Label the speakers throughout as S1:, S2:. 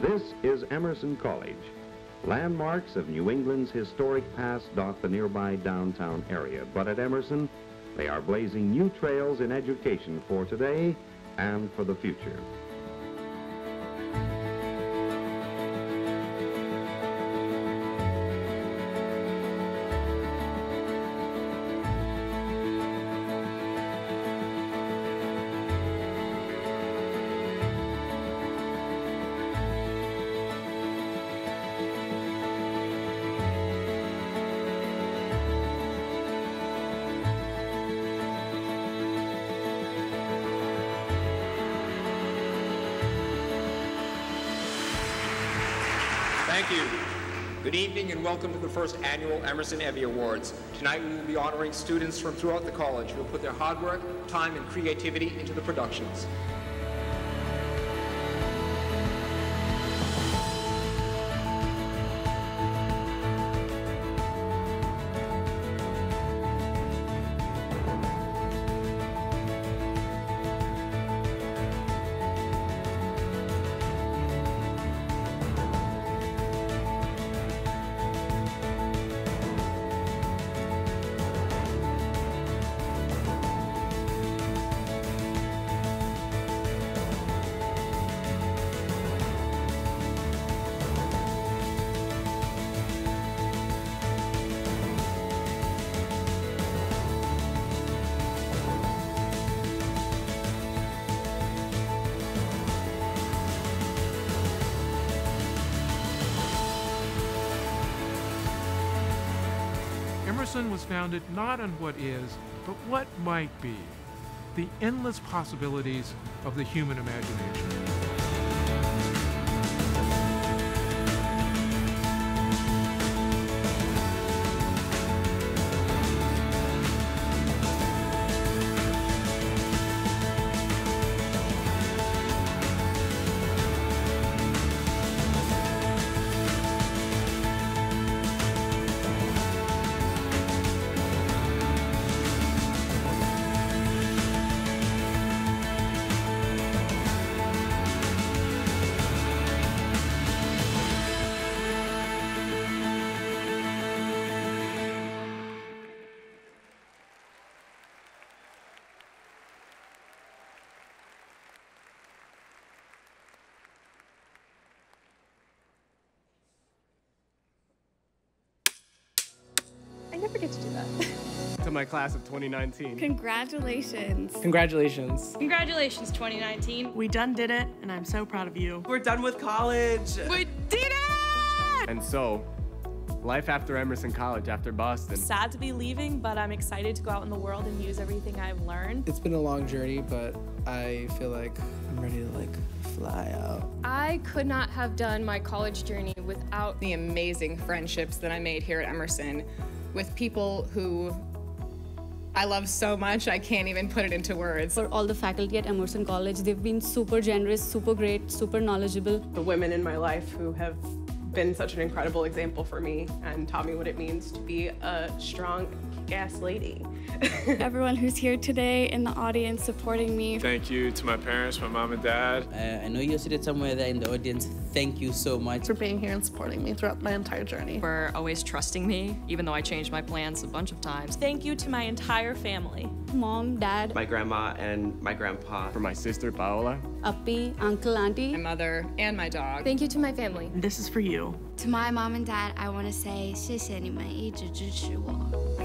S1: This is Emerson College. Landmarks of New England's historic past dot the nearby downtown area, but at Emerson, they are blazing new trails in education for today and for the future.
S2: Thank you. Good evening and welcome to the first annual Emerson Emmy Awards. Tonight we will be honoring students from throughout the college who have put their hard work, time, and creativity into the productions.
S3: Emerson was founded not on what is, but what might be, the endless possibilities of the human imagination.
S4: I never get to do that.
S5: To my class of 2019.
S4: Congratulations.
S5: Congratulations.
S6: Congratulations, 2019.
S7: We done did it, and I'm so proud of you.
S8: We're done with college.
S6: We did it!
S5: And so, life after Emerson College, after Boston.
S7: Sad to be leaving, but I'm excited to go out in the world and use everything I've learned.
S9: It's been a long journey, but I feel like I'm ready to fly out.
S4: I could not have done my college journey without
S10: the amazing friendships that I made here at Emerson with people who I love so much, I can't even put it into words.
S11: For all the faculty at Emerson College, they've been super generous, super great, super knowledgeable.
S12: The women in my life who have been such an incredible example for me and taught me what it means to be a strong, kick-ass lady.
S11: Everyone who's here today in the audience supporting me.
S13: Thank you to my parents, my mom and dad.
S14: I know you're seated somewhere there in the audience. Thank you so much
S15: for being here and supporting me throughout my entire journey.
S6: For always trusting me, even though I changed my plans a bunch of times.
S7: Thank you to my entire family.
S11: Mom, Dad.
S8: My grandma and my grandpa.
S5: For my sister, Paola.
S11: Appy, Uncle, Auntie.
S10: My mother and my dog.
S4: Thank you to my family.
S15: This is for you.
S16: To my mom and dad, I want to say 谢谢你们一直支持我。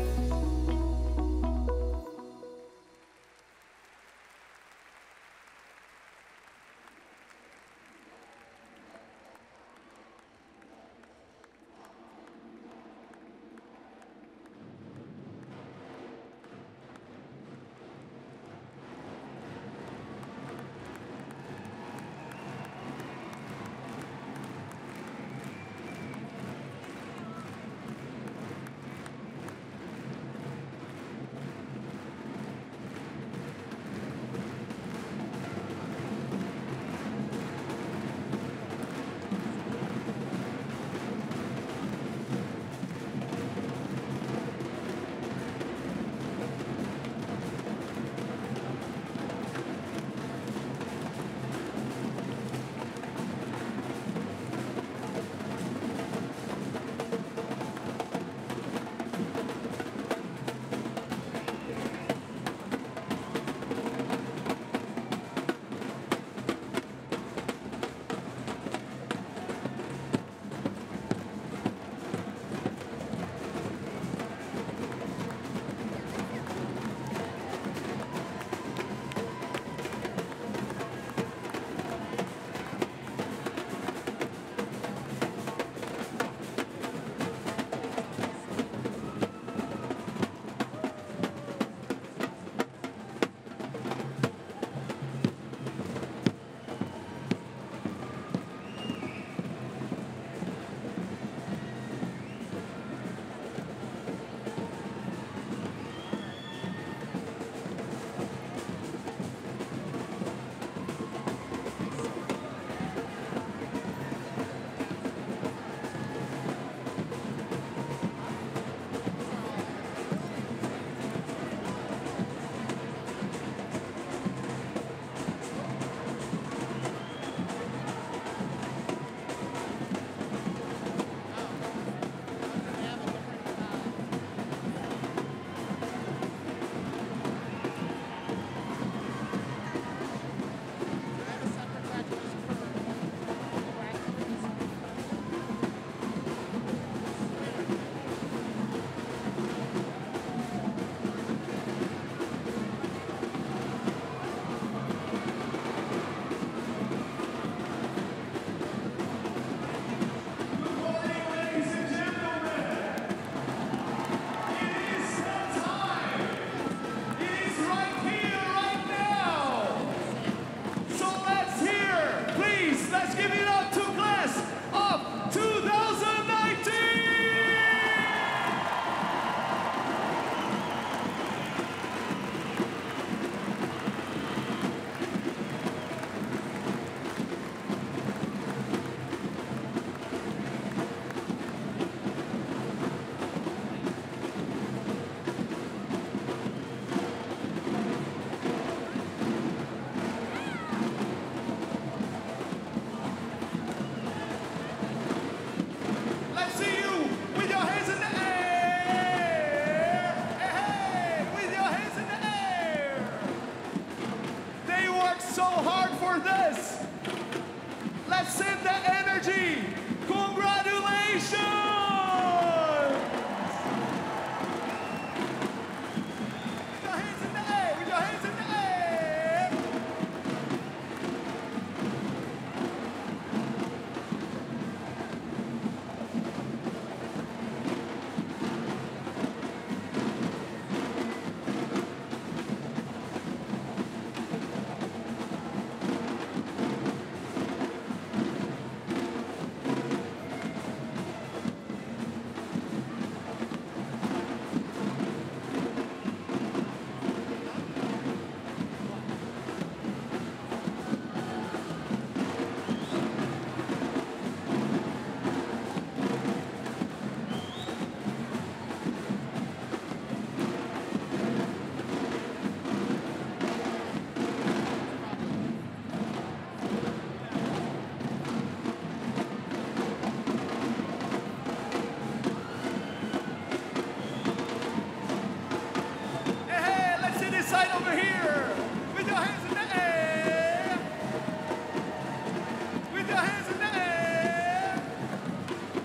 S17: your hands in the air.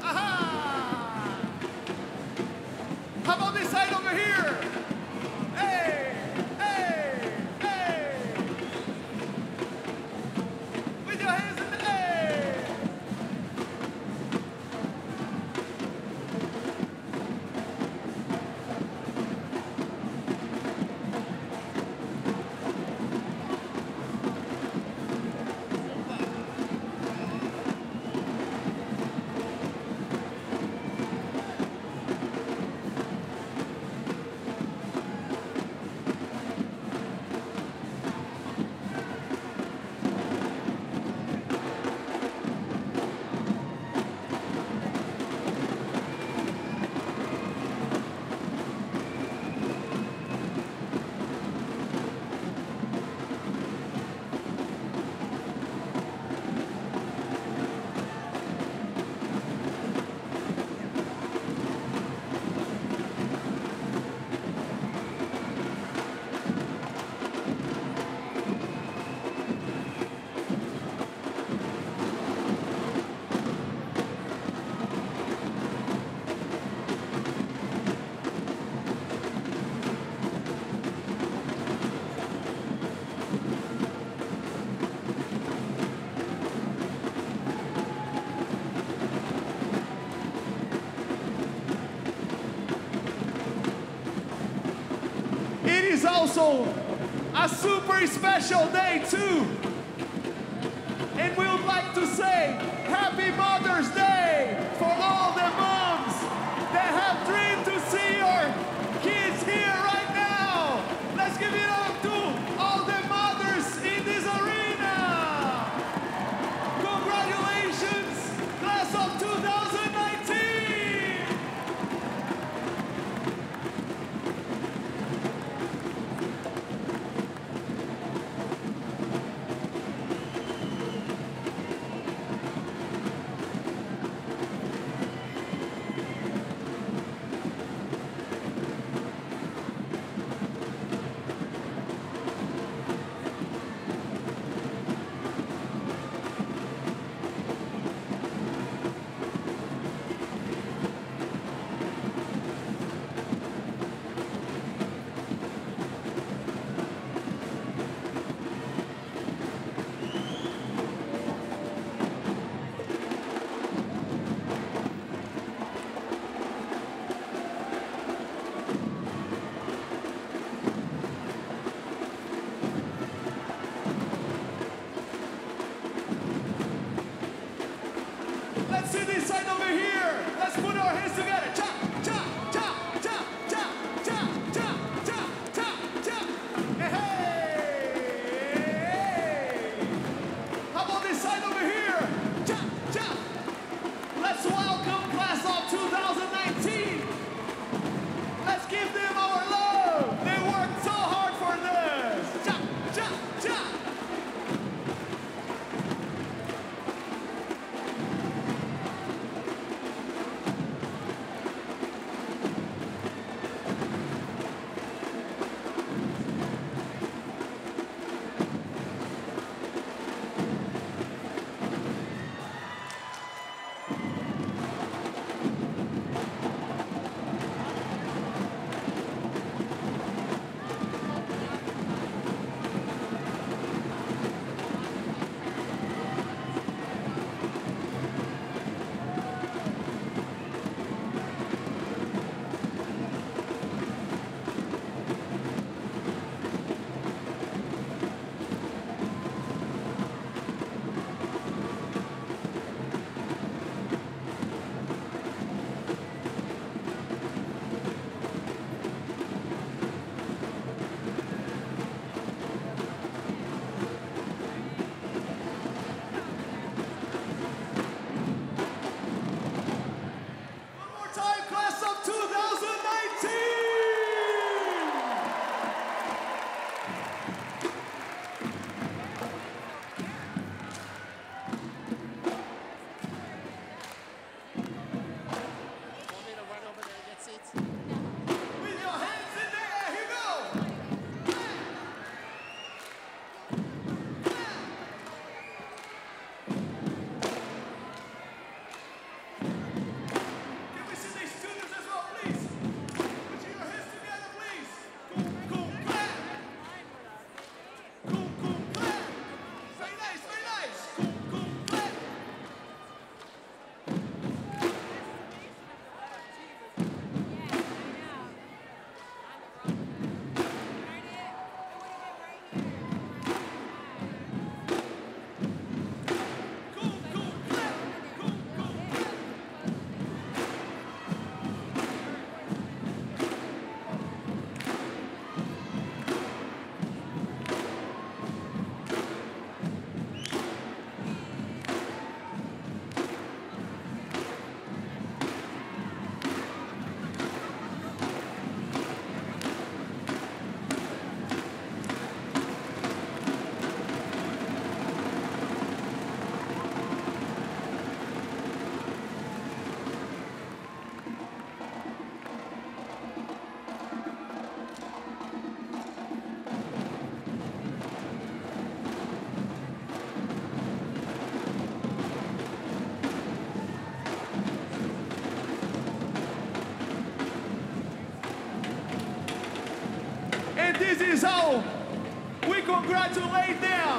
S17: Aha! How about this side over here? Hey, hey, hey. With your hands in the air. It is also a super special day too. And we would like to say Happy Mother's Day for all the moms that have dreamed to see our kids here right now. Let's give it up to all the mothers in this arena. Congratulations, class of 2019. Let's see this side over here. Let's put our hands together. Cha, cha, cha, cha, cha, cha, cha, cha, cha, cha. Hey, hey. How about this side over here? Cha, cha. Let's welcome class of 2019. Let's give them our love. They worked so hard for this. Cha, cha, cha. is how we congratulate them.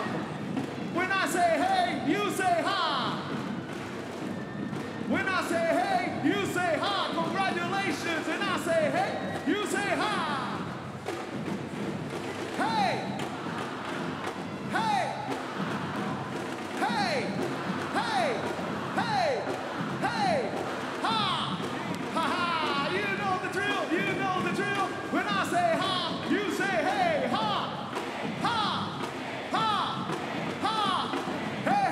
S17: When I say hey, you say ha. When I say hey, you say ha. Congratulations. And I say hey, you say ha. Hey. Hey. Hey. Hey. Hey. Hey. Ha. Ha ha. You know the drill. You know the drill. When I say ha, you say hey. Ha. Ha. Ha. Ha. Hey.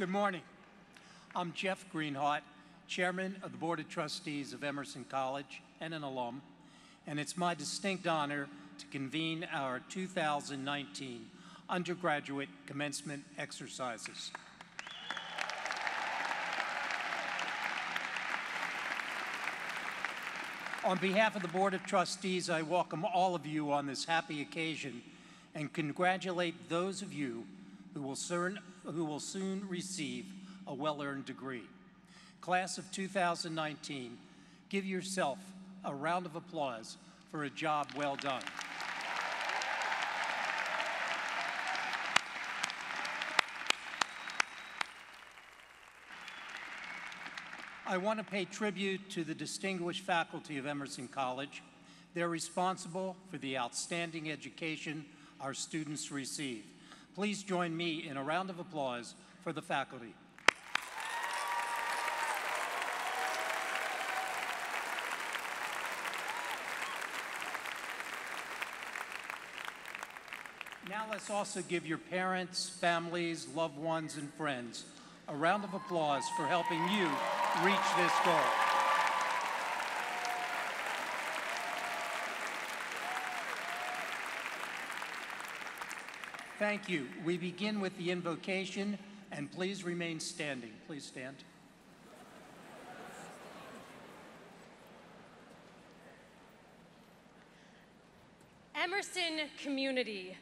S18: Good morning. I'm Jeff Greenhart, Chairman of the Board of Trustees of Emerson College and an alum, and it's my distinct honor to convene our 2019 undergraduate commencement exercises. On behalf of the Board of Trustees, I welcome all of you on this happy occasion and congratulate those of you who will soon receive a well-earned degree. Class of 2019, give yourself a round of applause for a job well done. I want to pay tribute to the distinguished faculty of Emerson College. They're responsible for the outstanding education our students receive. Please join me in a round of applause for the faculty. Now let's also give your parents, families, loved ones, and friends a round of applause for helping you reach this goal. Thank you. We begin with the invocation, and please remain standing. Please stand.
S19: Emerson community,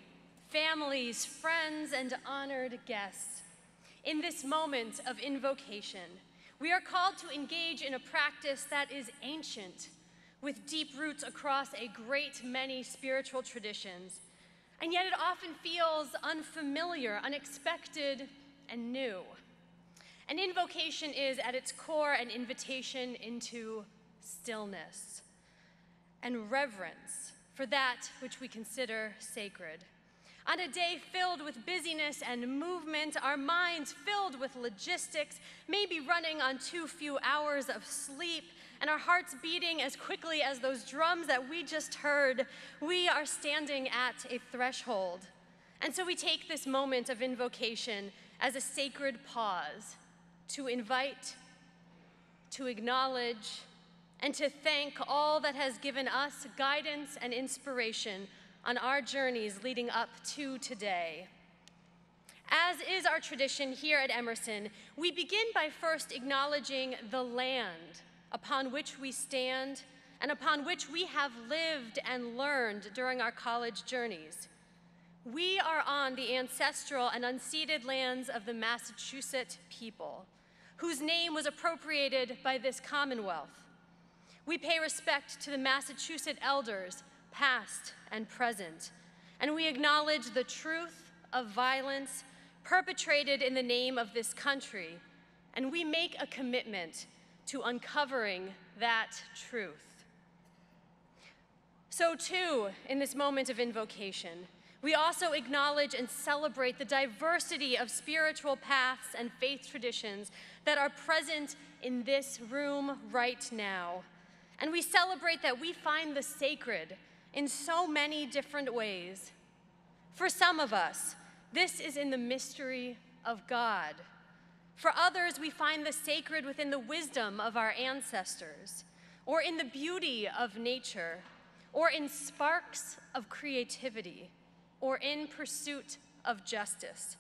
S19: families, friends, and honored guests. In this moment of invocation, we are called to engage in a practice that is ancient, with deep roots across a great many spiritual traditions, and yet it often feels unfamiliar, unexpected, and new. An invocation is, at its core, an invitation into stillness and reverence for that which we consider sacred. On a day filled with busyness and movement, our minds filled with logistics, maybe running on too few hours of sleep, and our hearts beating as quickly as those drums that we just heard, we are standing at a threshold. And so we take this moment of invocation as a sacred pause to invite, to acknowledge, and to thank all that has given us guidance and inspiration on our journeys leading up to today. As is our tradition here at Emerson, we begin by first acknowledging the land upon which we stand and upon which we have lived and learned during our college journeys. We are on the ancestral and unceded lands of the Massachusetts people, whose name was appropriated by this Commonwealth. We pay respect to the Massachusetts elders, past and present, and we acknowledge the truth of violence perpetrated in the name of this country, and we make a commitment to uncovering that truth. So too, in this moment of invocation, we also acknowledge and celebrate the diversity of spiritual paths and faith traditions that are present in this room right now. And we celebrate that we find the sacred in so many different ways. For some of us, this is in the mystery of God. For others, we find the sacred within the wisdom of our ancestors, or in the beauty of nature, or in sparks of creativity, or in pursuit of justice.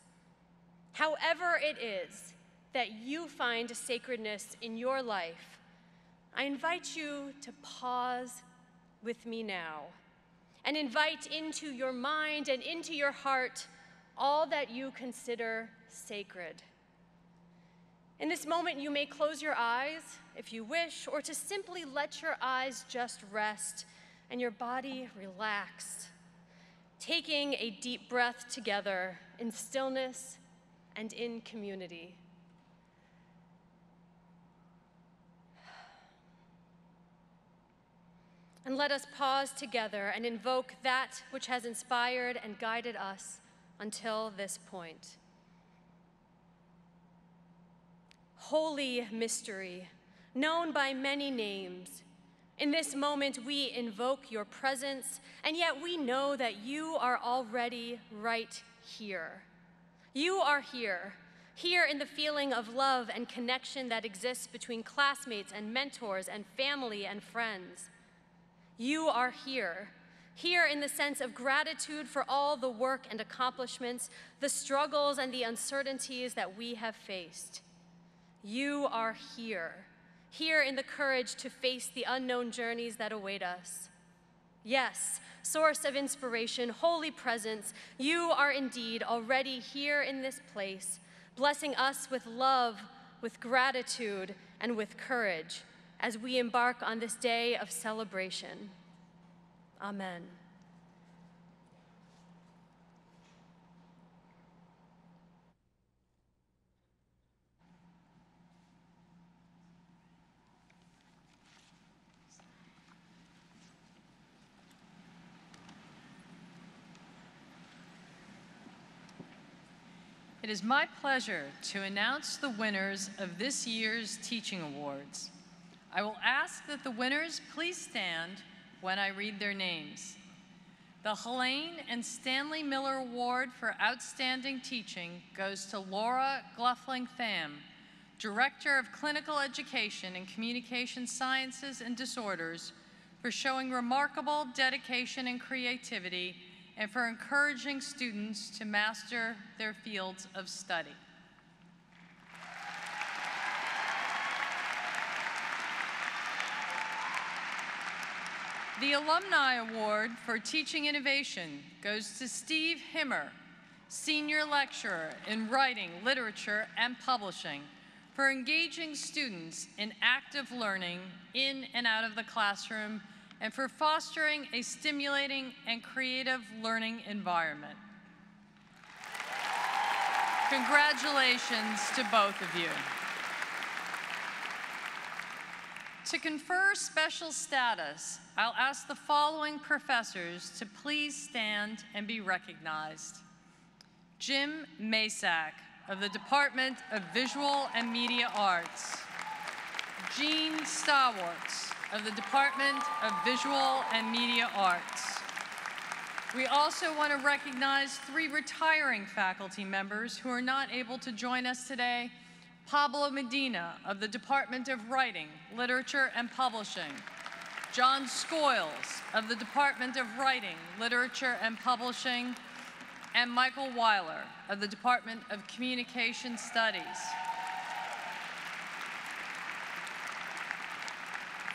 S19: However it is that you find sacredness in your life, I invite you to pause with me now and invite into your mind and into your heart all that you consider sacred. In this moment, you may close your eyes if you wish, or to simply let your eyes just rest and your body relax, taking a deep breath together in stillness and in community. And let us pause together and invoke that which has inspired and guided us until this point. Holy mystery, known by many names, in this moment we invoke your presence, and yet we know that you are already right here. You are here, here in the feeling of love and connection that exists between classmates and mentors and family and friends. You are here, here in the sense of gratitude for all the work and accomplishments, the struggles and the uncertainties that we have faced. You are here, here in the courage to face the unknown journeys that await us. Yes, source of inspiration, holy presence, you are indeed already here in this place, blessing us with love, with gratitude, and with courage as we embark on this day of celebration. Amen.
S20: It is my pleasure to announce the winners of this year's Teaching Awards. I will ask that the winners please stand when I read their names. The Helene and Stanley Miller Award for Outstanding Teaching goes to Laura Gluffling-Pham, Director of Clinical Education in Communication Sciences and Disorders, for showing remarkable dedication and creativity and for encouraging students to master their fields of study. The Alumni Award for Teaching Innovation goes to Steve Himmer, Senior Lecturer in Writing, Literature, and Publishing, for engaging students in active learning in and out of the classroom and for fostering a stimulating and creative learning environment. Congratulations to both of you. To confer special status, I'll ask the following professors to please stand and be recognized. Jim Masak of the Department of Visual and Media Arts. Jean Stawartz of the Department of Visual and Media Arts. We also want to recognize 3 retiring faculty members who are not able to join us today. Pablo Medina of the Department of Writing, Literature, and Publishing. John Scoyles of the Department of Writing, Literature, and Publishing. And Michael Weiler of the Department of Communication Studies.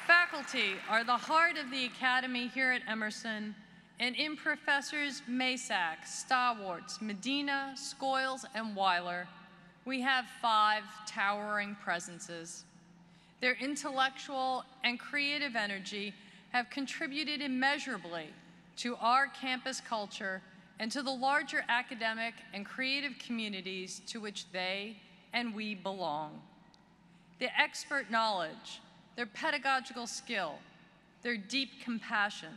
S20: Faculty are the heart of the Academy here at Emerson, and in Professors Masak, Stawartz, Medina, Scoyles, and Weiler, we have 5 towering presences. Their intellectual and creative energy have contributed immeasurably to our campus culture and to the larger academic and creative communities to which they and we belong. Their expert knowledge, their pedagogical skill, their deep compassion,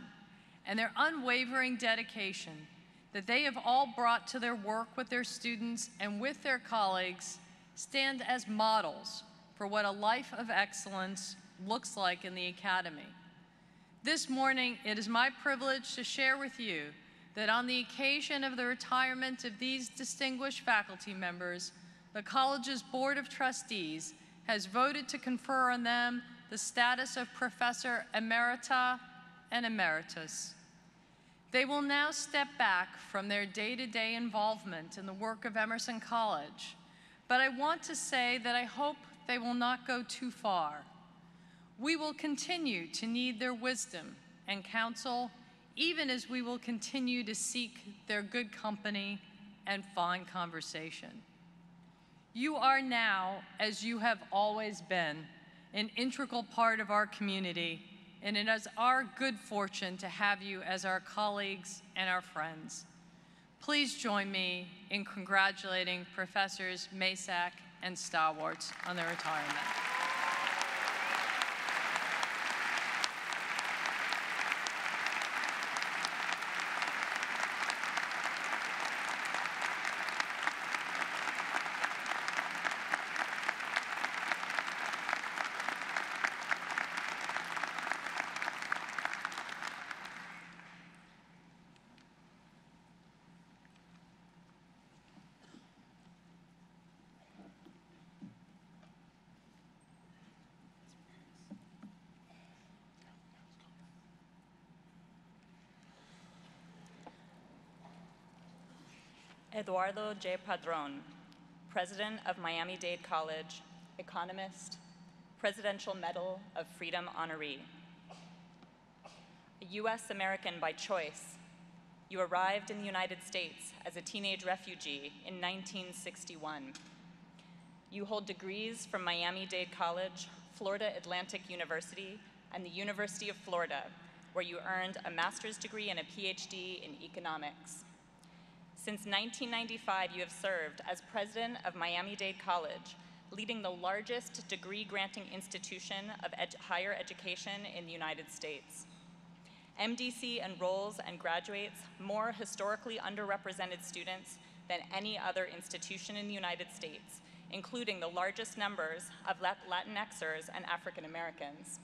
S20: and their unwavering dedication that they have all brought to their work with their students and with their colleagues stand as models for what a life of excellence looks like in the Academy. This morning, it is my privilege to share with you that on the occasion of the retirement of these distinguished faculty members, the college's Board of Trustees has voted to confer on them the status of Professor Emerita and Emeritus. They will now step back from their day-to-day involvement in the work of Emerson College, but I want to say that I hope they will not go too far. We will continue to need their wisdom and counsel, even as we will continue to seek their good company and fine conversation. You are now, as you have always been, an integral part of our community, and it is our good fortune to have you as our colleagues and our friends. Please join me in congratulating Professors Masak and Stawartz on their retirement.
S21: Eduardo Jay Padron, President of Miami-Dade College, economist, Presidential Medal of Freedom honoree. A U.S. American by choice, you arrived in the United States as a teenage refugee in 1961. You hold degrees from Miami-Dade College, Florida Atlantic University, and the University of Florida, where you earned a master's degree and a PhD in economics. Since 1995, you have served as president of Miami-Dade College, leading the largest degree-granting institution of higher education in the United States. MDC enrolls and graduates more historically underrepresented students than any other institution in the United States, including the largest numbers of Latinxers and African Americans.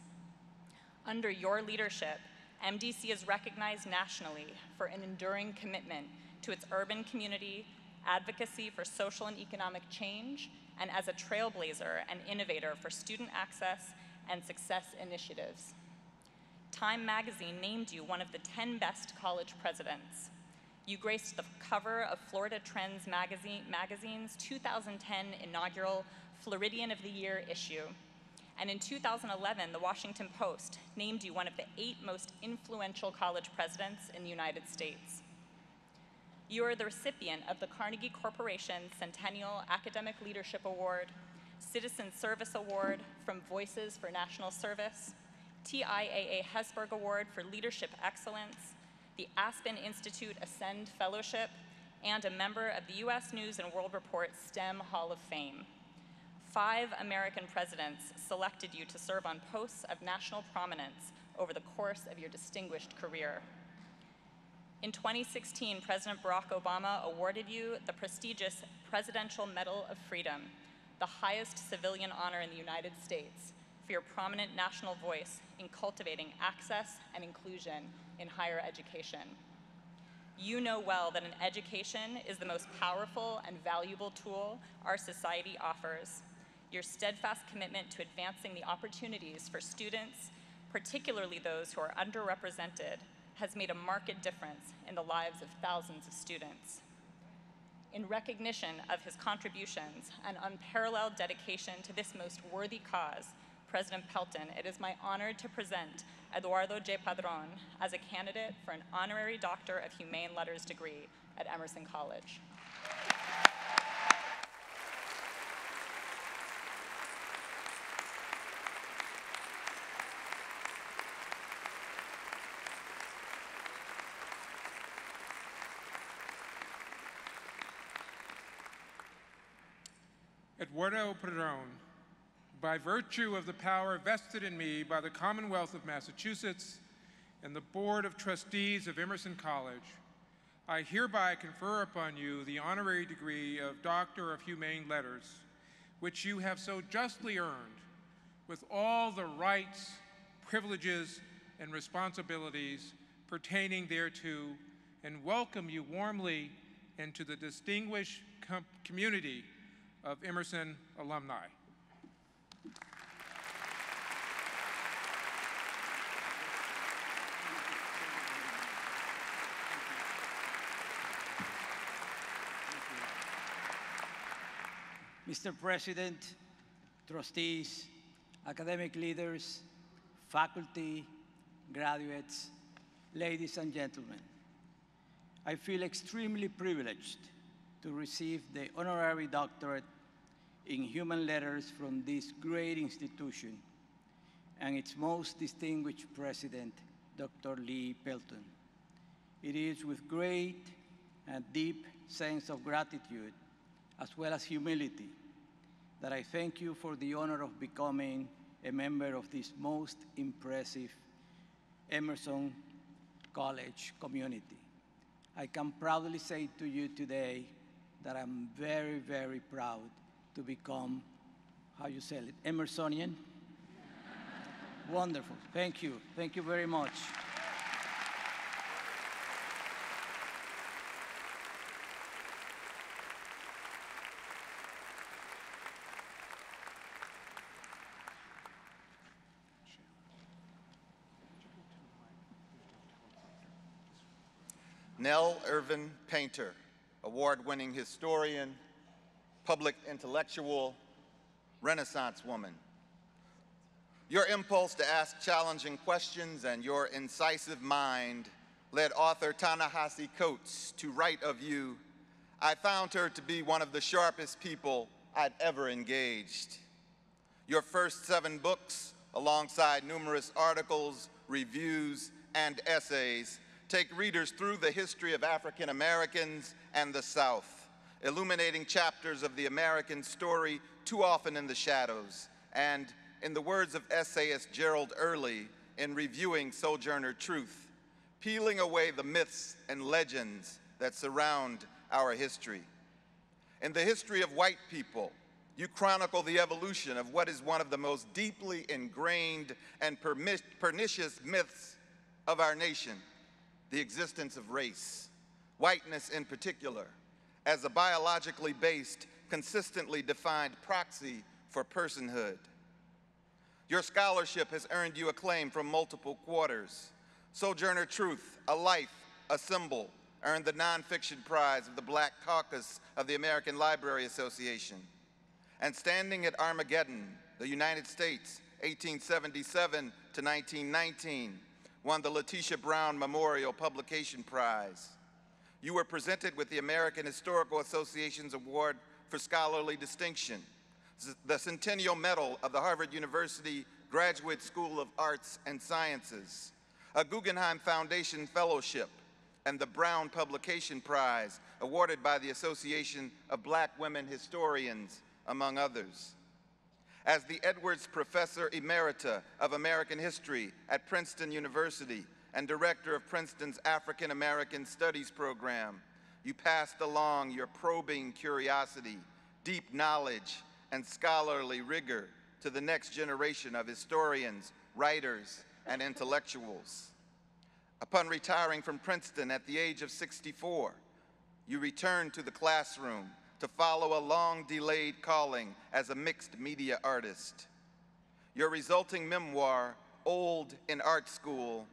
S21: Under your leadership, MDC is recognized nationally for an enduring commitment to its urban community, advocacy for social and economic change, and as a trailblazer and innovator for student access and success initiatives. Time magazine named you one of the 10 best college presidents. You graced the cover of Florida Trends magazine's 2010 inaugural Floridian of the Year issue. And in 2011, the Washington Post named you one of the 8 most influential college presidents in the United States. You are the recipient of the Carnegie Corporation Centennial Academic Leadership Award, Citizen Service Award from Voices for National Service, TIAA Hesburgh Award for Leadership Excellence, the Aspen Institute Ascend Fellowship, and a member of the U.S. News and World Report STEM Hall of Fame. 5 American presidents selected you to serve on posts of national prominence over the course of your distinguished career. In 2016, President Barack Obama awarded you the prestigious Presidential Medal of Freedom, the highest civilian honor in the United States, for your prominent national voice in cultivating access and inclusion in higher education. You know well that an education is the most powerful and valuable tool our society offers. Your steadfast commitment to advancing the opportunities for students, particularly those who are underrepresented, has made a marked difference in the lives of thousands of students. In recognition of his contributions and unparalleled dedication to this most worthy cause, President Pelton, it is my honor to present Eduardo Jay Padron as a candidate for an Honorary Doctor of Humane Letters degree at Emerson College.
S3: Eduardo Padron, by virtue of the power vested in me by the Commonwealth of Massachusetts and the Board of Trustees of Emerson College, I hereby confer upon you the honorary degree of Doctor of Humane Letters, which you have so justly earned, with all the rights, privileges, and responsibilities pertaining thereto, and welcome you warmly into the distinguished community of Emerson alumni.
S22: Mr. President, trustees, academic leaders, faculty, graduates, ladies and gentlemen, I feel extremely privileged to receive the honorary doctorate in human letters from this great institution and its most distinguished president, Dr. Lee Pelton. It is with great and deep sense of gratitude, as well as humility, that I thank you for the honor of becoming a member of this most impressive Emerson College community. I can proudly say to you today that I'm very, very proud to become, how you say it, Emersonian? Wonderful, thank you very much.
S23: Nell Irvin Painter,
S1: award-winning historian, public intellectual, Renaissance woman. Your impulse to ask challenging questions and your incisive mind led author Ta-Nehisi Coates to write of you, "I found her to be one of the sharpest people I'd ever engaged." Your first 7 books, alongside numerous articles, reviews, and essays, take readers through the history of African Americans and the South, illuminating chapters of the American story too often in the shadows, and, in the words of essayist Gerald Early in reviewing Sojourner Truth, peeling away the myths and legends that surround our history. In the history of white people, you chronicle the evolution of what is one of the most deeply ingrained and pernicious myths of our nation, the existence of race, whiteness in particular, as a biologically based, consistently defined proxy for personhood. Your scholarship has earned you acclaim from multiple quarters. Sojourner Truth, A Life, a Symbol, earned the nonfiction prize of the Black Caucus of the American Library Association. And Standing at Armageddon, the United States, 1877 to 1919, won the Letitia Brown Memorial Publication Prize. You were presented with the American Historical Association's Award for Scholarly Distinction, the Centennial Medal of the Harvard University Graduate School of Arts and Sciences, a Guggenheim Foundation Fellowship, and the Brown Publication Prize, awarded by the Association of Black Women Historians, among others. As the Edwards Professor Emerita of American History at Princeton University and director of Princeton's African American Studies program, you passed along your probing curiosity, deep knowledge, and scholarly rigor to the next generation of historians, writers, and intellectuals. Upon retiring from Princeton at the age of 64, you returned to the classroom to follow a long-delayed calling as a mixed media artist. Your resulting memoir, Old in Art School,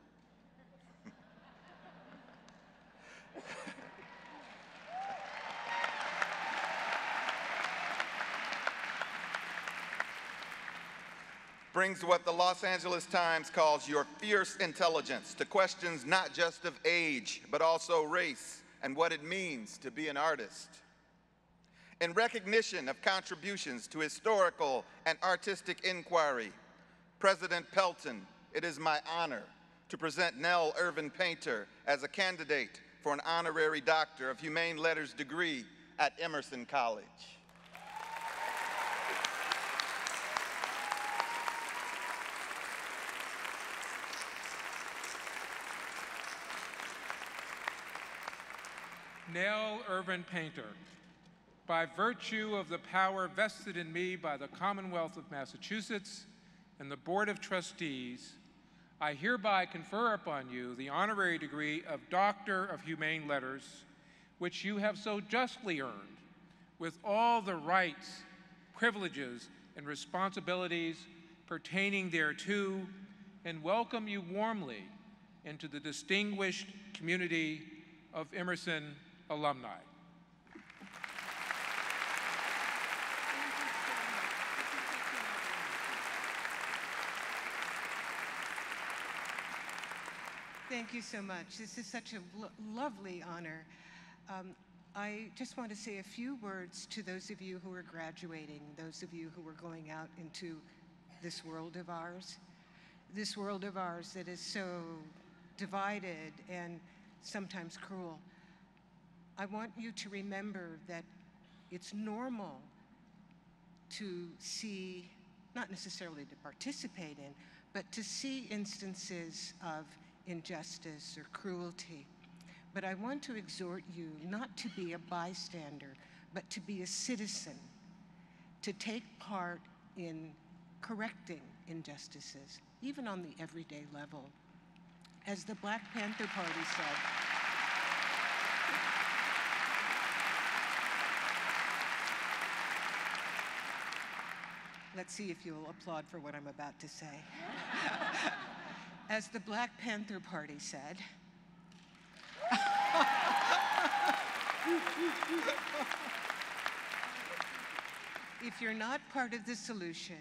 S1: brings what the Los Angeles Times calls your fierce intelligence to questions not just of age, but also race and what it means to be an artist. In recognition of contributions to historical and artistic inquiry, President Pelton, it is my honor to present Nell Irvin Painter as a candidate for an honorary Doctor of Humane Letters degree at Emerson College.
S3: Nell Irvin Painter, by virtue of the power vested in me by the Commonwealth of Massachusetts and the Board of Trustees, I hereby confer upon you the honorary degree of Doctor of Humane Letters, which you have so justly earned, with all the rights, privileges, and responsibilities pertaining thereto, and welcome you warmly into the distinguished community of Emerson alumni.
S2: Thank you so much. This is such a lovely honor. I just want to say a few words to those of you who are graduating, those of you who are going out into this world of ours that is so divided and sometimes cruel. I want you to remember that it's normal to see, not necessarily to participate in, but to see instances of injustice or cruelty. But I want to exhort you not to be a bystander, but to be a citizen, to take part in correcting injustices, even on the everyday level. As the Black Panther Party said, let's see if you'll applaud for what I'm about to say. As the Black Panther Party said, If you're not part of the solution,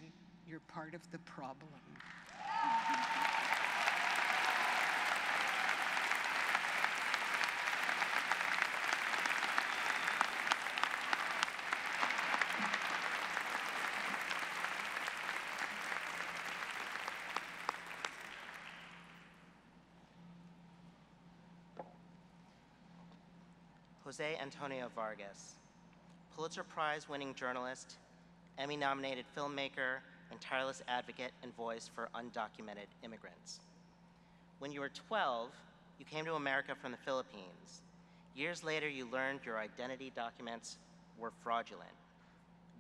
S2: you're part of the problem.
S9: Jose Antonio Vargas, Pulitzer Prize-winning journalist, Emmy-nominated filmmaker, and tireless advocate and voice for undocumented immigrants. When you were 12, you came to America from the Philippines. Years later, you learned your identity documents were fraudulent.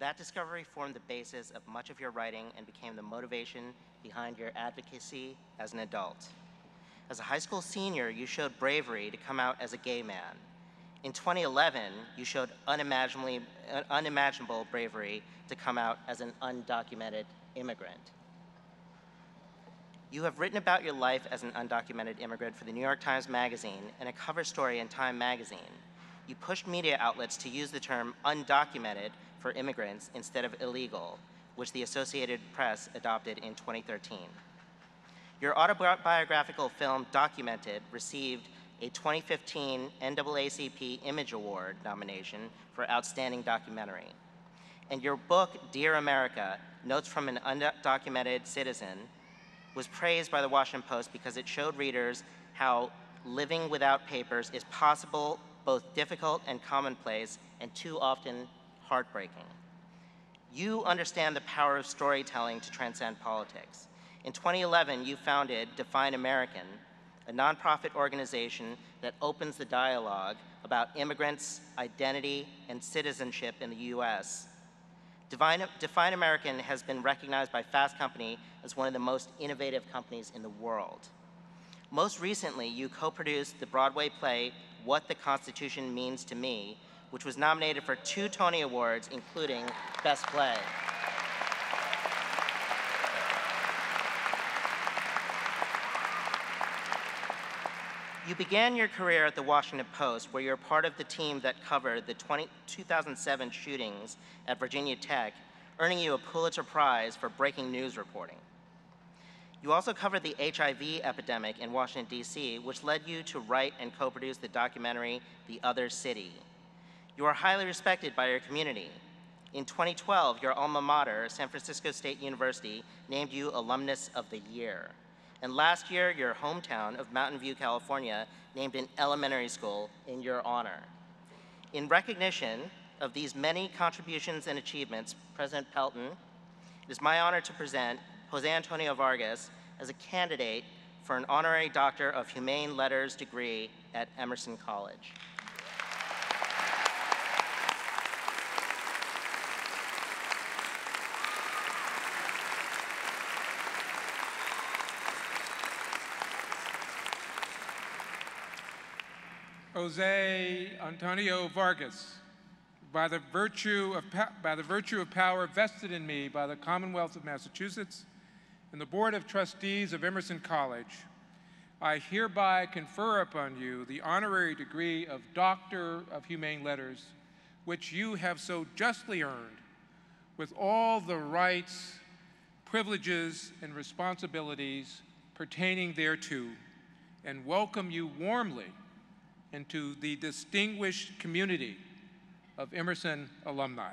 S9: That discovery formed the basis of much of your writing and became the motivation behind your advocacy as an adult. As a high school senior, you showed bravery to come out as a gay man. In 2011, you showed unimaginable bravery to come out as an undocumented immigrant. You have written about your life as an undocumented immigrant for the New York Times Magazine and a cover story in Time Magazine. You pushed media outlets to use the term undocumented for immigrants instead of illegal, which the Associated Press adopted in 2013. Your autobiographical film, Documented, received a 2015 NAACP Image Award nomination for Outstanding Documentary. And your book, Dear America, Notes from an Undocumented Citizen, was praised by the Washington Post because it showed readers how living without papers is possible, both difficult and commonplace, and too often heartbreaking. You understand the power of storytelling to transcend politics. In 2011, you founded Define American, a nonprofit organization that opens the dialogue about immigrants, identity, and citizenship in the US. Define American has been recognized by Fast Company as one of the most innovative companies in the world. Most recently, you co-produced the Broadway play, What the Constitution Means to Me, which was nominated for 2 Tony Awards, including Best Play. You began your career at the Washington Post, where you're part of the team that covered the 2007 shootings at Virginia Tech, earning you a Pulitzer Prize for breaking news reporting. You also covered the HIV epidemic in Washington, D.C., which led you to write and co-produce the documentary, The Other City. You are highly respected by your community. In 2012, your alma mater, San Francisco State University, named you Alumnus of the Year. And last year, your hometown of Mountain View, California, named an elementary school in your honor. In recognition of these many contributions and achievements, President Pelton, it is my honor to present Jose Antonio Vargas as a candidate for an Honorary Doctor of Humane Letters degree at Emerson College.
S3: Jose Antonio Vargas, by the virtue of power vested in me by the Commonwealth of Massachusetts and the Board of Trustees of Emerson College, I hereby confer upon you the honorary degree of Doctor of Humane Letters, which you have so justly earned, with all the rights, privileges, and responsibilities pertaining thereto, and welcome you warmly into the distinguished community of Emerson alumni.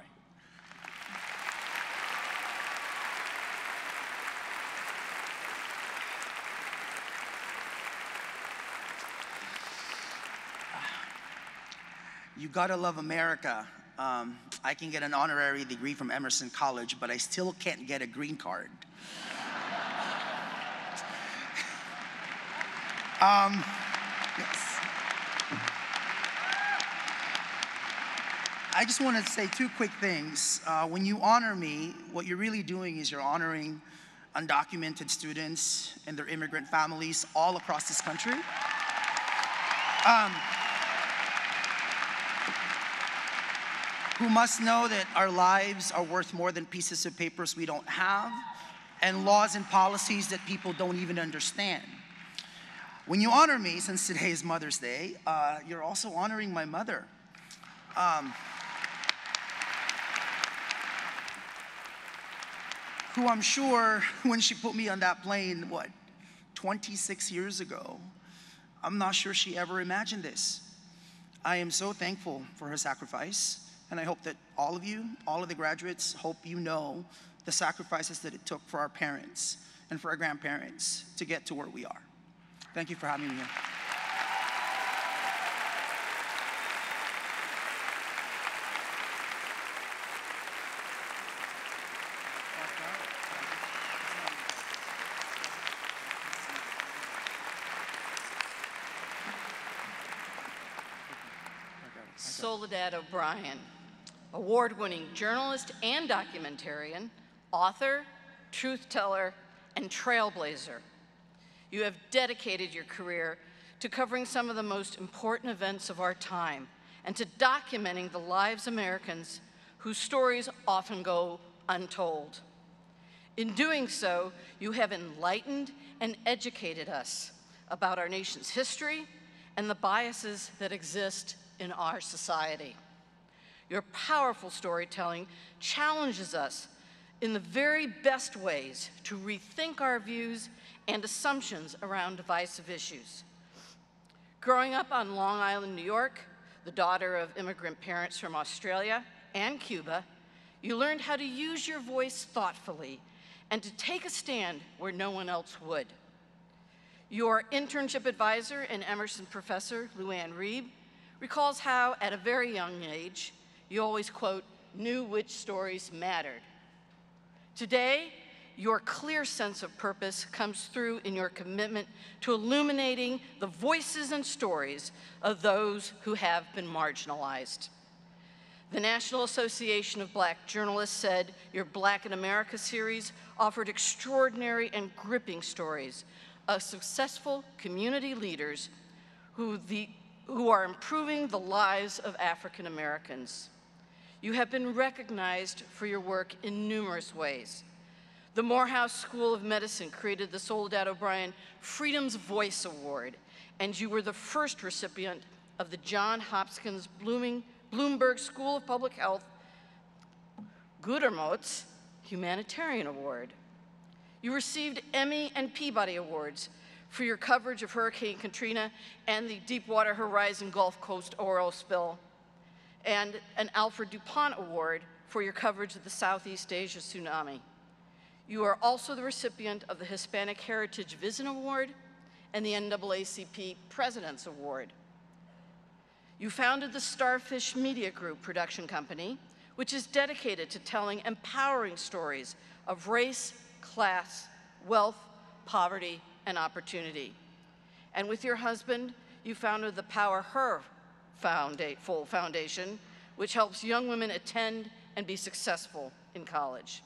S12: You gotta love America. I can get an honorary degree from Emerson College, but I still can't get a green card. Yes. I just want to say 2 quick things. When you honor me, what you're really doing is you're honoring undocumented students and their immigrant families all across this country. Who must know that our lives are worth more than pieces of papers we don't have, and laws and policies that people don't even understand. When you honor me, since today is Mother's Day, you're also honoring my mother. who I'm sure when she put me on that plane, 26 years ago, I'm not sure she ever imagined this. I am so thankful for her sacrifice, and I hope that all of you, all of the graduates, hope you know the sacrifices that it took for our parents and for our grandparents to get to where we are. Thank you for having me here.
S13: Soledad O'Brien, award-winning journalist and documentarian, author, truth teller, and trailblazer. You have dedicated your career to covering some of the most important events of our time and to documenting the lives of Americans whose stories often go untold. In doing so, you have enlightened and educated us about our nation's history and the biases that exist in our society. Your powerful storytelling challenges us in the very best ways to rethink our views and assumptions around divisive issues. Growing up on Long Island, New York, the daughter of immigrant parents from Australia and Cuba, you learned how to use your voice thoughtfully and to take a stand where no one else would. Your internship advisor and Emerson professor, Luann Reeb, recalls how, at a very young age, you always, quote, knew which stories mattered. Today, your clear sense of purpose comes through in your commitment to illuminating the voices and stories of those who have been marginalized. The National Association of Black Journalists said your Black in America series offered extraordinary and gripping stories of successful community leaders who are improving the lives of African Americans. You have been recognized for your work in numerous ways. The Morehouse School of Medicine created the Soledad O'Brien Freedom's Voice Award, and you were the first recipient of the Johns Hopkins Bloomberg School of Public Health Gudermot's Humanitarian Award. You received Emmy and Peabody Awards for your coverage of Hurricane Katrina and the Deepwater Horizon Gulf Coast oil spill, and an Alfred DuPont Award for your coverage of the Southeast Asia tsunami. You are also the recipient of the Hispanic Heritage Vision Award and the NAACP President's Award. You founded the Starfish Media Group production company, which is dedicated to telling empowering stories of race, class, wealth, poverty, and opportunity. And with your husband, you founded the Power Her Foundation, which helps young women attend and be successful in college.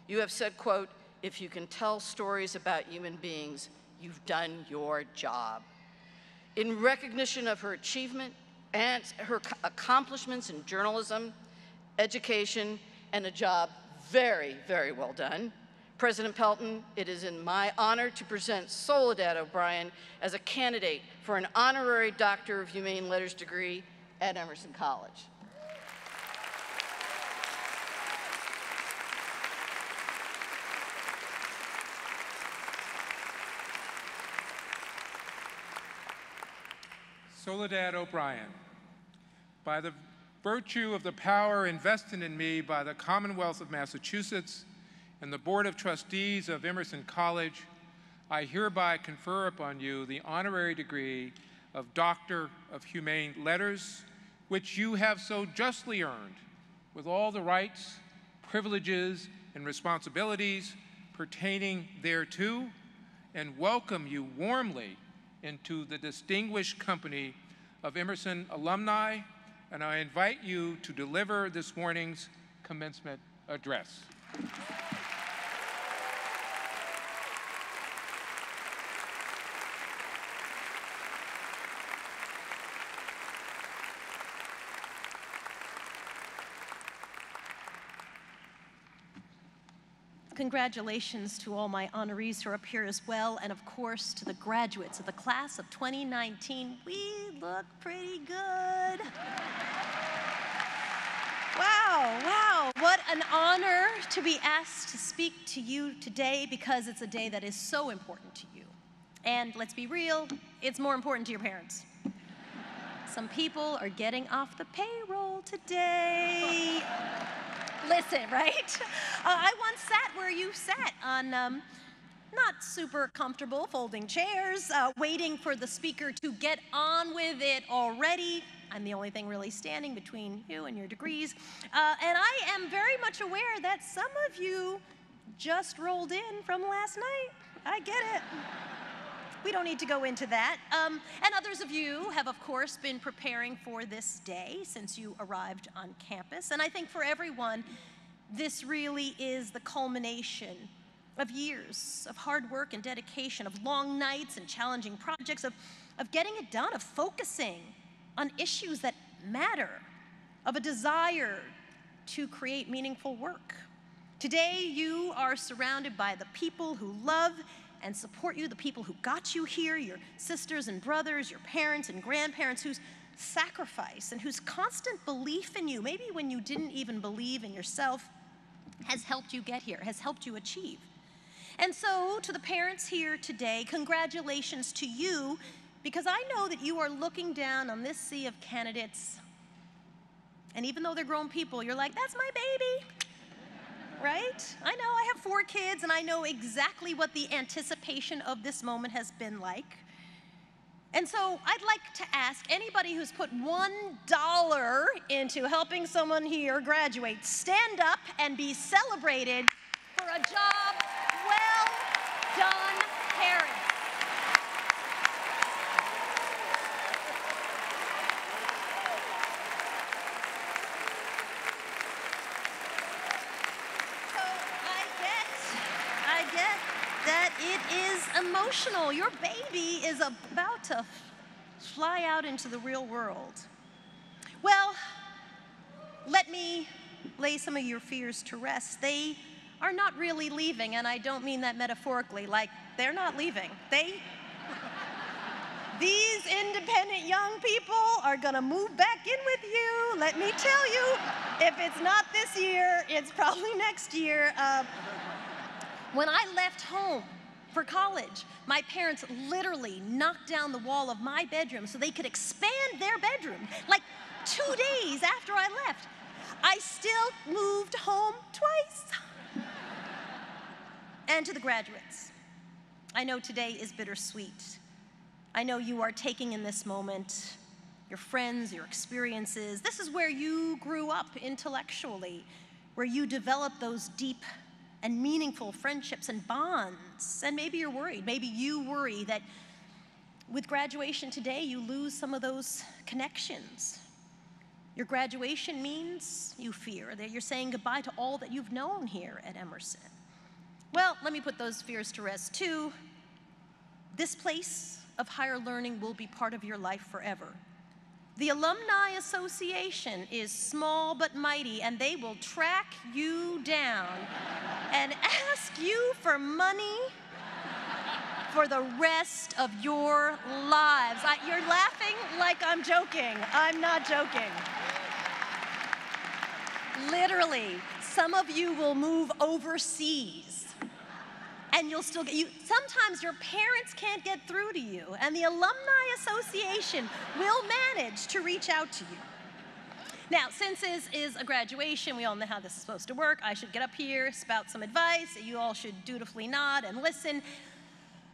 S13: You have said, quote, if you can tell stories about human beings, you've done your job. In recognition of her achievement and her accomplishments in journalism, education, and a job very, very well done, President Pelton, it is in my honor to present Soledad O'Brien as a candidate for an honorary Doctor of Humane Letters degree at Emerson College.
S3: Soledad O'Brien, by the virtue of the power invested in me by the Commonwealth of Massachusetts and the Board of Trustees of Emerson College, I hereby confer upon you the honorary degree of Doctor of Humane Letters, which you have so justly earned, with all the rights, privileges, and responsibilities pertaining thereto, and welcome you warmly into the distinguished company of Emerson alumni, and I invite you to deliver this morning's commencement address.
S6: congratulations to all my honorees who are up here as well, and of course to the graduates of the class of 2019. We look pretty good. Wow, what an honor to be asked to speak to you today, because it's a day that is so important to you. And let's be real, it's more important to your parents. Some people are getting off the payroll today. Listen, right? I once sat where you sat on not super comfortable folding chairs, waiting for the speaker to get on with it already. I'm the only thing really standing between you and your degrees. And I am very much aware that some of you just rolled in from last night. I get it. We don't need to go into that. And others of you have, of course, been preparing for this day since you arrived on campus. And I think for everyone, this really is the culmination of years of hard work and dedication, of long nights and challenging projects, of getting it done, of focusing on issues that matter, of a desire to create meaningful work. Today, you are surrounded by the people who love and support you, the people who got you here, your sisters and brothers, your parents and grandparents, whose sacrifice and whose constant belief in you, maybe when you didn't even believe in yourself, has helped you get here, has helped you achieve. And so, to the parents here today, congratulations to you, because I know that you are looking down on this sea of candidates, and even though they're grown people, you're like, that's my baby. Right? I know, I have 4 kids, and I know exactly what the anticipation of this moment has been like. And so I'd like to ask anybody who's put $1 into helping someone here graduate, stand up and be celebrated for a job well done, parents. It is emotional. Your baby is about to fly out into the real world. Well, let me lay some of your fears to rest. They are not really leaving, and I don't mean that metaphorically, like they're not leaving. These independent young people are gonna move back in with you. Let me tell you, if it's not this year, it's probably next year. When I left home for college, my parents literally knocked down the wall of my bedroom so they could expand their bedroom, like 2 days after I left. I still moved home twice. And to the graduates, I know today is bittersweet. I know you are taking in this moment your friends, your experiences. This is where you grew up intellectually, where you developed those deep and meaningful friendships and bonds. And maybe you're worried. Maybe you worry that with graduation today, you lose some of those connections. Your graduation means, you fear, that you're saying goodbye to all that you've known here at Emerson. Well, let me put those fears to rest too. This place of higher learning will be part of your life forever. The Alumni Association is small but mighty, and they will track you down and ask you for money for the rest of your lives. You're laughing like I'm joking. I'm not joking. Literally, some of you will move overseas. And you'll still get, sometimes your parents can't get through to you, and the Alumni Association will manage to reach out to you. Now, since this is a graduation, we all know how this is supposed to work. I should get up here, spout some advice. You all should dutifully nod and listen.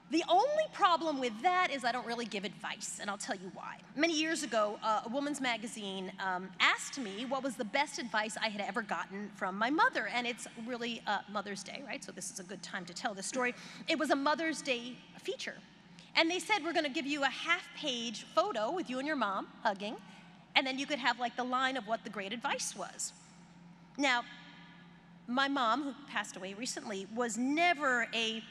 S6: The only problem with that is I don't really give advice, and I'll tell you why. Many years ago, a woman's magazine asked me what was the best advice I had ever gotten from my mother, and it's really Mother's Day, right? So this is a good time to tell this story. It was a Mother's Day feature, and they said, we're gonna give you a half-page photo with you and your mom hugging, and then you could have like the line of what the great advice was. Now, my mom, who passed away recently, was never a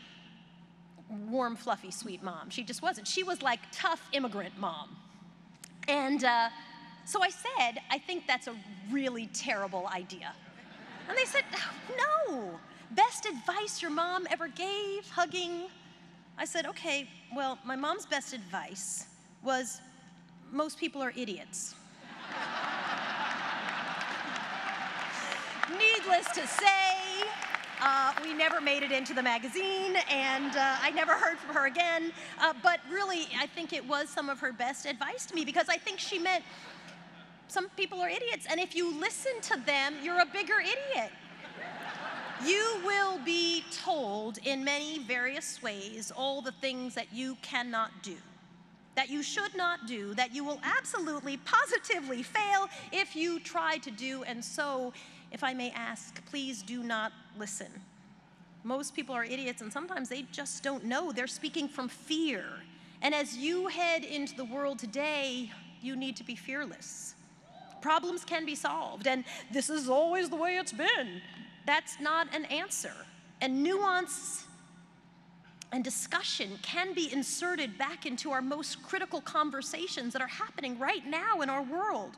S6: warm, fluffy, sweet mom. She just wasn't. She was like tough immigrant mom. And so I said, I think that's a really terrible idea. And they said, no, best advice your mom ever gave, hugging. I said, okay, well, my mom's best advice was, most people are idiots. Needless to say, we never made it into the magazine, and I never heard from her again. But really, I think it was some of her best advice to me, because I think she meant some people are idiots, and if you listen to them, you're a bigger idiot. You will be told in many various ways all the things that you cannot do, that you should not do, that you will absolutely, positively fail if you try to do, and so, if I may ask, please do not listen. Most people are idiots, and sometimes they just don't know. They're speaking from fear. And as you head into the world today, you need to be fearless. Problems can be solved, and this is always the way it's been. That's not an answer. And nuance and discussion can be inserted back into our most critical conversations that are happening right now in our world.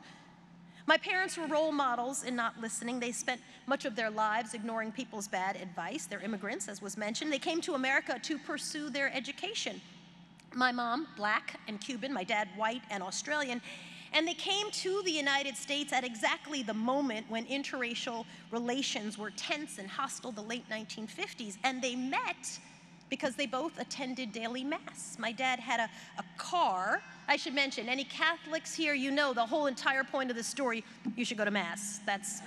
S6: My parents were role models in not listening. They spent much of their lives ignoring people's bad advice. They're immigrants, as was mentioned. They came to America to pursue their education. My mom, black and Cuban, my dad, white and Australian. And they came to the United States at exactly the moment when interracial relations were tense and hostile, the late 1950s. And they met because they both attended daily mass. My dad had a car. I should mention, any Catholics here, you know the whole entire point of the story, you should go to mass. That's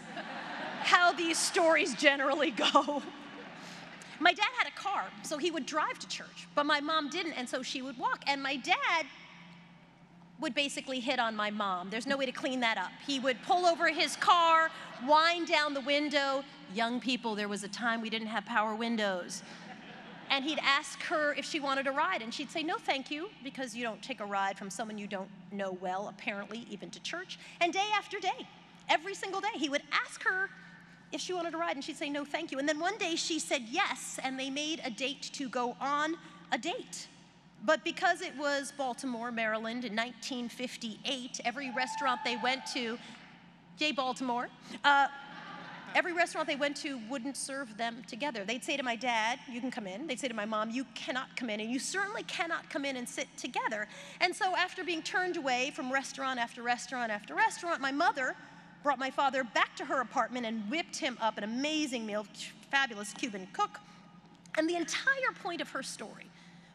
S6: how these stories generally go. My dad had a car, so he would drive to church, but my mom didn't, and so she would walk. And my dad would basically hit on my mom. There's no way to clean that up. He would pull over his car, wind down the window. Young people, there was a time we didn't have power windows. And he'd ask her if she wanted a ride, and she'd say, no, thank you, because you don't take a ride from someone you don't know well, apparently, even to church. And day after day, every single day, he would ask her if she wanted a ride, and she'd say, no, thank you. And then one day she said yes, and they made a date to go on a date. But because it was Baltimore, Maryland in 1958, every restaurant they went to, yay, Baltimore, every restaurant they went to wouldn't serve them together. They'd say to my dad, you can come in. They'd say to my mom, you cannot come in, and you certainly cannot come in and sit together. And so after being turned away from restaurant after restaurant after restaurant, my mother brought my father back to her apartment and whipped him up an amazing meal, fabulous Cuban cook. And the entire point of her story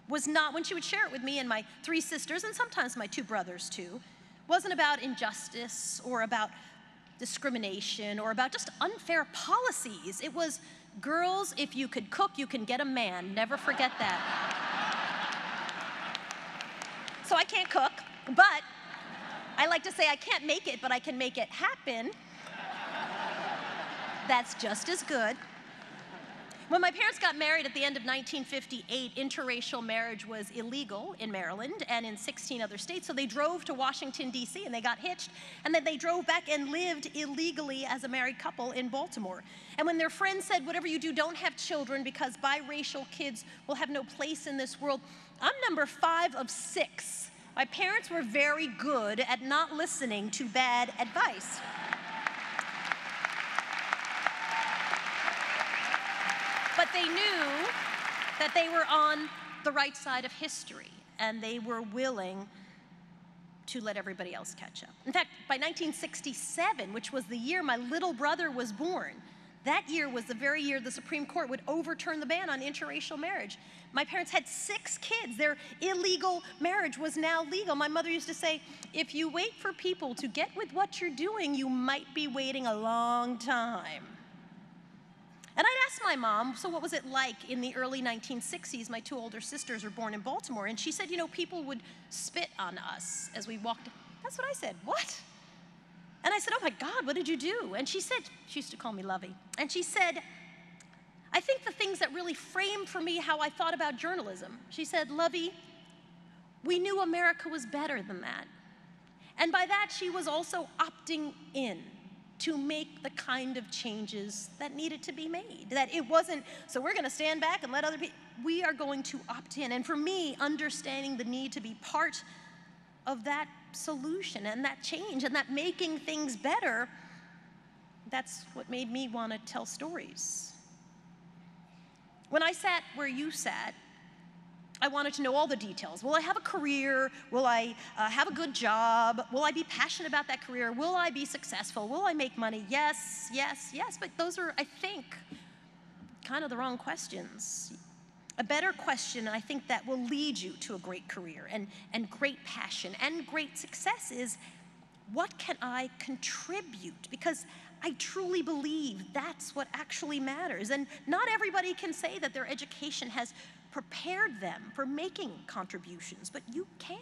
S6: was not, when she would share it with me and my 3 sisters, and sometimes my 2 brothers too, wasn't about injustice or about discrimination or about just unfair policies. It was, girls, if you could cook, you can get a man. Never forget that. So I can't cook, but I like to say I can't make it, but I can make it happen. That's just as good. When my parents got married at the end of 1958, interracial marriage was illegal in Maryland and in 16 other states, so they drove to Washington, D.C., and they got hitched, and then they drove back and lived illegally as a married couple in Baltimore. And when their friends said, whatever you do, don't have children because biracial kids will have no place in this world, I'm number 5 of 6. My parents were very good at not listening to bad advice. But they knew that they were on the right side of history, and they were willing to let everybody else catch up. In fact, by 1967, which was the year my little brother was born, that year was the very year the Supreme Court would overturn the ban on interracial marriage. My parents had 6 kids. Their illegal marriage was now legal. My mother used to say, if you wait for people to get with what you're doing, you might be waiting a long time. And I'd asked my mom, so what was it like in the early 1960s? My 2 older sisters were born in Baltimore, and she said, you know, people would spit on us as we walked. That's what I said, what? And I said, oh my God, what did you do? And she said, she used to call me Lovey, and she said, I think the things that really framed for me how I thought about journalism. She said, Lovey, we knew America was better than that. And by that, she was also opting in to make the kind of changes that needed to be made. That it wasn't, so we're gonna stand back and let other people, we are going to opt in. And for me, understanding the need to be part of that solution and that change and that making things better, that's what made me wanna tell stories. When I sat where you sat, I wanted to know all the details. Will I have a career? Will I have a good job? Will I be passionate about that career? Will I be successful? Will I make money? Yes, yes, yes. But those are, I think, kind of the wrong questions. A better question, I think, that will lead you to a great career and great passion and great success is, what can I contribute? Because I truly believe that's what actually matters. And not everybody can say that their education has prepared them for making contributions, but you can.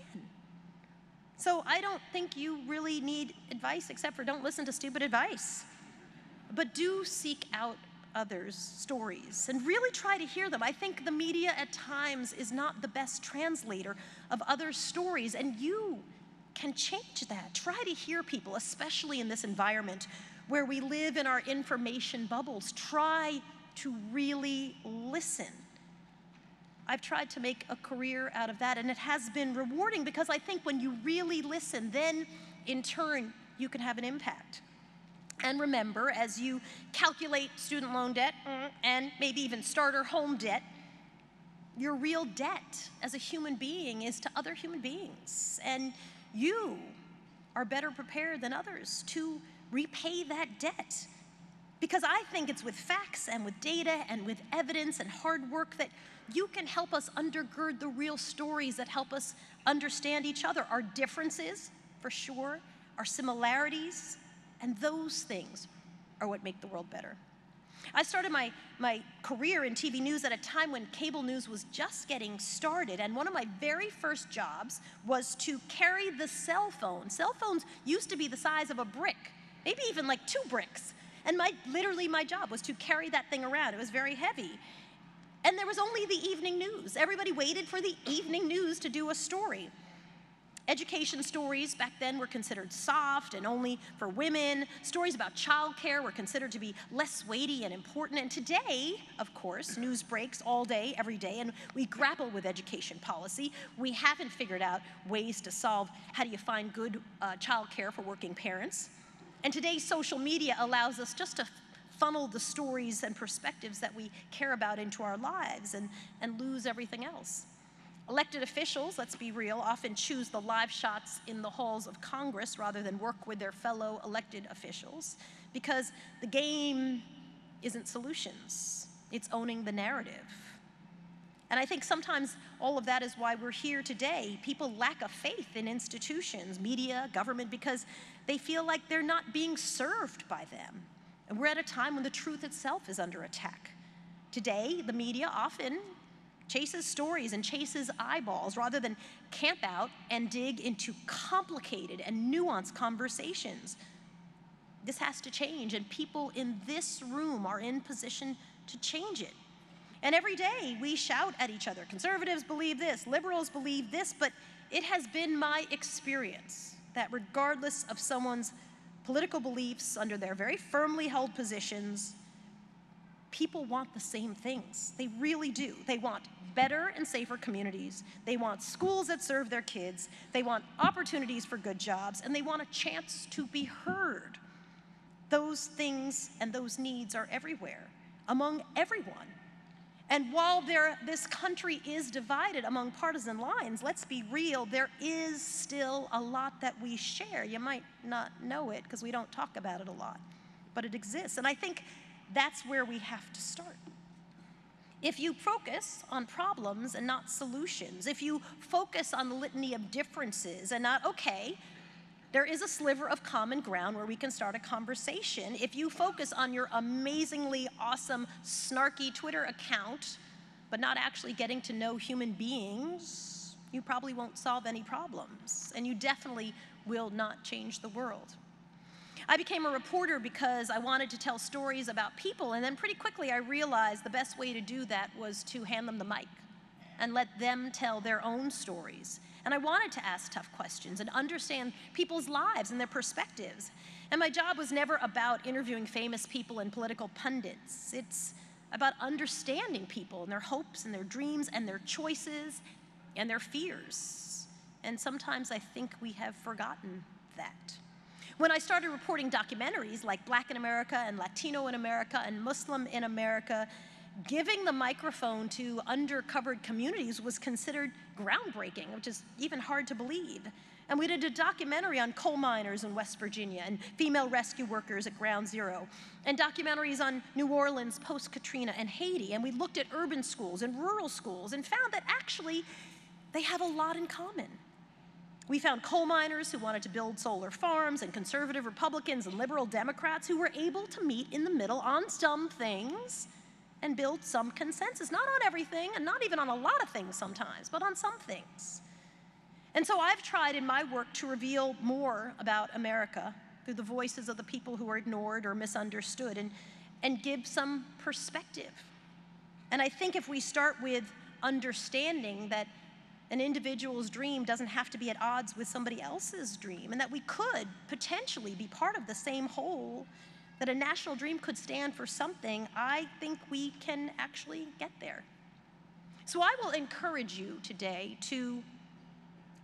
S6: So I don't think you really need advice, except for don't listen to stupid advice. But do seek out others' stories and really try to hear them. I think the media at times is not the best translator of others' stories, and you can change that. Try to hear people, especially in this environment where we live in our information bubbles. Try to really listen. I've tried to make a career out of that, and it has been rewarding because I think when you really listen, then in turn, you can have an impact. And remember, as you calculate student loan debt and maybe even starter home debt, your real debt as a human being is to other human beings. And you are better prepared than others to repay that debt. Because I think it's with facts and with data and with evidence and hard work that you can help us undergird the real stories that help us understand each other. Our differences, for sure, our similarities, and those things are what make the world better. I started my career in TV news at a time when cable news was just getting started, and one of my very first jobs was to carry the cell phone. Cell phones used to be the size of a brick, maybe even like 2 bricks. And literally my job was to carry that thing around. It was very heavy. And there was only the evening news. Everybody waited for the evening news to do a story. Education stories back then were considered soft and only for women. Stories about childcare were considered to be less weighty and important. And today, of course, news breaks all day, every day, and we grapple with education policy. We haven't figured out ways to solve how do you find good childcare for working parents. And today's social media allows us just to funnel the stories and perspectives that we care about into our lives and lose everything else. Elected officials, let's be real, often choose the live shots in the halls of Congress rather than work with their fellow elected officials because the game isn't solutions, it's owning the narrative. And I think sometimes all of that is why we're here today. People lack a faith in institutions, media, government, because they feel like they're not being served by them. And we're at a time when the truth itself is under attack. Today, the media often chases stories and chases eyeballs rather than camp out and dig into complicated and nuanced conversations. This has to change, and people in this room are in position to change it. And every day we shout at each other, conservatives believe this, liberals believe this, but it has been my experience that regardless of someone's political beliefs under their very firmly held positions, people want the same things. They really do. They want better and safer communities. They want schools that serve their kids. They want opportunities for good jobs, and they want a chance to be heard. Those things and those needs are everywhere, among everyone. And while this country is divided among partisan lines, let's be real, there is still a lot that we share. You might not know it because we don't talk about it a lot, but it exists. And I think that's where we have to start. If you focus on problems and not solutions, if you focus on the litany of differences and not, okay, there is a sliver of common ground where we can start a conversation. If you focus on your amazingly awesome, snarky Twitter account, but not actually getting to know human beings, you probably won't solve any problems, and you definitely will not change the world. I became a reporter because I wanted to tell stories about people, and then pretty quickly I realized the best way to do that was to hand them the mic and let them tell their own stories. And I wanted to ask tough questions and understand people's lives and their perspectives. And my job was never about interviewing famous people and political pundits. It's about understanding people and their hopes and their dreams and their choices and their fears. And sometimes I think we have forgotten that. When I started reporting documentaries like Black in America and Latino in America and Muslim in America, giving the microphone to undercovered communities was considered groundbreaking, which is even hard to believe. And we did a documentary on coal miners in West Virginia and female rescue workers at Ground Zero, and documentaries on New Orleans post-Katrina and Haiti. And we looked at urban schools and rural schools and found that actually they have a lot in common. We found coal miners who wanted to build solar farms and conservative Republicans and liberal Democrats who were able to meet in the middle on some things and build some consensus, not on everything and not even on a lot of things sometimes, but on some things. And so I've tried in my work to reveal more about America through the voices of the people who are ignored or misunderstood and give some perspective. And I think if we start with understanding that an individual's dream doesn't have to be at odds with somebody else's dream, and that we could potentially be part of the same whole, that a national dream could stand for something, I think we can actually get there. So I will encourage you today to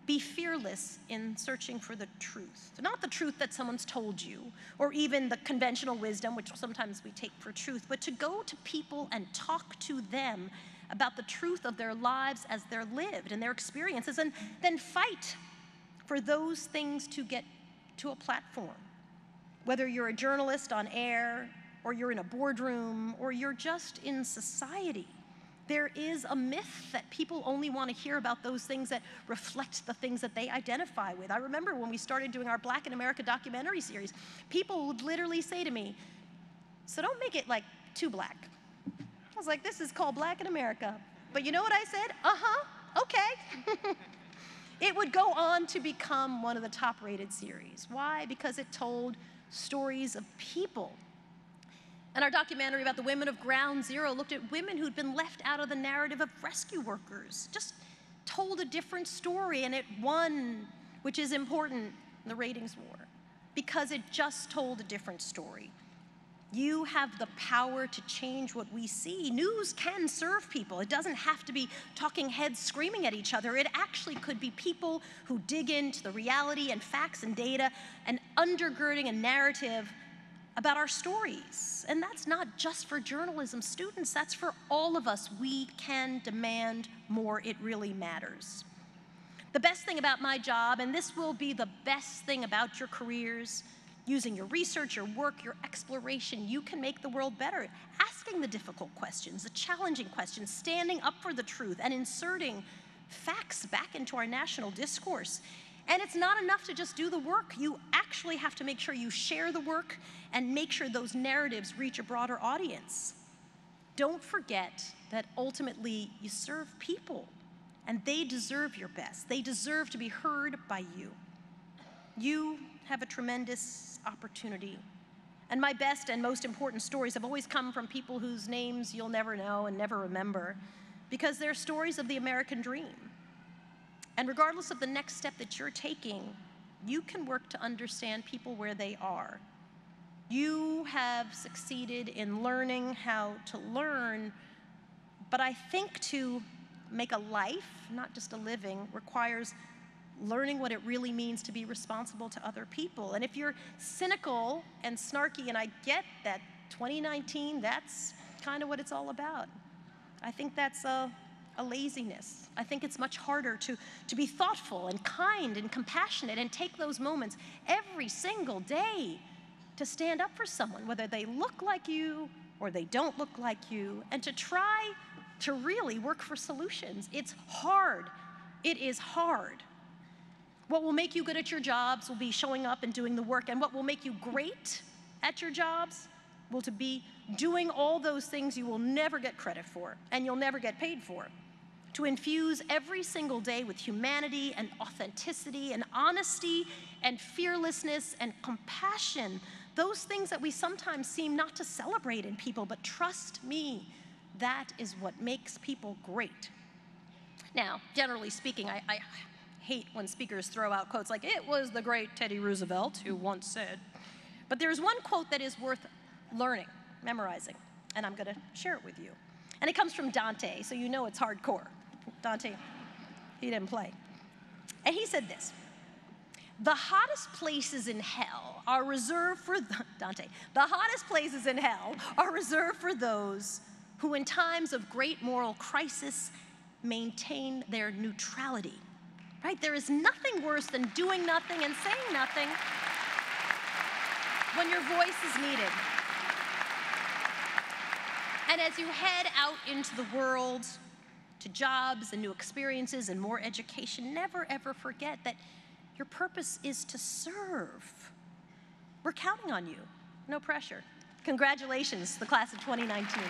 S6: be fearless in searching for the truth. Not the truth that someone's told you, or even the conventional wisdom, which sometimes we take for truth, but to go to people and talk to them about the truth of their lives as they're lived and their experiences, and then fight for those things to get to a platform. Whether you're a journalist on air, or you're in a boardroom, or you're just in society, there is a myth that people only want to hear about those things that reflect the things that they identify with. I remember when we started doing our Black in America documentary series, people would literally say to me, "So don't make it like too black." I was like, "This is called Black in America." But you know what I said? Okay. It would go on to become one of the top-rated series. Why? Because it told stories of people. And our documentary about the women of Ground Zero looked at women who'd been left out of the narrative of rescue workers, just told a different story, and it won, which is important in the ratings war, because it just told a different story. You have the power to change what we see. News can serve people. It doesn't have to be talking heads screaming at each other. It actually could be people who dig into the reality and facts and data and undergirding a narrative about our stories. And that's not just for journalism students, that's for all of us. We can demand more. It really matters. The best thing about my job, and this will be the best thing about your careers, using your research, your work, your exploration, you can make the world better. Asking the difficult questions, the challenging questions, standing up for the truth, and inserting facts back into our national discourse. And it's not enough to just do the work. You actually have to make sure you share the work and make sure those narratives reach a broader audience. Don't forget that ultimately you serve people, and they deserve your best. They deserve to be heard by you. You have a tremendous opportunity. And my best and most important stories have always come from people whose names you'll never know and never remember, because they're stories of the American dream. And regardless of the next step that you're taking, you can work to understand people where they are. You have succeeded in learning how to learn, but I think to make a life, not just a living, requires learning what it really means to be responsible to other people. And if you're cynical and snarky, and I get that 2019, that's kind of what it's all about. I think that's a laziness. I think it's much harder to be thoughtful and kind and compassionate and take those moments every single day to stand up for someone, whether they look like you or they don't look like you, and to try to really work for solutions. It's hard. It is hard. What will make you good at your jobs will be showing up and doing the work, and what will make you great at your jobs will to be doing all those things you will never get credit for and you'll never get paid for. To infuse every single day with humanity and authenticity and honesty and fearlessness and compassion, those things that we sometimes seem not to celebrate in people, but trust me, that is what makes people great. Now, generally speaking, I hate when speakers throw out quotes like, "It was the great Teddy Roosevelt who once said," but there's one quote that is worth learning, memorizing, and I'm gonna share it with you. And it comes from Dante, so you know it's hardcore. Dante, he didn't play. And he said this: "The hottest places in hell are reserved for, Dante, the hottest places in hell are reserved for those who in times of great moral crisis maintain their neutrality, right? There is nothing worse than doing nothing and saying nothing when your voice is needed. And as you head out into the world, to jobs and new experiences and more education, never ever forget that your purpose is to serve. We're counting on you, no pressure. Congratulations, the class of 2019.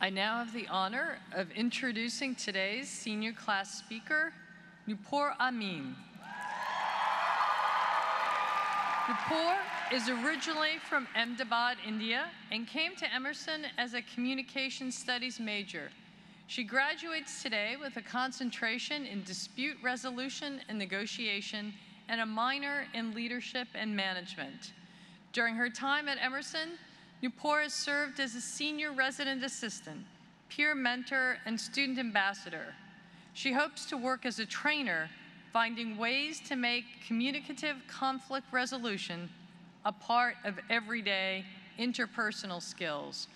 S20: I now have the honor of introducing today's senior class speaker, Nupur Amin. Nupur is originally from Ahmedabad, India, and came to Emerson as a communication studies major. She graduates today with a concentration in dispute resolution and negotiation and a minor in leadership and management. During her time at Emerson, Nupur has served as a senior resident assistant, peer mentor, and student ambassador. She hopes to work as a trainer, finding ways to make communicative conflict resolution a part of everyday interpersonal skills.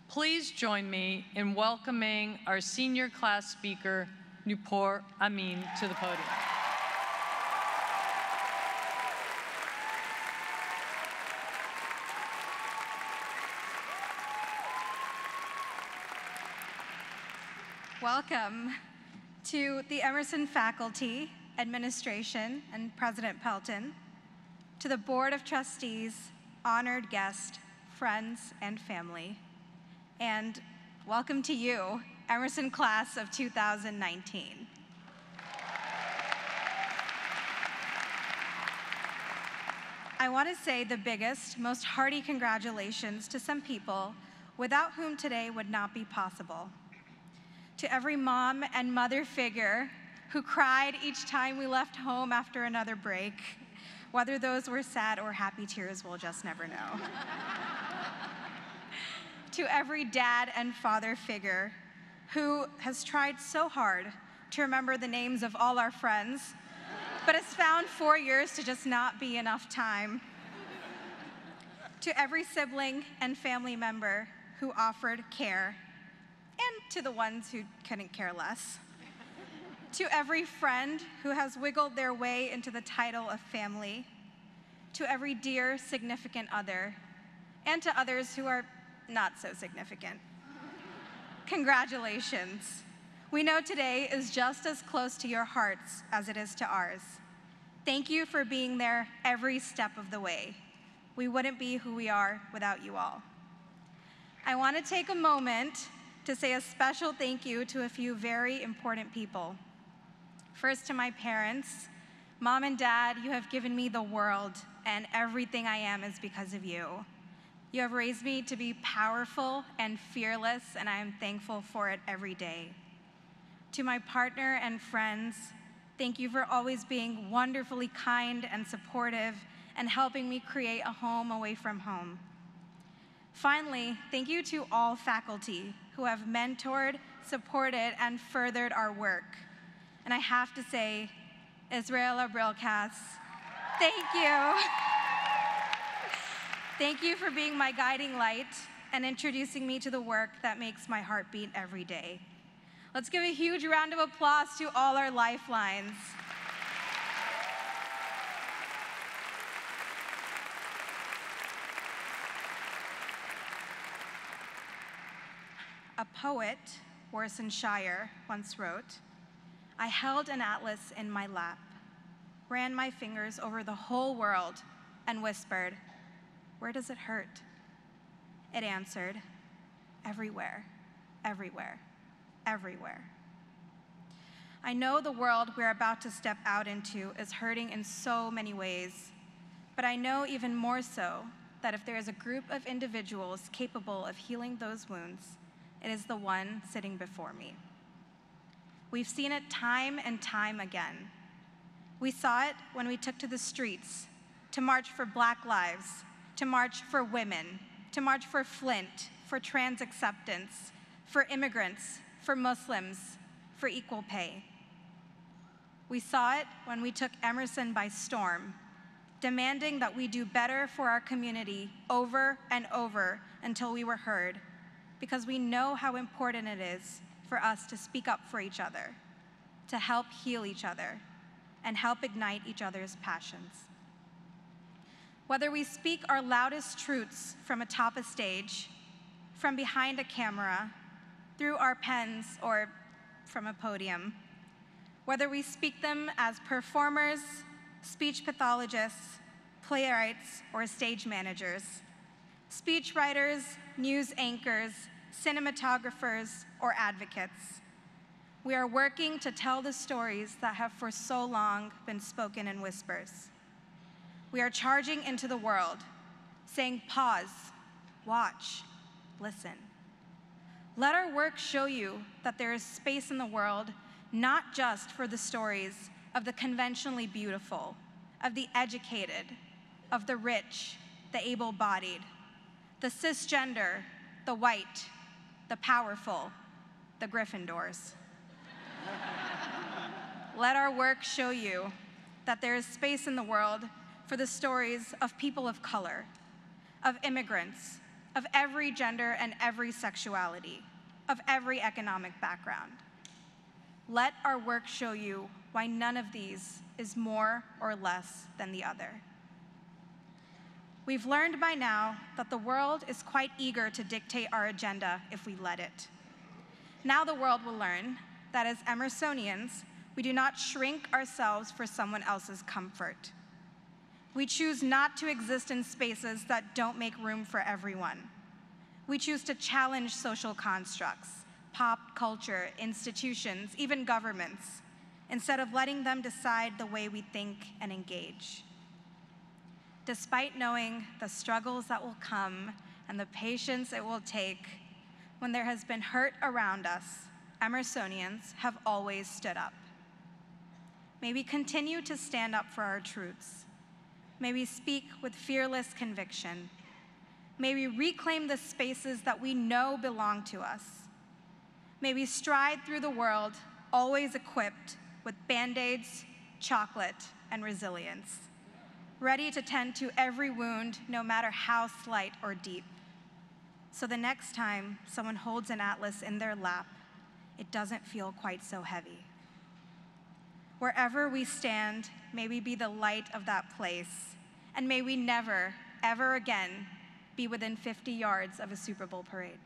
S20: Please join me in welcoming our senior class speaker, Nupur Amin, to the podium.
S7: Welcome to the Emerson faculty, administration, and President Pelton, to the Board of Trustees, honored guest, friends, and family, and welcome to you, Emerson class of 2019. I want to say the biggest, most hearty congratulations to some people without whom today would not be possible. To every mom and mother figure who cried each time we left home after another break, whether those were sad or happy tears, we'll just never know. To every dad and father figure who has tried so hard to remember the names of all our friends, but has found 4 years to just not be enough time. To every sibling and family member who offered care, and to the ones who couldn't care less. To every friend who has wiggled their way into the title of family. To every dear significant other, and to others who are not so significant. Congratulations. We know today is just as close to your hearts as it is to ours. Thank you for being there every step of the way. We wouldn't be who we are without you all. I want to take a moment to say a special thank you to a few very important people. First, to my parents. Mom and Dad, you have given me the world, and everything I am is because of you. You have raised me to be powerful and fearless, and I am thankful for it every day. To my partner and friends, thank you for always being wonderfully kind and supportive and helping me create a home away from home. Finally, thank you to all faculty who have mentored, supported, and furthered our work. And I have to say, Israel Abrilkas, thank you. Thank you for being my guiding light and introducing me to the work that makes my heart beat every day. Let's give a huge round of applause to all our lifelines. A poet, Orson Shire, once wrote, "I held an atlas in my lap, ran my fingers over the whole world, and whispered, 'Where does it hurt?' It answered, 'Everywhere, everywhere, everywhere.'" I know the world we're about to step out into is hurting in so many ways, but I know even more so that if there is a group of individuals capable of healing those wounds, it is the one sitting before me. We've seen it time and time again. We saw it when we took to the streets to march for Black lives, to march for women, to march for Flint, for trans acceptance, for immigrants, for Muslims, for equal pay. We saw it when we took Emerson by storm, demanding that we do better for our community over and over until we were heard, because we know how important it is for us to speak up for each other, to help heal each other, and help ignite each other's passions. Whether we speak our loudest truths from atop a stage, from behind a camera, through our pens, or from a podium, whether we speak them as performers, speech pathologists, playwrights, or stage managers, speech writers, news anchors, cinematographers, or advocates, we are working to tell the stories that have for so long been spoken in whispers. We are charging into the world, saying pause, watch, listen. Let our work show you that there is space in the world not just for the stories of the conventionally beautiful, of the educated, of the rich, the able-bodied, the cisgender, the white, the powerful, the Gryffindors. Let our work show you that there is space in the world for the stories of people of color, of immigrants, of every gender and every sexuality, of every economic background. Let our work show you why none of these is more or less than the other. We've learned by now that the world is quite eager to dictate our agenda if we let it. Now the world will learn that as Emersonians, we do not shrink ourselves for someone else's comfort. We choose not to exist in spaces that don't make room for everyone. We choose to challenge social constructs, pop culture, institutions, even governments, instead of letting them decide the way we think and engage. Despite knowing the struggles that will come and the patience it will take, when there has been hurt around us, Emersonians have always stood up. May we continue to stand up for our truths. May we speak with fearless conviction. May we reclaim the spaces that we know belong to us. May we stride through the world, always equipped with Band-Aids, chocolate, and resilience, ready to tend to every wound, no matter how slight or deep. So the next time someone holds an atlas in their lap, it doesn't feel quite so heavy. Wherever we stand, may we be the light of that place, and may we never, ever again be within 50 yards of a Super Bowl parade.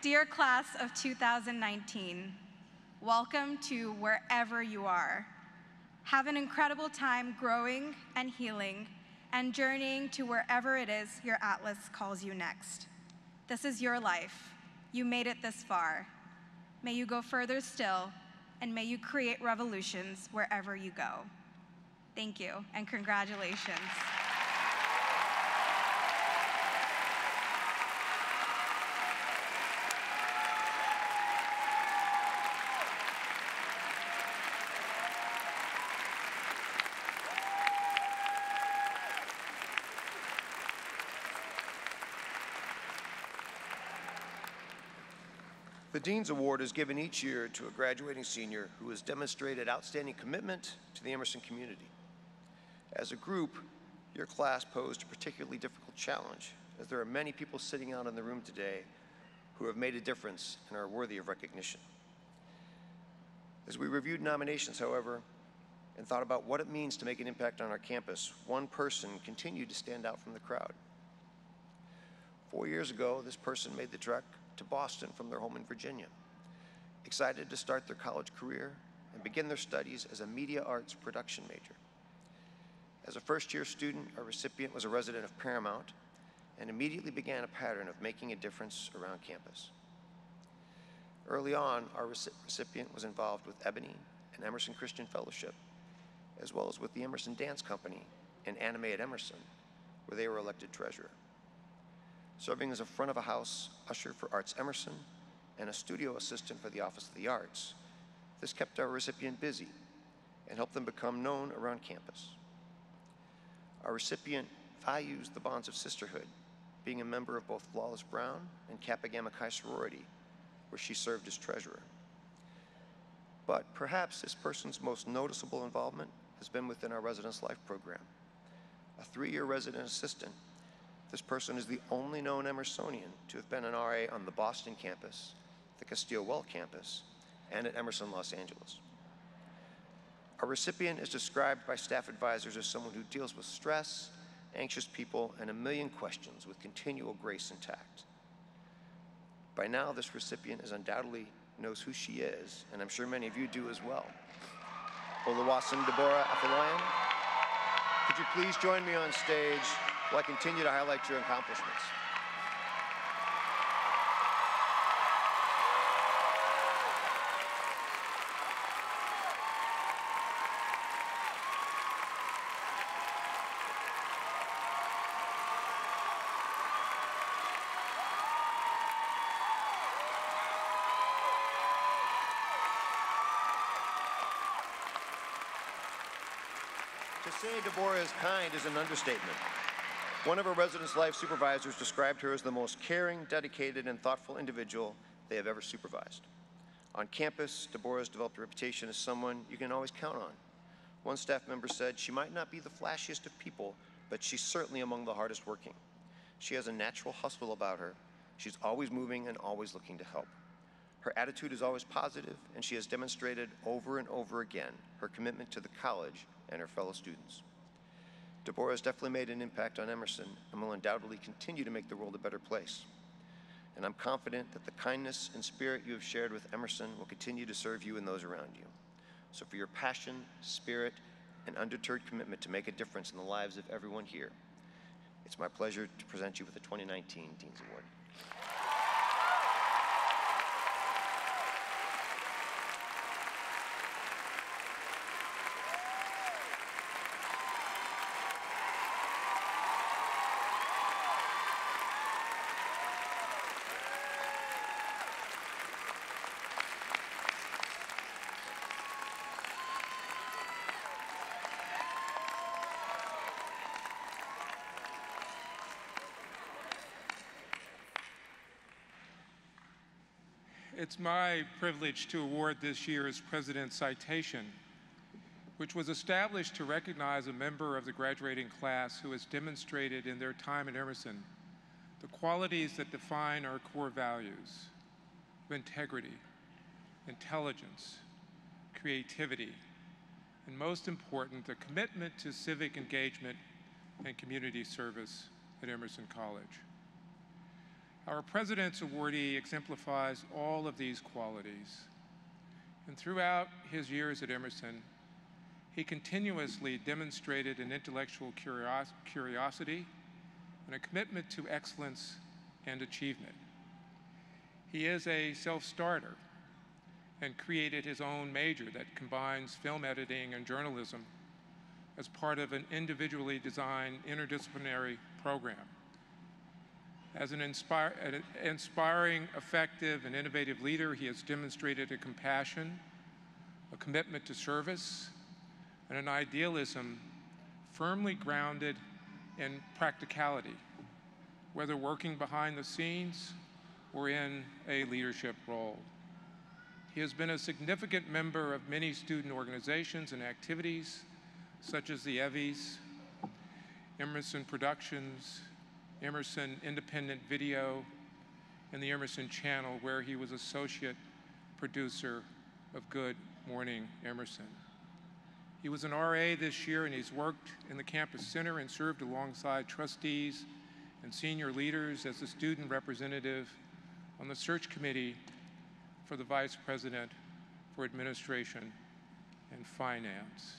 S7: Dear class of 2019, welcome to wherever you are. Have an incredible time growing and healing and journeying to wherever it is your atlas calls you next. This is your life. You made it this far. May you go further still, and may you create revolutions wherever you go. Thank you, and congratulations.
S8: The Dean's Award is given each year to a graduating senior who has demonstrated outstanding commitment to the Emerson community. As a group, your class posed a particularly difficult challenge, as there are many people sitting out in the room today who have made a difference and are worthy of recognition. As we reviewed nominations, however, and thought about what it means to make an impact on our campus, one person continued to stand out from the crowd. 4 years ago, this person made the trek to Boston from their home in Virginia, excited to start their college career and begin their studies as a media arts production major. As a first-year student, our recipient was a resident of Paramount and immediately began a pattern of making a difference around campus. Early on, our recipient was involved with Ebony and Emerson Christian Fellowship as well as with the Emerson Dance Company and Anime at Emerson, where they were elected treasurer. Serving as a front-of-a-house usher for Arts Emerson and a studio assistant for the Office of the Arts, this kept our recipient busy and helped them become known around campus. Our recipient values the bonds of sisterhood, being a member of both Flawless Brown and Kappa Gamma Chi sorority, where she served as treasurer. But perhaps this person's most noticeable involvement has been within our Residence Life program. A 3-year resident assistant, this person is the only known Emersonian to have been an RA on the Boston campus, the Castile Well campus, and at Emerson Los Angeles. Our recipient is described by staff advisors as someone who deals with stress, anxious people, and a million questions with continual grace and tact. By now, this recipient is undoubtedly knows who she is, and I'm sure many of you do as well. Oluwaseun Deborah Afolayan, could you please join me on stage while I continue to highlight your accomplishments? To say Deborah is kind is an understatement. One of our Residence Life supervisors described her as the most caring, dedicated, and thoughtful individual they have ever supervised. On campus, Deborah has developed a reputation as someone you can always count on. One staff member said, she might not be the flashiest of people, but she's certainly among the hardest working. She has a natural hustle about her. She's always moving and always looking to help. Her attitude is always positive, and she has demonstrated over and over again her commitment to the college and her fellow students. Deborah has definitely made an impact on Emerson and will undoubtedly continue to make the world a better place. And I'm confident that the kindness and spirit you have shared with Emerson will continue to serve you and those around you. So for your passion, spirit, and undeterred commitment to make a difference in the lives of everyone here, it's my pleasure to present you with the 2019 Dean's Award.
S3: It's my privilege to award this year's President's Citation, which was established to recognize a member of the graduating class who has demonstrated in their time at Emerson the qualities that define our core values of integrity, intelligence, creativity, and most important, a commitment to civic engagement and community service at Emerson College. Our President's Awardee exemplifies all of these qualities, and throughout his years at Emerson, he continuously demonstrated an intellectual curiosity and a commitment to excellence and achievement. He is a self-starter and created his own major that combines film editing and journalism as part of an individually designed interdisciplinary program. As an inspiring, effective, and innovative leader, he has demonstrated a compassion, a commitment to service, and an idealism firmly grounded in practicality, whether working behind the scenes or in a leadership role. He has been a significant member of many student organizations and activities, such as the Evvies, Emerson Productions, Emerson Independent Video, and the Emerson Channel, where he was associate producer of Good Morning Emerson. He was an RA this year, and he's worked in the campus center and served alongside trustees and senior leaders as a student representative on the search committee for the Vice President for Administration and Finance.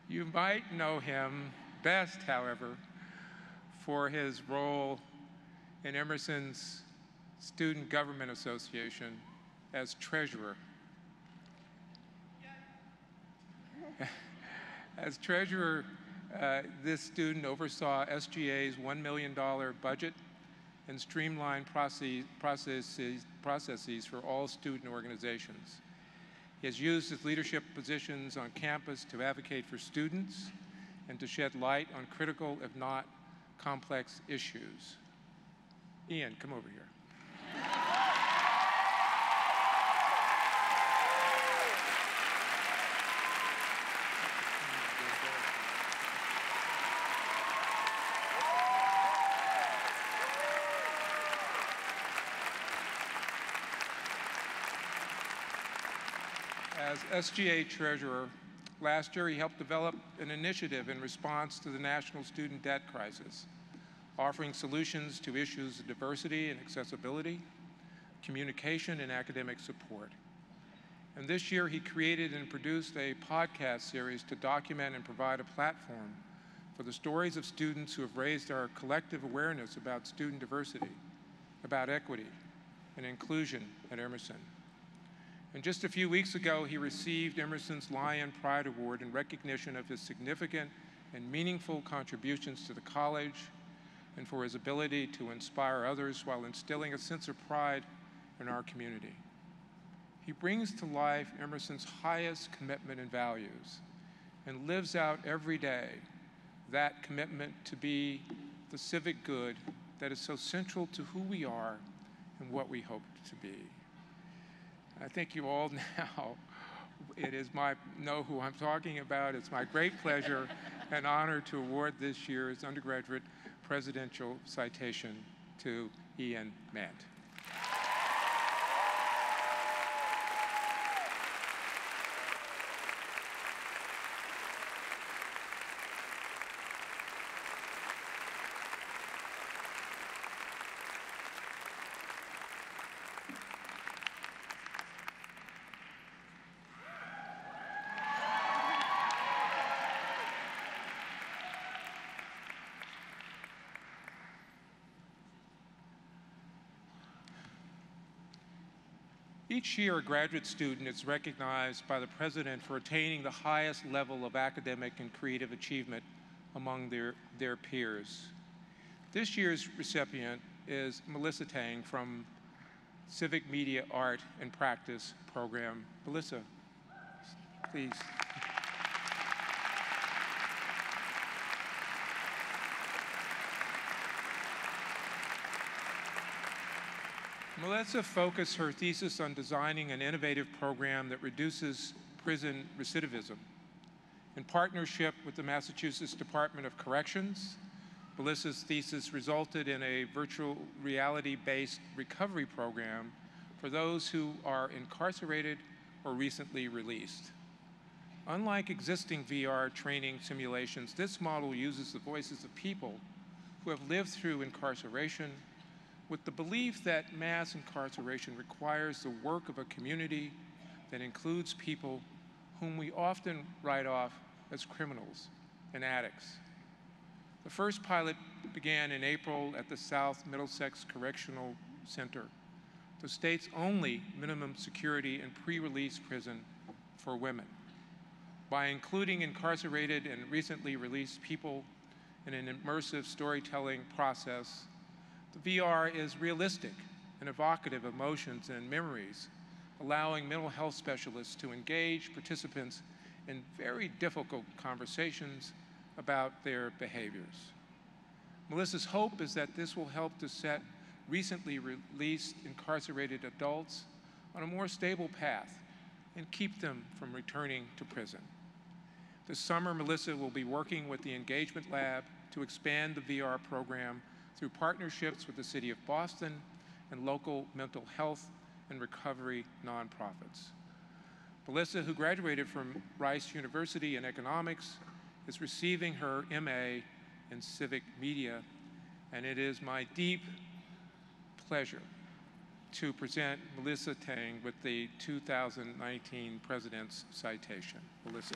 S3: You might know him best, however, for his role in Emerson's Student Government Association as treasurer As treasurer, this student oversaw SGA's $1 million budget and streamlined processes for all student organizations. He has used his leadership positions on campus to advocate for students and to shed light on critical, if not complex, issues. Ian, come over here. As SGA Treasurer, last year he helped develop an initiative in response to the national student debt crisis, offering solutions to issues of diversity and accessibility, communication, and academic support. And this year he created and produced a podcast series to document and provide a platform for the stories of students who have raised our collective awareness about student diversity, about equity and inclusion at Emerson. And just a few weeks ago, he received Emerson's Lion Pride Award in recognition of his significant and meaningful contributions to the college and for his ability to inspire others while instilling a sense of pride in our community. He brings to life Emerson's highest commitment and values and lives out every day that commitment to be the civic good that is so central to who we are and what we hope to be. I think you all now know who I'm talking about. It's my great pleasure and honor to award this year's undergraduate presidential citation to Ian Mant. Each year, a graduate student is recognized by the president for attaining the highest level of academic and creative achievement among their peers. This year's recipient is Melissa Tang from Civic Media Art and Practice program. Melissa, please. Melissa focused her thesis on designing an innovative program that reduces prison recidivism. In partnership with the Massachusetts Department of Corrections, Melissa's thesis resulted in a virtual reality-based recovery program for those who are incarcerated or recently released. Unlike existing VR training simulations, this model uses the voices of people who have lived through incarceration with the belief that mass incarceration requires the work of a community that includes people whom we often write off as criminals and addicts. The first pilot began in April at the South Middlesex Correctional Center, the state's only minimum security and pre-release prison for women. By including incarcerated and recently released people in an immersive storytelling process, the VR is realistic and evocative of emotions and memories, allowing mental health specialists to engage participants in very difficult conversations about their behaviors. Melissa's hope is that this will help to set recently released incarcerated adults on a more stable path and keep them from returning to prison. This summer, Melissa will be working with the Engagement Lab to expand the VR program through partnerships with the City of Boston and local mental health and recovery nonprofits. Melissa, who graduated from Rice University in economics, is receiving her MA in civic media, and it is my deep pleasure to present Melissa Tang with the 2019 President's Citation. Melissa.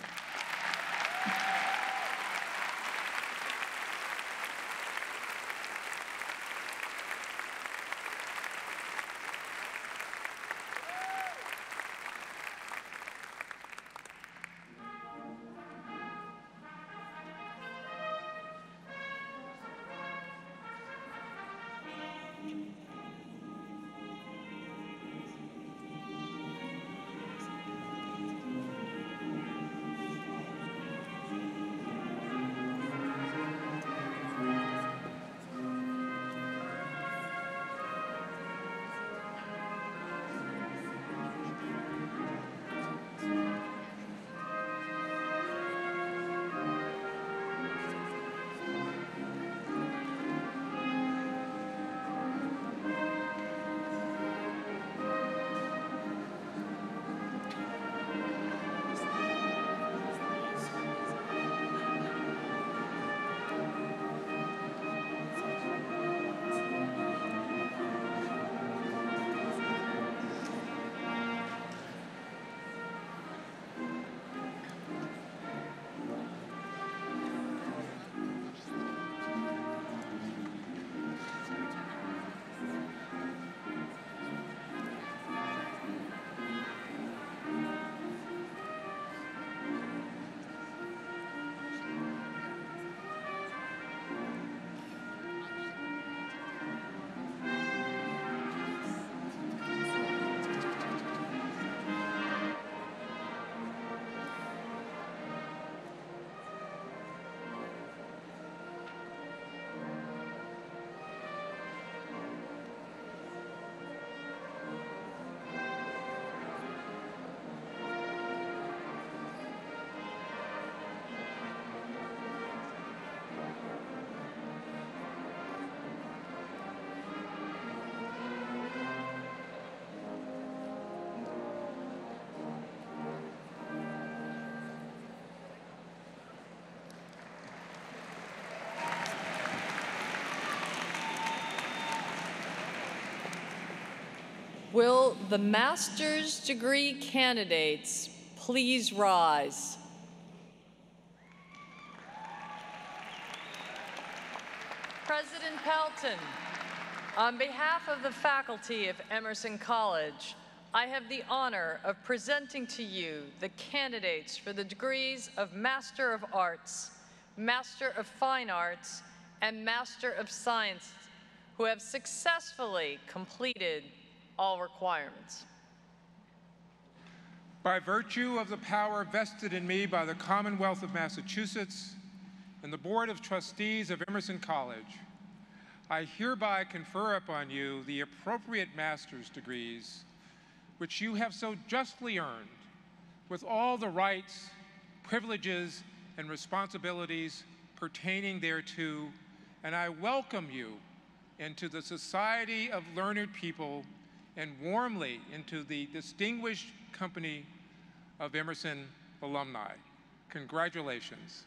S20: Will the master's degree candidates please rise? President Pelton, on behalf of the faculty of Emerson College, I have the honor of presenting to you the candidates for the degrees of Master of Arts, Master of Fine Arts, and Master of Science, who have successfully completed all requirements.
S3: By virtue of the power vested in me by the Commonwealth of Massachusetts and the Board of Trustees of Emerson College, I hereby confer upon you the appropriate master's degrees which you have so justly earned, with all the rights, privileges, and responsibilities pertaining thereto, and I welcome you into the society of learned people and warmly into the distinguished company of Emerson alumni. Congratulations.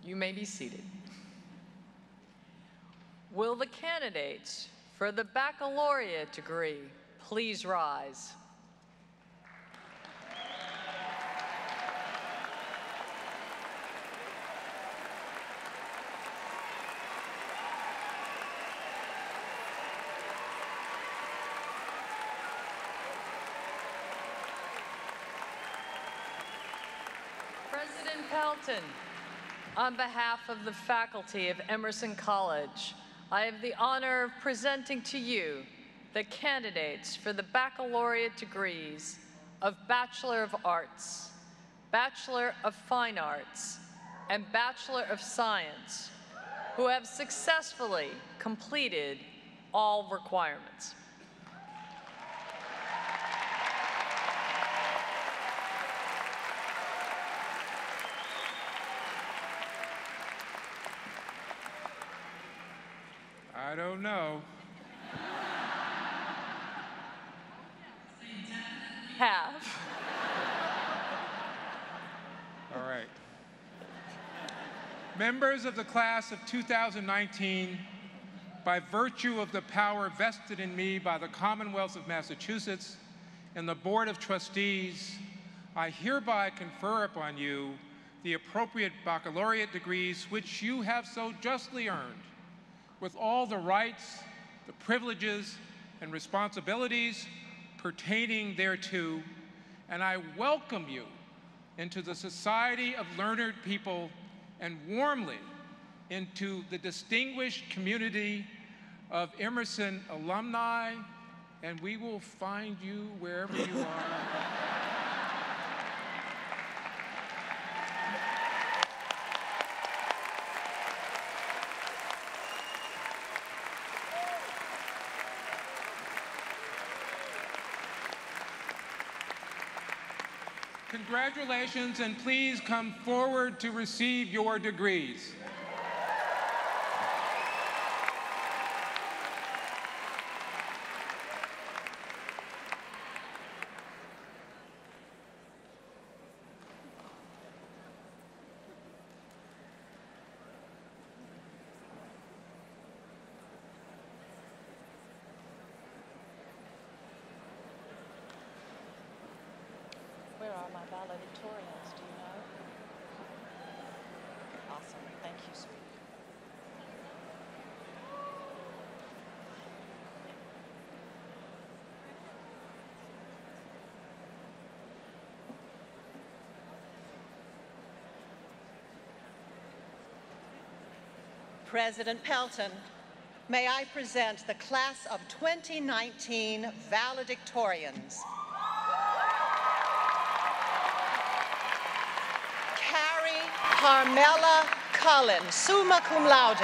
S20: You may be seated. Will the candidates for the baccalaureate degree please rise? President Pelton, on behalf of the faculty of Emerson College, I have the honor of presenting to you the candidates for the baccalaureate degrees of Bachelor of Arts, Bachelor of Fine Arts, and Bachelor of Science, who have successfully completed all requirements.
S3: I don't know.
S20: Have.
S3: All right. Members of the class of 2019, by virtue of the power vested in me by the Commonwealth of Massachusetts and the Board of Trustees, I hereby confer upon you the appropriate baccalaureate degrees which you have so justly earned, with all the rights, the privileges, and responsibilities pertaining thereto, and I welcome you into the society of learned people and warmly into the distinguished community of Emerson alumni, and we will find you wherever you are. Congratulations, and please come forward to receive your degrees.
S5: Where are my valedictorians, do you know? Awesome, thank you, sweetie.
S14: President Pelton, may I present the class of 2019 valedictorians. Carmela Cullen, summa cum laude.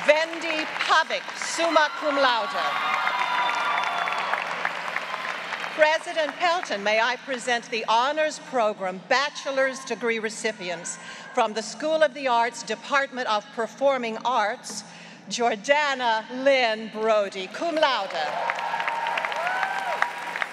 S14: Vendi Pavik, summa cum laude. President Pelton, may I present the honors program bachelor's degree recipients from the School of the Arts, Department of Performing Arts, Jordana Lynn Brody, cum laude.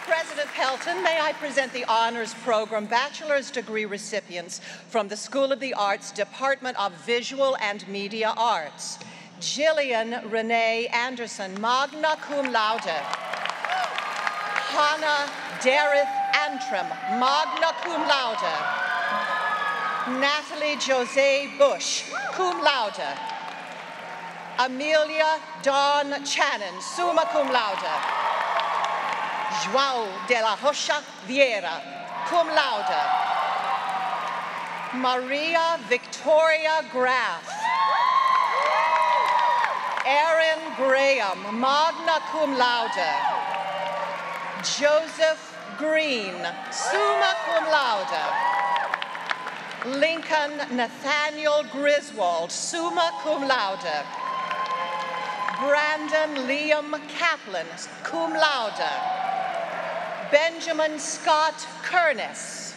S14: President Pelton, may I present the Honors Program Bachelor's Degree recipients from the School of the Arts, Department of Visual and Media Arts. Jillian Renee Anderson, magna cum laude. Hannah Dareth Antrim, magna cum laude. Natalie Jose Bush, cum laude. Amelia Dawn Channon, summa cum laude. João de la Rocha Vieira, cum laude. Maria Victoria Graff. Erin Graham, magna cum laude. Joseph Green, summa cum laude. Lincoln Nathaniel Griswold, summa cum laude. Brandon Liam Kaplan, cum laude. Benjamin Scott Kernis.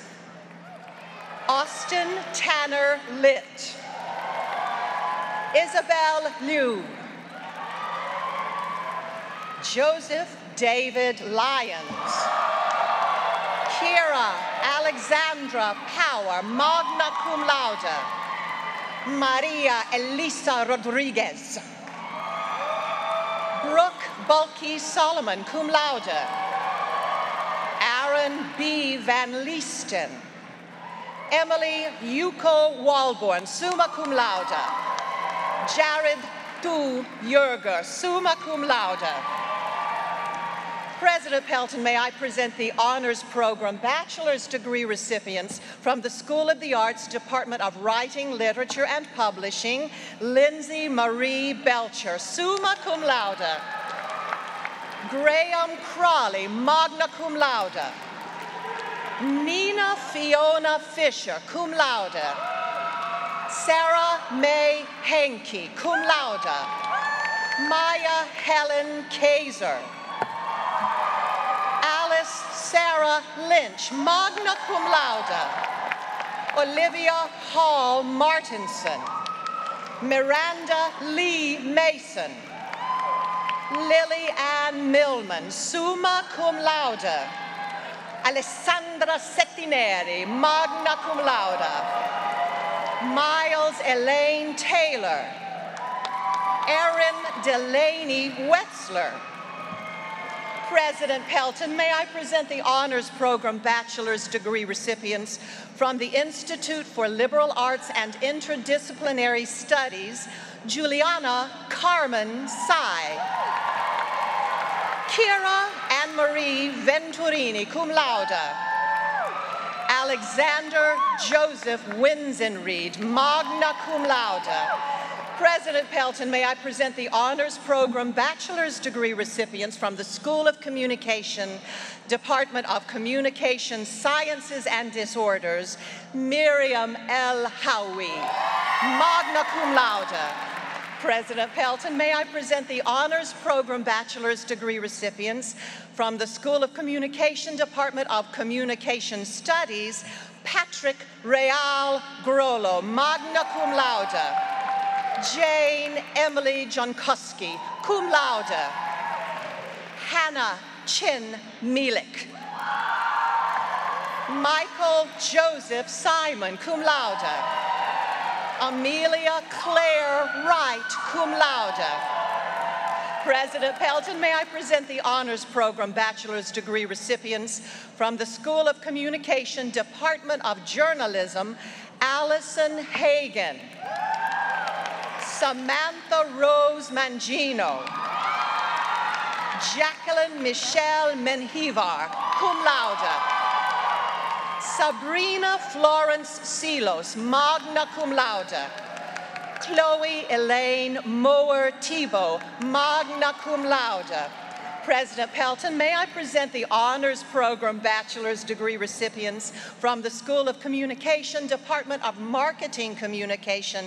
S14: Austin Tanner Litt. Isabel Liu. Joseph David Lyons. Kira Alexandra Power, magna cum laude. Maria Elisa Rodriguez. Brooke Bulkey Solomon, cum laude. Aaron B. Van Leesten. Emily Yuko Walborn, summa cum laude. Jared Du Yerger, summa cum laude. President Pelton, may I present the Honors Program Bachelor's Degree recipients from the School of the Arts, Department of Writing, Literature, and Publishing, Lindsay Marie Belcher, summa cum laude. Graham Crawley, magna cum laude. Nina Fiona Fisher, cum laude. Sarah May Henke, cum laude. Maya Helen Kaiser. Alice Sarah Lynch, magna cum laude. Olivia Hall Martinson. Miranda Lee Mason. Lily Ann Millman, summa cum laude. Alessandra Settineri, magna cum laude. Miles Elaine Taylor. Erin Delaney Wetzler. President Pelton, may I present the Honors Program Bachelor's Degree recipients from the Institute for Liberal Arts and Interdisciplinary Studies, Juliana Carmen Sai. Kira Anne-Marie Venturini, cum laude. Alexander Joseph Winsenreed, magna cum laude. President Pelton, may I present the Honors Program Bachelor's Degree recipients from the School of Communication, Department of Communication Sciences and Disorders, Miriam L. Howie, magna cum laude. President Pelton, may I present the Honors Program Bachelor's Degree recipients from the School of Communication, Department of Communication Studies, Patrick Real Grollo, magna cum laude. Jane Emily Jankowski, cum laude. Hannah Chin Mielik. Michael Joseph Simon, cum laude. Amelia Claire Wright, cum laude. President Pelton, may I present the Honors Program Bachelor's Degree recipients from the School of Communication, Department of Journalism, Allison Hagan. Samantha Rose Mangino. Jacqueline Michelle Menjivar, cum laude. Sabrina Florence Silos, magna cum laude. Chloe Elaine Mower Thibault, magna cum laude. President Pelton, may I present the Honors Program Bachelor's Degree recipients from the School of Communication, Department of Marketing Communication,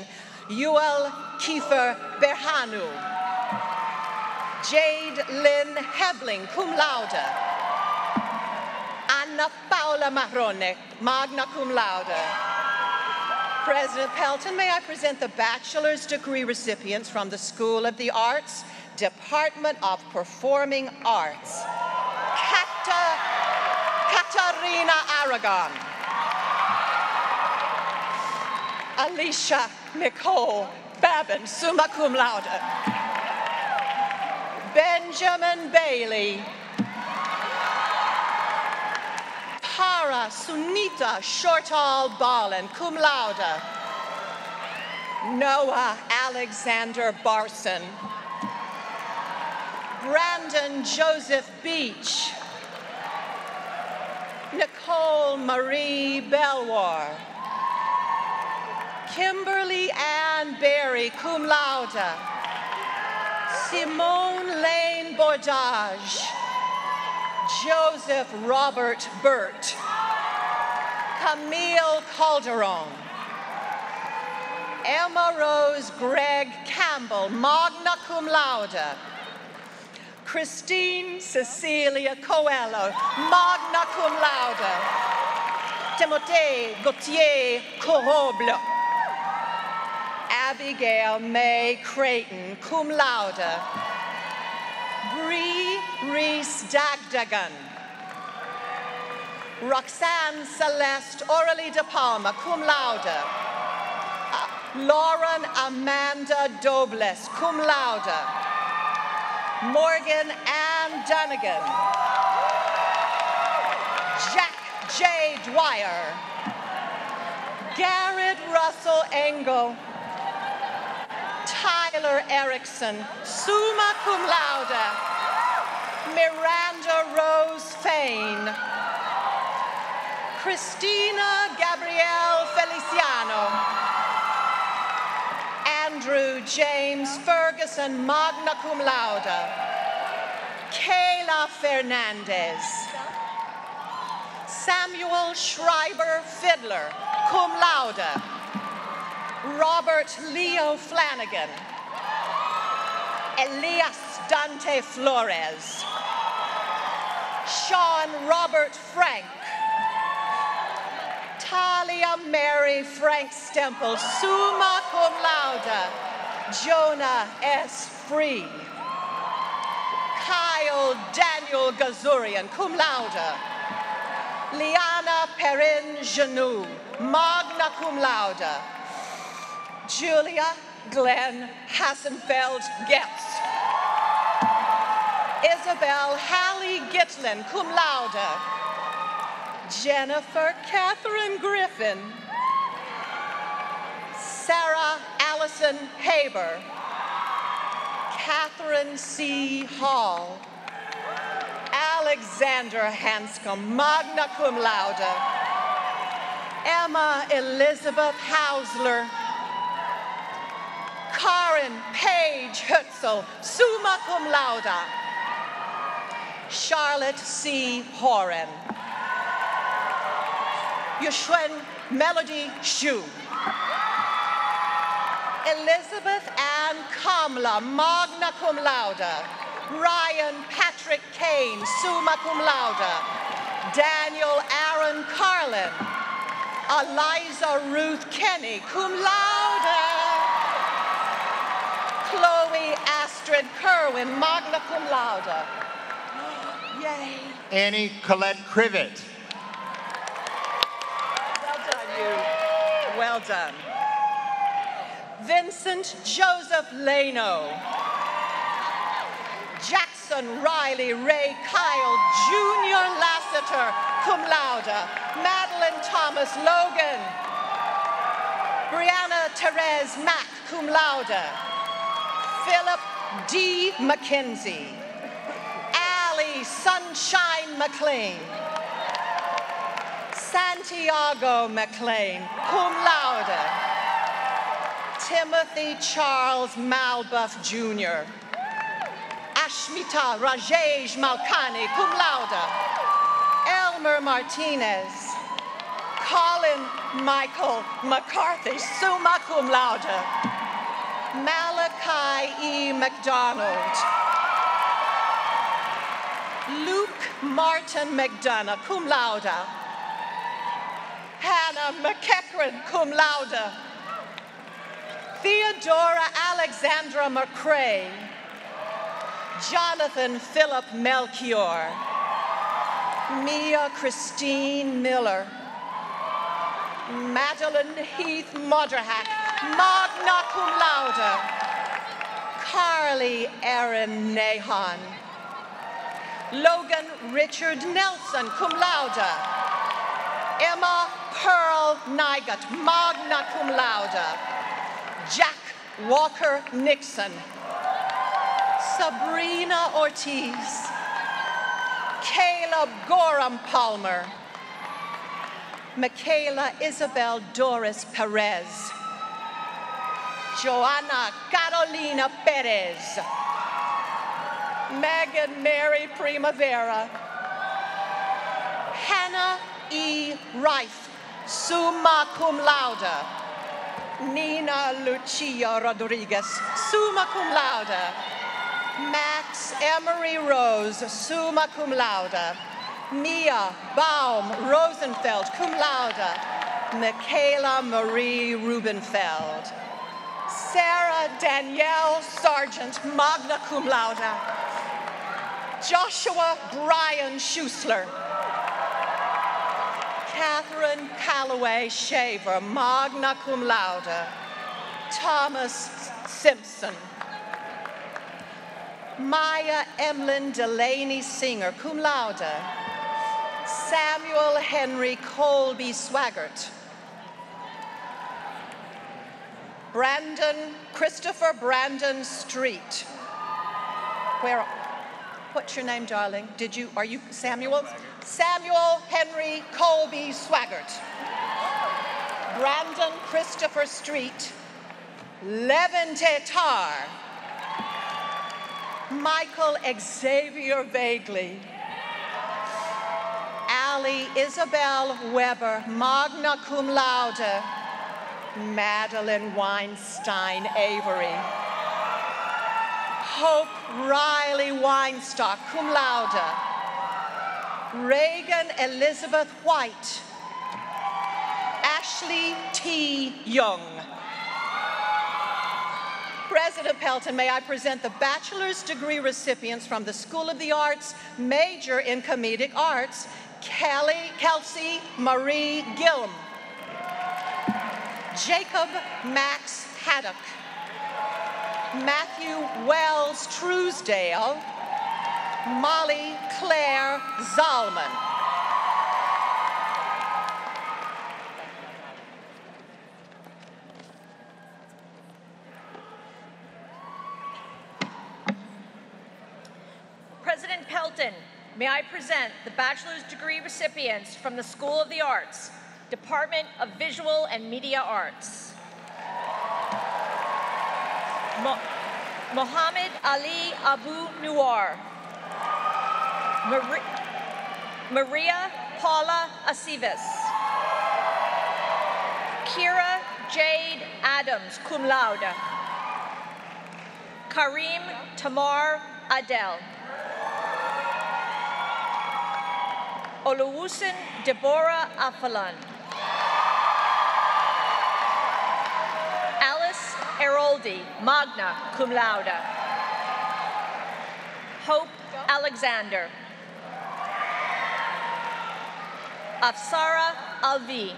S14: Yuel Kiefer Berhanu. Jade Lynn Hebling, cum laude. Anna Paula Marrone, magna cum laude. President Pelton, may I present the Bachelor's Degree recipients from the School of the Arts, Department of Performing Arts. Kata Serena Aragon. Alicia Nicole Babin, summa cum laude. Benjamin Bailey. Para Sunita Shortall Ballin, cum laude. Noah Alexander Barson. Brandon Joseph Beach. Nicole Marie Belwar. Kimberly Ann Berry, cum laude. Simone Lane Bordage. Joseph Robert Burt. Camille Calderon. Emma Rose Greg Campbell, magna cum laude. Christine Cecilia Coelho, magna cum laude. Timothée Gauthier Coroble. Abigail May Creighton, cum laude. Bree Reese Dagdagan. Roxanne Celeste Aurelie de Palma, cum laude. Lauren Amanda Dobles, cum laude. Morgan Ann Dunnigan. Jack J. Dwyer. Garrett Russell Engel. Tyler Erickson, summa cum laude. Miranda Rose Fain. Christina Gabrielle Feliciano. Andrew James Ferguson, magna cum laude. Kayla Fernandez. Samuel Schreiber Fiddler, cum laude. Robert Leo Flanagan. Elias Dante Flores. Sean Robert Frank. Talia Mary Frank Stempel, summa cum laude. Jonah S. Free. Kyle Daniel Gazurian, cum laude. Liana Perrin Janou, magna cum laude. Julia Glenn Hassenfeld Getz. Isabel Hallie Gitlin, cum laude. Jennifer Catherine Griffin. Sarah Allison Haber. Catherine C. Hall. Alexander Hanscom, magna cum laude. Emma Elizabeth Hausler. Karen Page Hutzel, summa cum laude. Charlotte C. Horan. Yushuen Melody Shu. Elizabeth Ann Kamla, magna cum laude. Ryan Patrick Kane, summa cum laude. Daniel Aaron Carlin. Eliza Ruth Kenny, cum laude. Chloe Astrid Kerwin, magna cum laude. Yay.
S10: Annie Colette Crivet.
S14: Well done, you. Well done. Vincent Joseph Leno. Jackson Riley Ray Kyle Jr. Lassiter, cum laude. Madeline Thomas Logan. Brianna Therese Mack, cum laude. Philip D. McKenzie. Allie Sunshine McLean. Santiago McLean, cum laude. Timothy Charles Malbuff Jr. Ashmita Rajesh Malkani, cum laude. Elmer Martinez. Colin Michael McCarthy, summa cum laude. Malachi E. McDonald. Luke Martin McDonough, cum laude. Hannah McEachran, cum laude. Theodora Alexandra McCrae. Jonathan Philip Melchior. Mia Christine Miller. Madeline Heath Modderhack, magna cum laude. Carly Erin Nahan. Logan Richard Nelson, cum laude. Emma Pearl Nygut, magna cum laude. Jack Walker Nixon. Sabrina Ortiz. Caleb Gorham Palmer. Michaela Isabel Doris Perez. Joanna Carolina Perez. Megan Mary Primavera. Hannah E. Rife, summa cum laude. Nina Lucia Rodriguez, summa cum laude. Max Emery Rose, summa cum laude. Mia Baum Rosenfeld, cum laude. Michaela Marie Rubenfeld. Sarah Danielle Sargent, magna cum laude. Joshua Brian Schusler. Catherine Calloway Shaver, magna cum laude. Thomas Simpson. Maya Emlyn Delaney Singer, cum laude. Samuel Henry Colby Swaggart. Christopher Brandon Street. What's your name, darling? Are you Samuel? Samuel Henry Colby Swaggart. Brandon Christopher Street. Levante Tar. Michael Xavier Vagley. Allie Isabel Weber, magna cum laude. Madeline Weinstein Avery. Hope Riley Weinstock, cum laude. Reagan Elizabeth White. Ashley T. Young. President Pelton, may I present the bachelor's degree recipients from the School of the Arts, major in comedic arts, Kelsey Marie Gilm. Jacob Max Haddock. Matthew Wells Truesdale. Molly Claire Zalman.
S4: President Pelton, may I present the bachelor's degree recipients from the School of the Arts, Department of Visual and Media Arts. Mohammed Ali Abu Nuar. Maria Paula Aceves. Kira Jade Adams, cum laude. Karim Tamar Adel. Oluwusin Deborah Afalan. Alice Eroldi, magna cum laude. Hope Alexander. Afsara Alvi.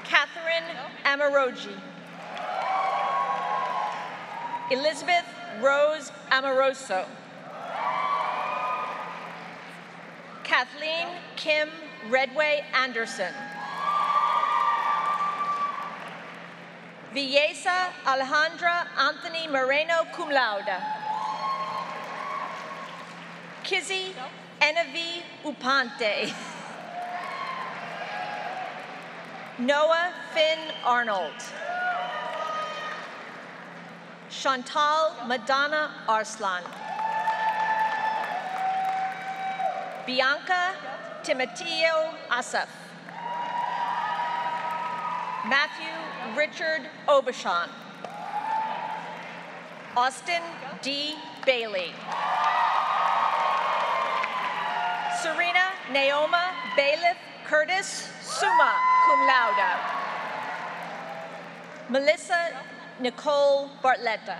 S4: Catherine Amaroji. Elizabeth Rose Amoroso. Kathleen Kim Redway Anderson. Villesa Alejandra Anthony Moreno, cum laude. Kizzy Enevi Upante. Noah Finn Arnold. Chantal Madonna Arslan. Bianca Timoteo Asaf. Matthew Richard Obashan. Austin D. Bailey. Serena Naoma Bailiff Curtis, summa cum laude. Melissa Nicole Bartletta.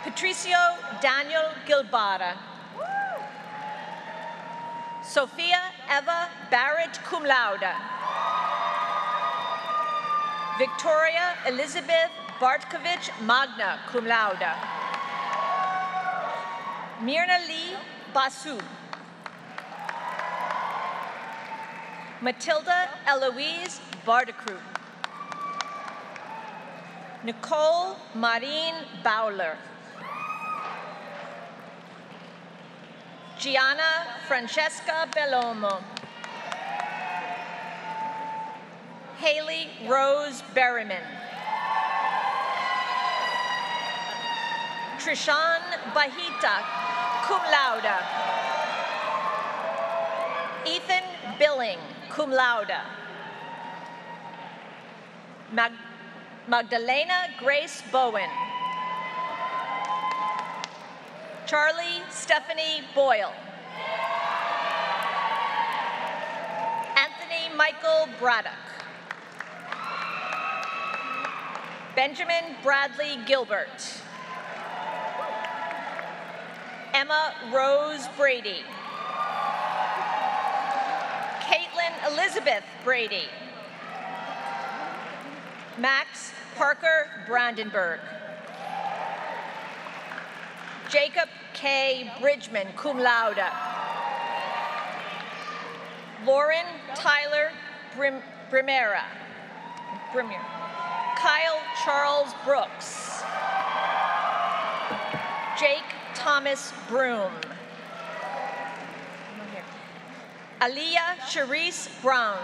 S4: Patricio Daniel Gilbara. Sophia Eva Barrett, cum laude. Victoria Elizabeth Bartkovich, magna cum laude. Myrna Lee Basu. Matilda Eloise Bardacru. Nicole Marine Bowler. Gianna Francesca Bellomo. Haley Rose Berryman. Trishan Bahita, cum laude. Ethan Billing, cum laude. Magdalena Grace Bowen. Charlie Stephanie Boyle. Anthony Michael Braddock. Benjamin Bradley Gilbert. Emma Rose Brady. Caitlin Elizabeth Brady. Max Parker Brandenburg. Jacob K. Bridgman, cum laude. Lauren Tyler Brimera. Kyle Charles Brooks. Jake Thomas Broom. Aliyah Charisse Brown.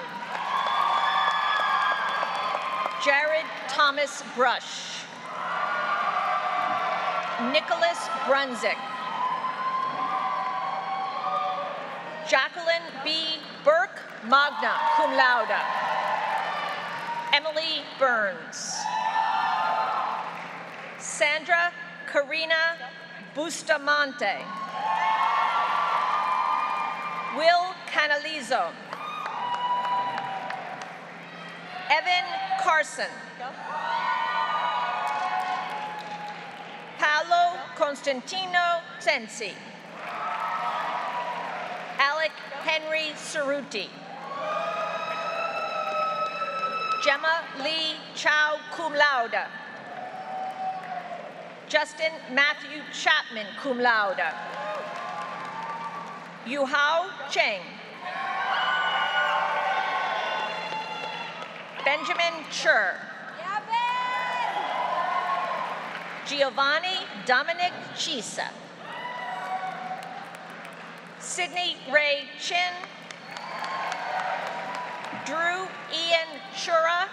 S4: Jared Thomas Brush. Nicholas Brunzick. Jacqueline B. Burke, magna cum laude. Emily Burns. Sandra Karina Bustamante. Will Canalizo. Evan Carson. Paolo Constantino Sensi. Alec Henry Cerruti. Gemma Lee Chow, cum laude. Justin Matthew Chapman, cum laude. Yuhao Cheng. Benjamin Chur. Giovanni Dominic Chisa. Sydney Ray Chin. Drew Ian Chura.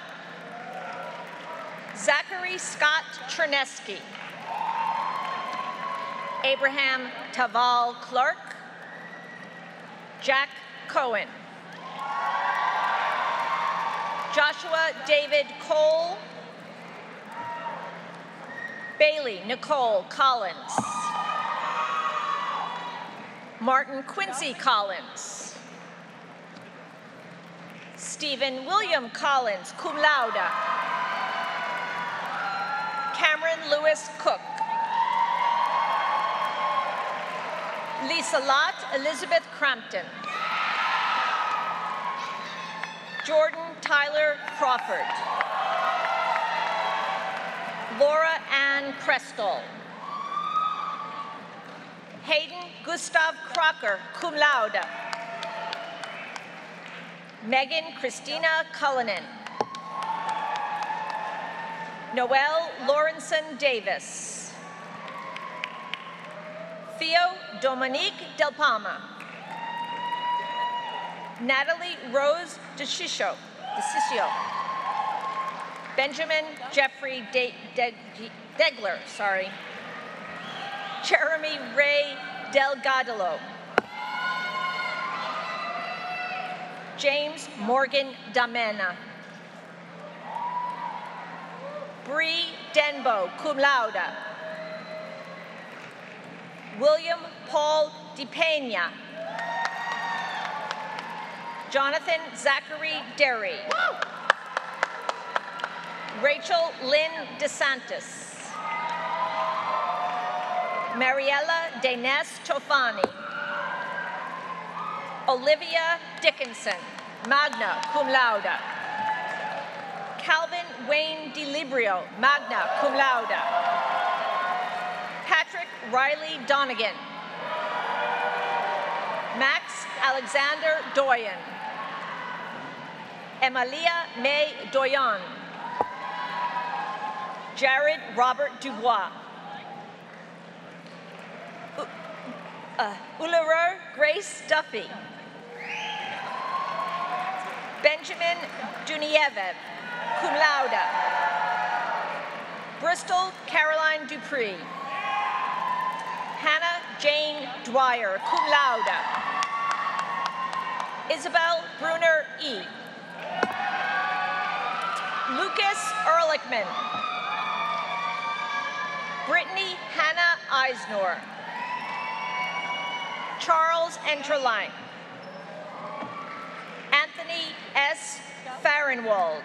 S4: Zachary Scott Chernesky. Abraham Taval Clark. Jack Cohen. Joshua David Cole. Bailey Nicole Collins. Martin Quincy Collins. Stephen William Collins, cum laude. Cameron Lewis Cook. Lisa Lott Elizabeth Crampton. Jordan Tyler Crawford. Laura Ann Kreskel. Hayden Gustav Crocker, cum laude. Megan Christina Cullinan. Noelle Lawrenson Davis. Theo Dominique Del Palma. Natalie Rose DeCiccio. Benjamin Jeffrey Degler, sorry. Jeremy Ray Delgadillo. James Morgan Damena. Bree Denbo, cum laude. William Paul DePena. Jonathan Zachary Derry. Rachel Lynn DeSantis. Mariella Danes Tofani. Olivia Dickinson, magna cum laude. Calvin Wayne DeLibrio, magna cum laude. Patrick Riley Donegan. Max Alexander Doyen. Emilia May Doyon. Jared Robert Dubois. Uluru Grace Duffy. Benjamin Duniev, cum laude. Bristol Caroline Dupree. Hannah Jane Dwyer, cum laude. Isabel Bruner E. Lucas Ehrlichman. Brittany Hannah Eisnor. Charles Enterline. Anthony S. Farrenwald.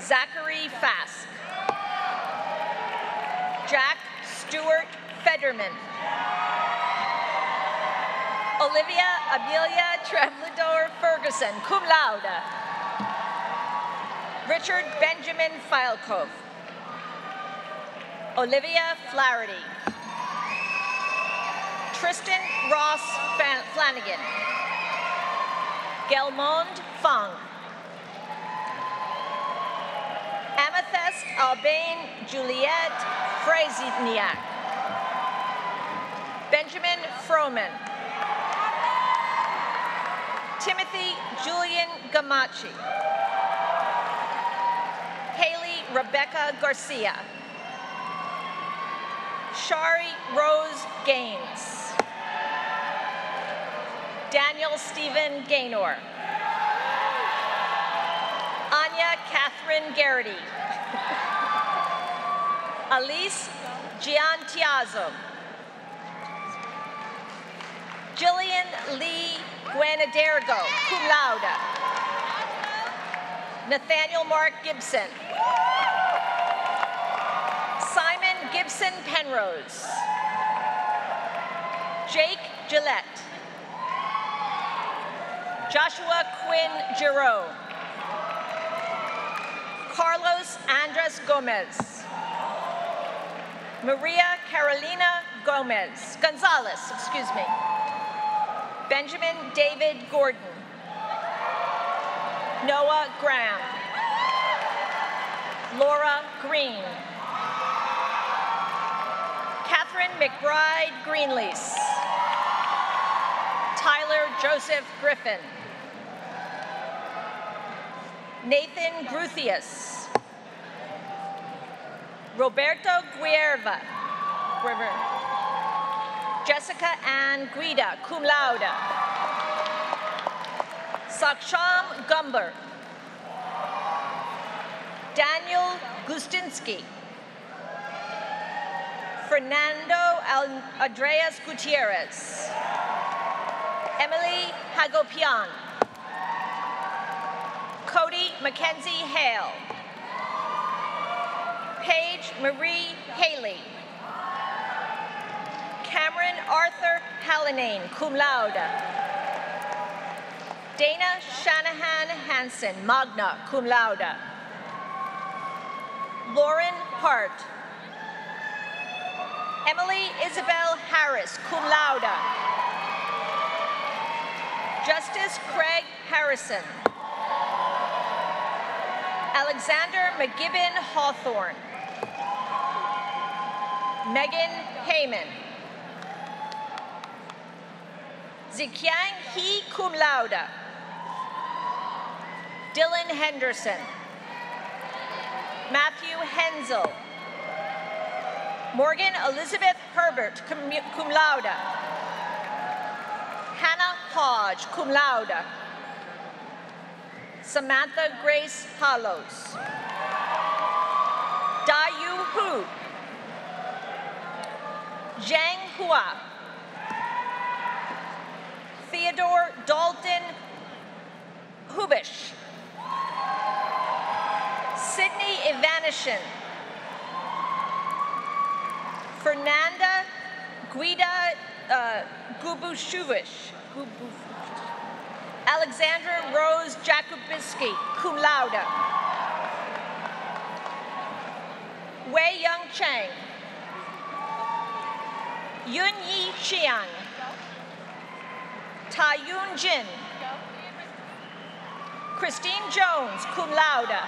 S4: Zachary Fask. Jack Stewart Federman. Olivia Amelia Trevlador Ferguson, cum laude. Richard Benjamin Filekov. Olivia Flaherty. Tristan Ross Flanagan. Gelmond Fung. Amethyst Albane Juliette Fraziniak. Benjamin Froman. Timothy Julian Gamachi. Haley Rebecca Garcia. Shari Rose Gaines. Daniel Stephen Gaynor. Anya Catherine Garrity. Elise Giantiazzo. Jillian Lee Guanadergo, cum laude. Nathaniel Mark Gibson. Simon Gibson Penrose. Jake Gillette. Joshua Quinn Giroux. Carlos Andres Gomez. Maria Carolina Gonzalez, excuse me. Benjamin David Gordon. Noah Graham. Laura Green. Catherine McBride Greenlease. Tyler Joseph Griffin. Nathan Gruthius. Roberto Guerva. Jessica Ann Guida, cum laude. Saksham Gumber. Daniel Gustinsky. Fernando Andreas Gutierrez. Emily Hagopian. Cody Mackenzie Hale. Paige Marie Haley. Cameron Arthur Hallinane, cum laude. Dana Shanahan Hansen, magna, cum laude. Lauren Hart. Emily Isabel Harris, cum laude. Justice Craig Harrison. Alexander McGibbon Hawthorne. Megan Heyman. Ziqiang He, cum laude. Dylan Henderson. Matthew Hensel. Morgan Elizabeth Herbert, cum laude. Hannah Hodge, cum laude. Samantha Grace Hollows. Da-Yu Hu. Zhang Hua. Theodore Dalton Hubish. Sydney Evanishin. Fernanda Guida Gubushuvish. Alexandra Rose Jakubiski, cum laude. Wei Young Chang. Yun Yi Xiang. Ta Yun Jin. Christine Jones, cum laude.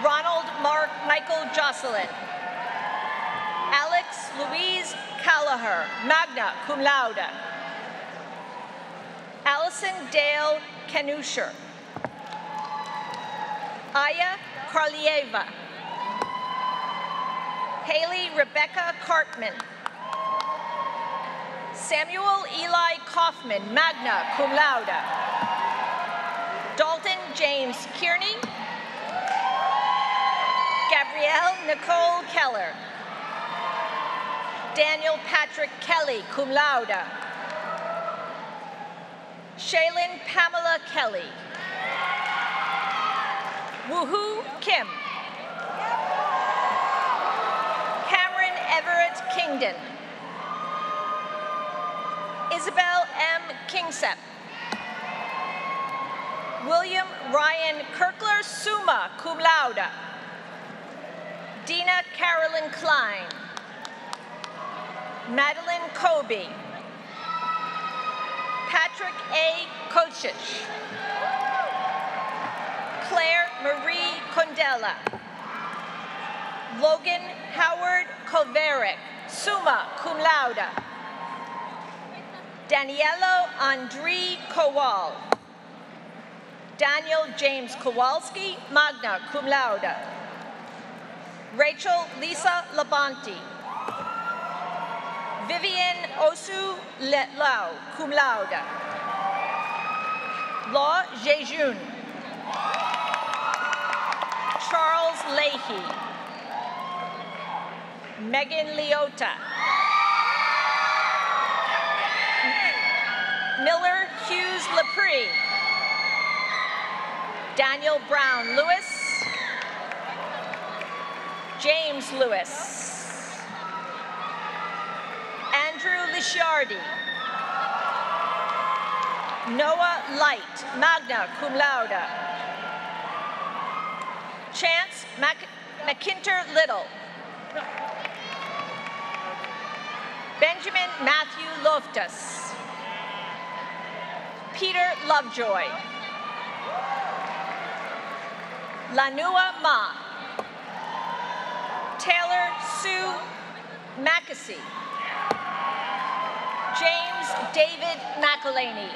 S4: Ronald Mark Michael Jocelyn. Alex Louise Callagher, magna cum laude. Allison Dale Kanusher. Aya Karlieva. Haley Rebecca Cartman. Samuel Eli Kaufman, magna cum laude. Dalton James Kearney. Gabrielle Nicole Keller. Daniel Patrick Kelly, cum laude. Shaylin Pamela Kelly. Woohoo Kim. Cameron Everett Kingdon. Isabel M. Kingsep. William Ryan Kirkler, summa cum laude. Dina Carolyn Klein. Madeline Kobe. Patrick A. Kochich. Claire Marie Condella. Logan Howard Koverick, summa cum laude. Danielo Andrei Kowal. Daniel James Kowalski, magna cum laude. Rachel Lisa Labonte. Vivian Osu Lau, cum laude. Law Jejun. Charles Leahy. Megan Leota. Miller Hughes Lepre. Daniel Brown Lewis. James Lewis. Andrew Lisciardi. Noah Light, magna cum laude. Chance McIntyre Little. Benjamin Matthew Loftus. Peter Lovejoy. Lanua Ma. Taylor Sue Mackesy. James David McElhaney.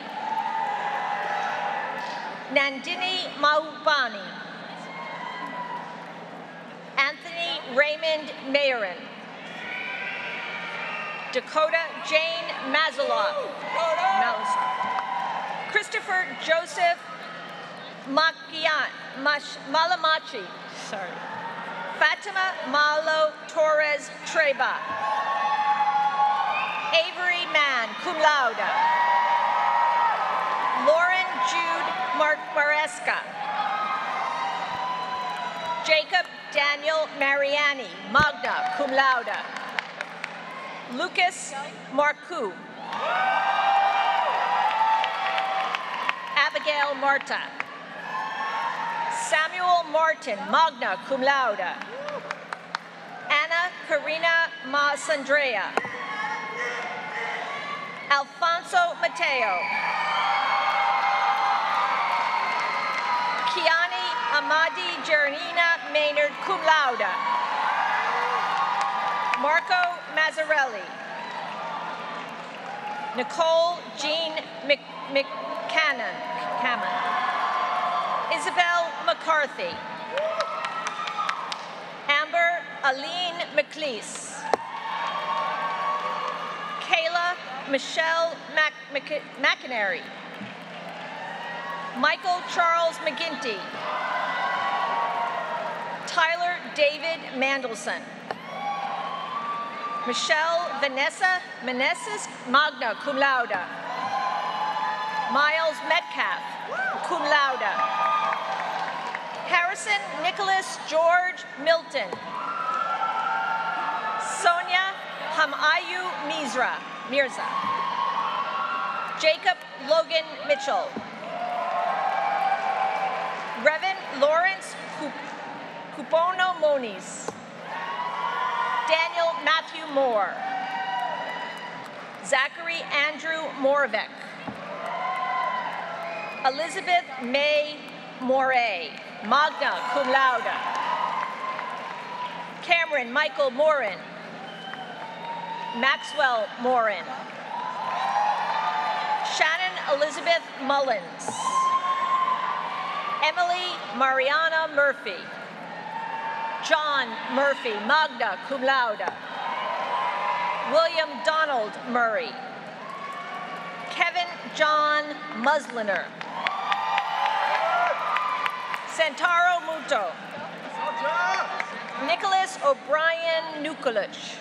S4: Nandini Mahupani. Anthony Raymond Mayerin. Dakota Jane Mazaloff. Christopher Joseph Malamachi. Sorry. Fatima Malo Torres Treba. Avery Mann, cum laude. Lauren Jude Maresca. Jacob Daniel Mariani, magna cum laude. Lucas Marcoux. Abigail Marta. Samuel Martin, magna cum laude. Anna Karina Masandrea. Alfonso Mateo. Kiani Amadi Jeranina Maynard, cum laude. Marco Mazzarelli. Nicole Jean McCannon. Isabel McCarthy. Amber Aline McLeese. Kayla Michelle McInerney. Michael Charles McGinty. Tyler David Mandelson. Michelle Vanessa Meneses, magna cum laude. Miles Metcalf, cum laude. Harrison Nicholas George Milton. Hamayu Mirza. Jacob Logan Mitchell. Reverend Lawrence Kupono Moniz. Daniel Matthew Moore. Zachary Andrew Moravec. Elizabeth May Moray, magna cum laude. Cameron Michael Morin. Maxwell Morin. Shannon Elizabeth Mullins. Emily Mariana Murphy. John Murphy, magna cum laude. William Donald Murray. Kevin John Musliner. Santaro Muto. Nicholas O'Brien Nukulich.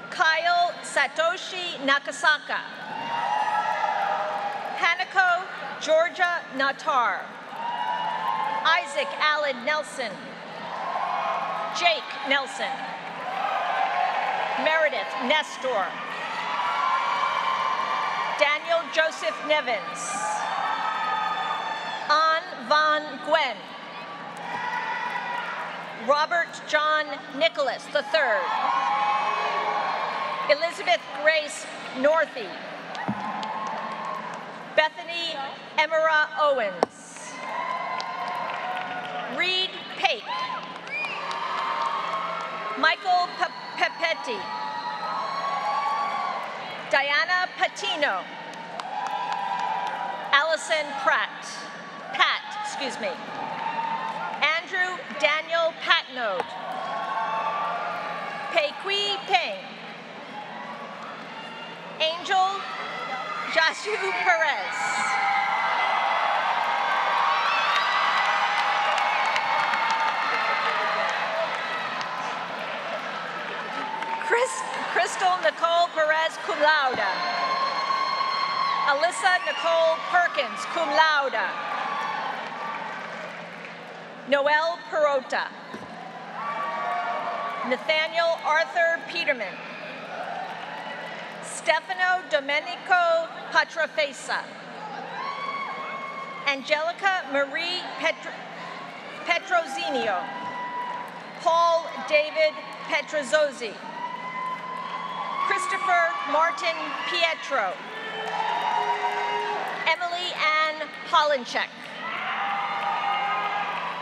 S4: Kyle Satoshi Nakasaka. Hanako Georgia Natar. Isaac Allen Nelson. Jake Nelson. Meredith Nestor. Daniel Joseph Nevins. An Van Gwen. Robert John Nicholas III. Elizabeth Grace Northey. Bethany Emera Owens. Reed Pake. Michael Pepetti. Diana Patino. Allison Pat, excuse me. Andrew Daniel Patnode. Pei Peng. Angel Jashu Perez. Crystal Nicole Perez, cum laude. Alyssa Nicole Perkins, cum laude. Noel Perota. Nathaniel Arthur Peterman. Stefano Domenico Patrafesa. Angelica Marie Petrozinio. Paul David Petrozzosi. Christopher Martin Pietro. Emily Ann Holinchek.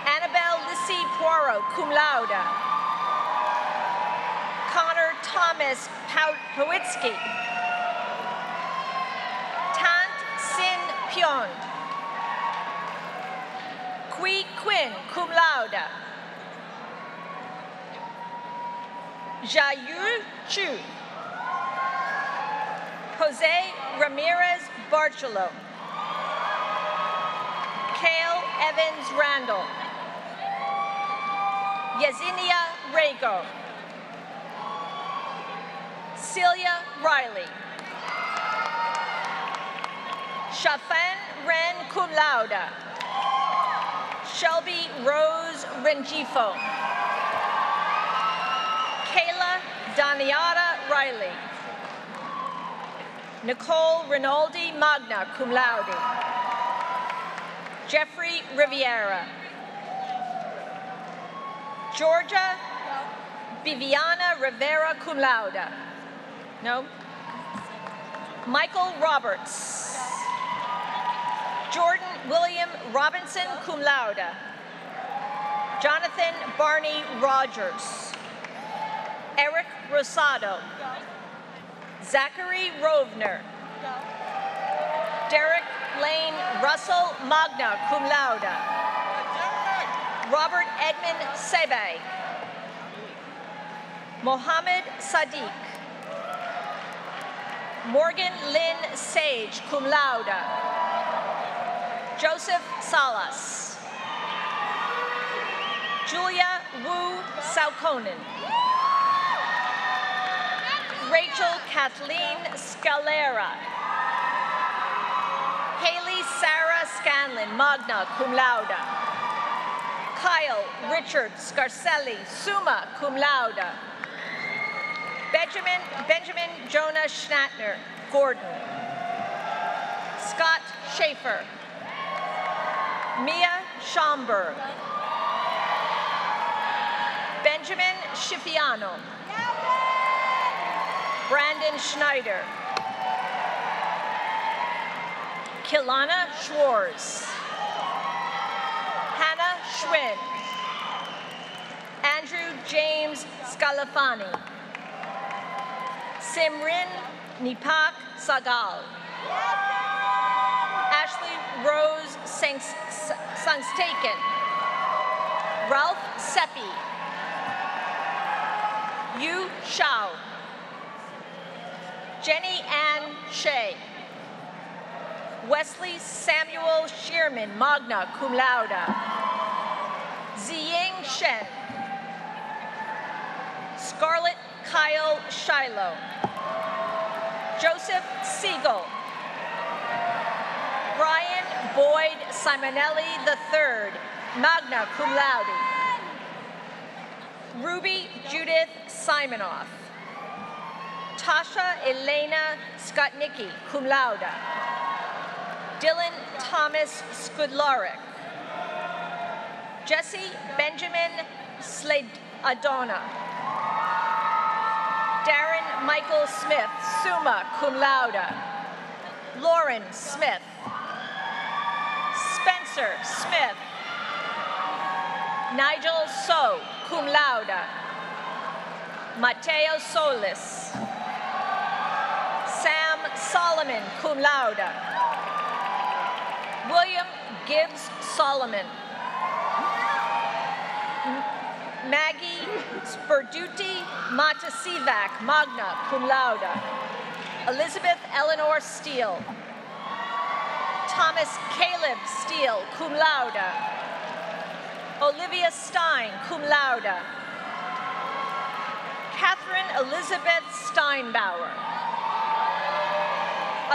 S4: Annabelle Lissy Poirot, cum laude. Connor Thomas Powitsky. Tant Sin Pyond. Kui Quinn, cum laude. Jayu Chu. Jose Ramirez Barchelo. Cale Evans Randall. Yesinia Rego. Celia Riley. Shafan Ren cum laude. Shelby Rose Rengifo. Kayla Daniata Riley. Nicole Rinaldi magna cum laude. Jeffrey Riviera. Georgia Viviana Rivera cum laude. No? Michael Roberts. Jordan William Robinson cum laude. Jonathan Barney Rogers. Eric Rosado. Zachary Rovner. Derek Lane Russell magna cum laude. Robert Edmund Sebe. Mohammed Sadiq. Morgan Lynn Sage cum laude. Joseph Salas. Julia Wu Saukonen. Rachel Kathleen Scalera. Haley Sarah Scanlon, magna cum laude. Kyle Richard Scarcelli, summa cum laude. Benjamin Jonah Schnattner, Gordon. Scott Schaefer. Mia Schomburg. Benjamin Schifiano. Brandon Schneider. Kilana Schwartz. Hannah Schwinn. Andrew James Scalafani. Simrin Nipak Sagal. Ashley Rose Sangstaken. Ralph Seppi. Yu Shao. Jenny Ann Shea. Wesley Samuel Shearman, magna cum laude. Ziying Shen. Scarlett Kyle Shiloh. Joseph Siegel. Brian Boyd Simonelli III, magna cum laude. Ruby Judith Simonoff. Tasha Elena Skotnicki, cum laude. Dylan Thomas Skudlarek. Jesse Benjamin Slade-Adona. Darren Michael Smith, summa cum laude. Lauren Smith. Spencer Smith. Nigel So, cum laude. Mateo Solis. Sam Solomon, cum laude. William Gibbs Solomon. Maggie Sperduti Matasivak, magna cum laude. Elizabeth Eleanor Steele. Thomas Caleb Steele, cum laude. Olivia Stein, cum laude. Catherine Elizabeth Steinbauer.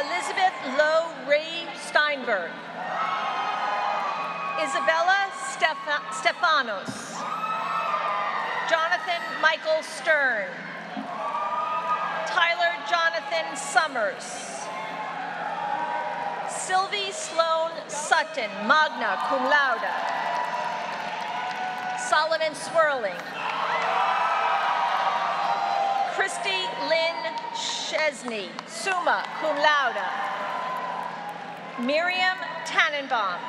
S4: Elizabeth Lowe Ray Steinberg. Isabella Stefanos. Jonathan Michael Stern. Tyler Jonathan Summers. Sylvie Sloan Sutton, magna cum laude. Solomon Swirling. Christy Lynn Chesney, summa cum laude. Miriam Tannenbaum.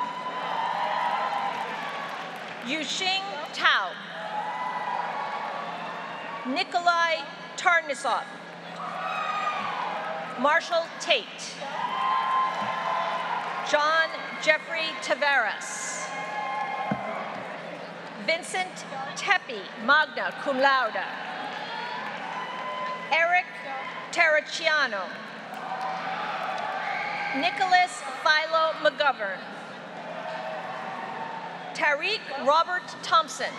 S4: Yuxing Tao. Nikolai Tarnisov. Marshall Tate. John Jeffrey Tavares. Vincent Teppi, magna cum laude. Eric Terracciano. Nicholas Philo McGovern. Tariq Robert Thompson.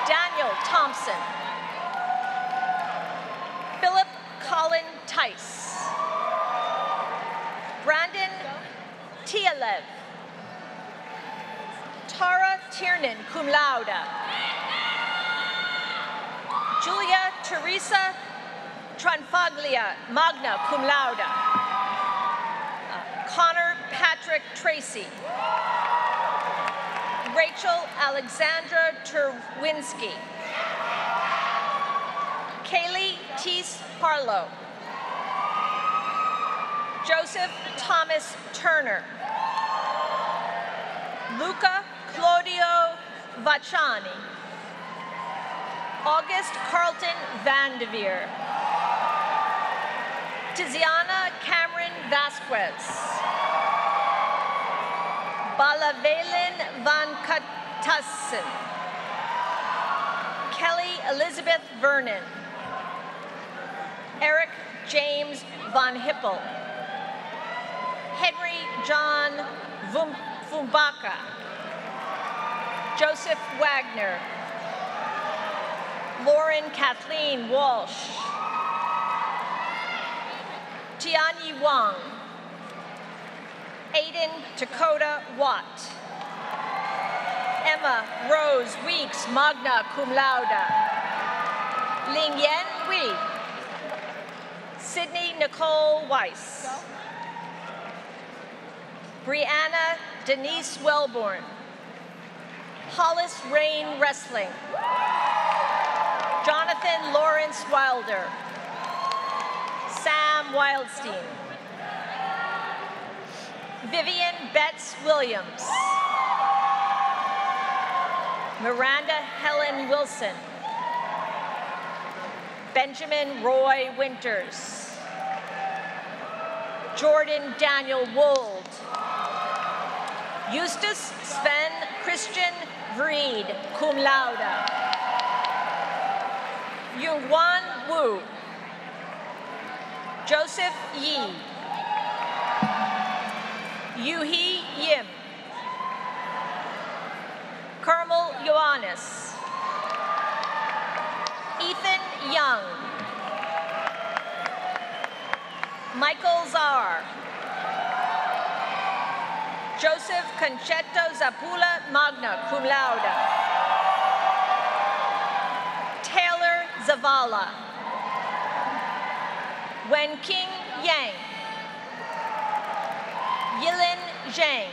S4: Daniel Thompson. Philip Colin Tice. Brandon Tialev. Tara Tiernan, cum laude. Julia Teresa Tranfaglia, magna cum laude. Connor Patrick Tracy. Rachel Alexandra Terwinski. Kaylee Teese Harlow. Joseph Thomas Turner. Luca Claudio Vacciani. August Carlton Vandeveer. Tiziana Cameron Vasquez. Balavelin Van Katassen. Kelly Elizabeth Vernon. Eric James Von Hippel. Henry John Fumbaka. Joseph Wagner. Lauren Kathleen Walsh. Tianyi Wang. Aiden Dakota Watt. Emma Rose Weeks, magna cum laude. Lingyen Wei. Sydney Nicole Weiss. Brianna Denise Wellborn. Hollis Rain Wrestling. Jonathan Lawrence Wilder. Sam Wildstein. Vivian Betts Williams. Miranda Helen Wilson. Benjamin Roy Winters. Jordan Daniel Wold. Eustace Sven Christian Vreed, cum laude. Yungwan Wu. Joseph Yi. Yuhi Yim. Carmel Ioannis. Ethan Young. Michael Czar. Joseph Concetto Zapula, magna cum laude. Taylor Zavala. Wenqing Yang. Yilin Zhang.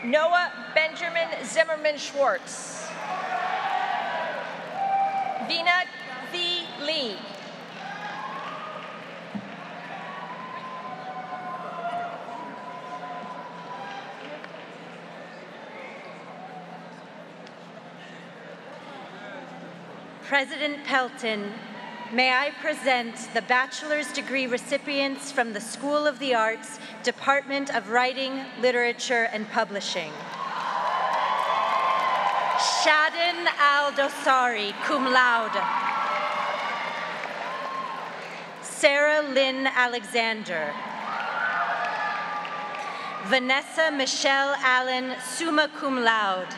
S4: Noah Benjamin Zimmerman Schwartz. Vina Thi Lee.
S11: President Pelton, may I present the bachelor's degree recipients from the School of the Arts, Department of Writing, Literature, and Publishing. Shadin Al-Dosari, cum laude. Sarah Lynn Alexander. Vanessa Michelle Allen, summa cum laude.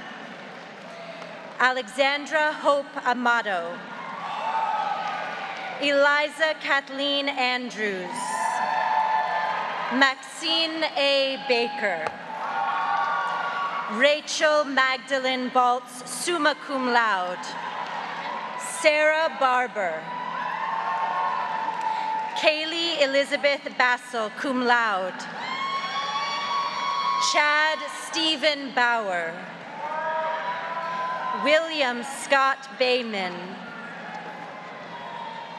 S11: Alexandra Hope Amato. Eliza Kathleen Andrews. Maxine A. Baker. Rachel Magdalene Baltz, summa cum laude. Sarah Barber. Kaylee Elizabeth Bassel, cum laude. Chad Stephen Bauer. William Scott Bayman.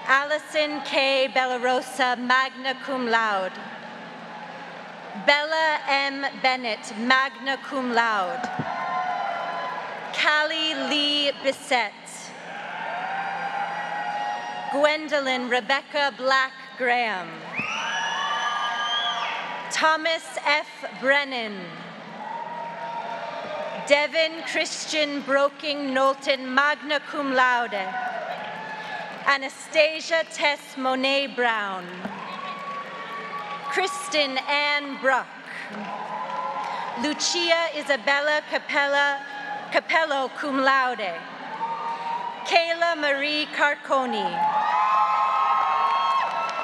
S11: Allison K. Bellarosa, magna cum laude. Bella M. Bennett, magna cum laude. Callie Lee Bissett. Gwendolyn Rebecca Black Graham. Thomas F. Brennan. Devin Christian Broking Knowlton, magna cum laude. Anastasia Tess Monet Brown. Kristen Ann Bruck. Lucia Isabella Capello, cum laude. Kayla Marie Carconi.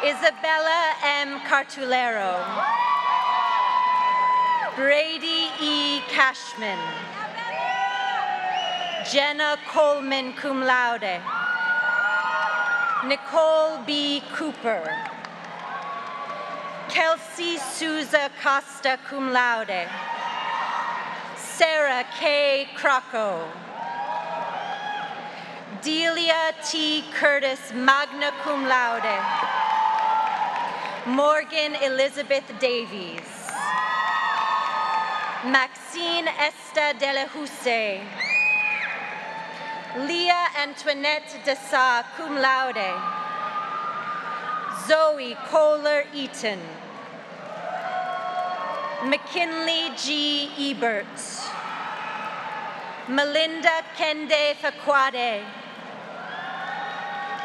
S11: Isabella M. Cartulero. Brady E. Cashman. Jenna Coleman, cum laude. Nicole B. Cooper. Kelsey Souza Costa, cum laude. Sarah K. Crocco. Delia T. Curtis, magna cum laude. Morgan Elizabeth Davies. Maxine Esta de la Husse. Leah Antoinette Dessa, cum laude. Zoe Kohler Eaton. McKinley G. Ebert. Melinda Kende Fakwade.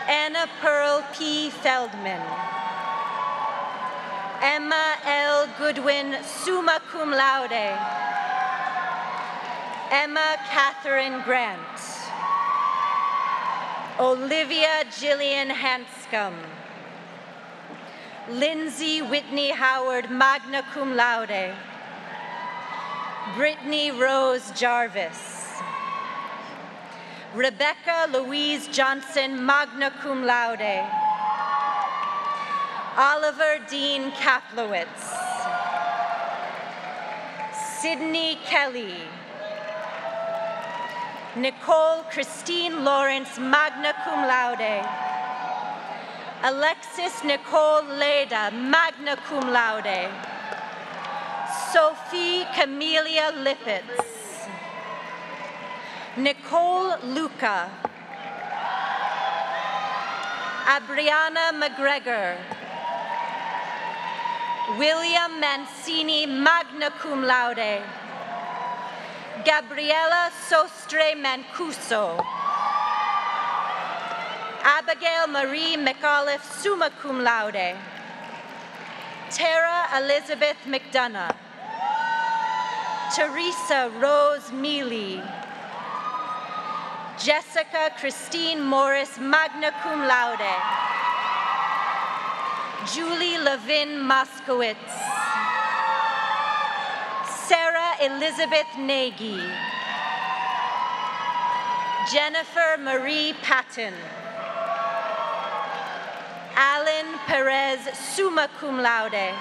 S11: Anna Pearl P. Feldman. Emma L. Goodwin, summa cum laude. Emma Catherine Grant. Olivia Jillian Hanscom. Lindsay Whitney Howard, magna cum laude. Brittany Rose Jarvis. Rebecca Louise Johnson, magna cum laude. Oliver Dean Kaplowitz. Sydney Kelly. Nicole Christine Lawrence, magna cum laude. Alexis Nicole Leda, magna cum laude. Sophie Camelia Lippitz. Nicole Luca. Abriana McGregor. William Mancini, magna cum laude. Gabriela Sostre Mancuso. Abigail Marie McAuliffe, summa cum laude. Tara Elizabeth McDonough. Teresa Rose Mealy. Jessica Christine Morris, magna cum laude. Julie Levin Moskowitz. Sarah Elizabeth Nagy. Jennifer Marie Patton. Alan Perez, summa cum laude.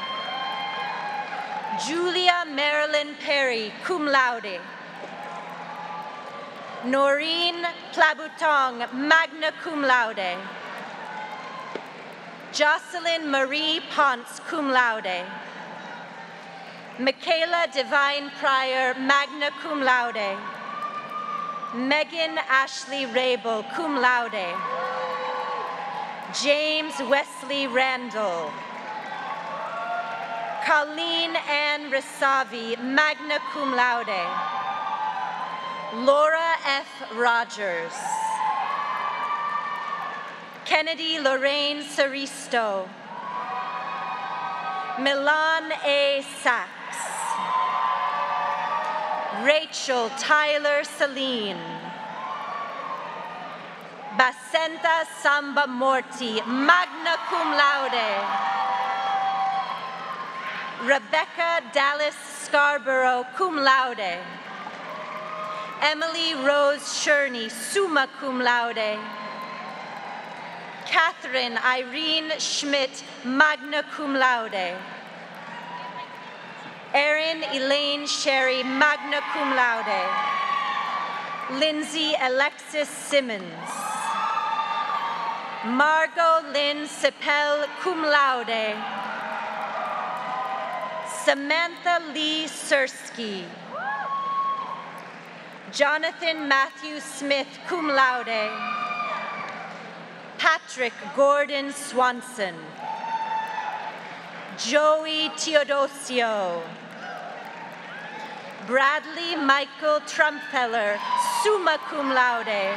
S11: Julia Marilyn Perry, cum laude. Noreen Plabutong, magna cum laude. Jocelyn Marie Ponce, cum laude. Michaela Divine Pryor, magna cum laude. Megan Ashley Rabel, cum laude. James Wesley Randall. Colleen Ann Risavi, magna cum laude. Laura F. Rogers. Kennedy Lorraine Saristo. Milan A. Sachs. Rachel Tyler Celine. Basenta Samba Morti, magna cum laude. Rebecca Dallas Scarborough, cum laude. Emily Rose Sherney, summa cum laude. Catherine Irene Schmidt, magna cum laude. Erin Elaine Sherry, magna cum laude. Lindsay Alexis Simmons. Margot Lynn Sipel, cum laude. Samantha Lee Sersky. Jonathan Matthew Smith, cum laude. Patrick Gordon Swanson. Joey Teodosio. Bradley Michael Trumpfeller, summa cum laude.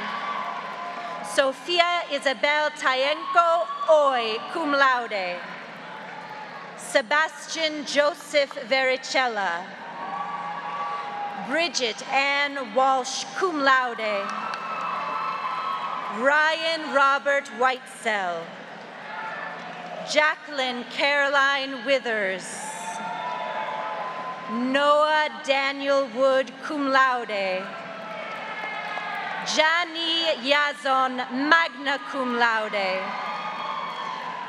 S11: Sophia Isabel Tayenko Oy, cum laude. Sebastian Joseph Vericella. Bridget Ann Walsh, cum laude. Ryan Robert Whitesell. Jacqueline Caroline Withers. Noah Daniel Wood, cum laude. Jani Yazon, magna cum laude.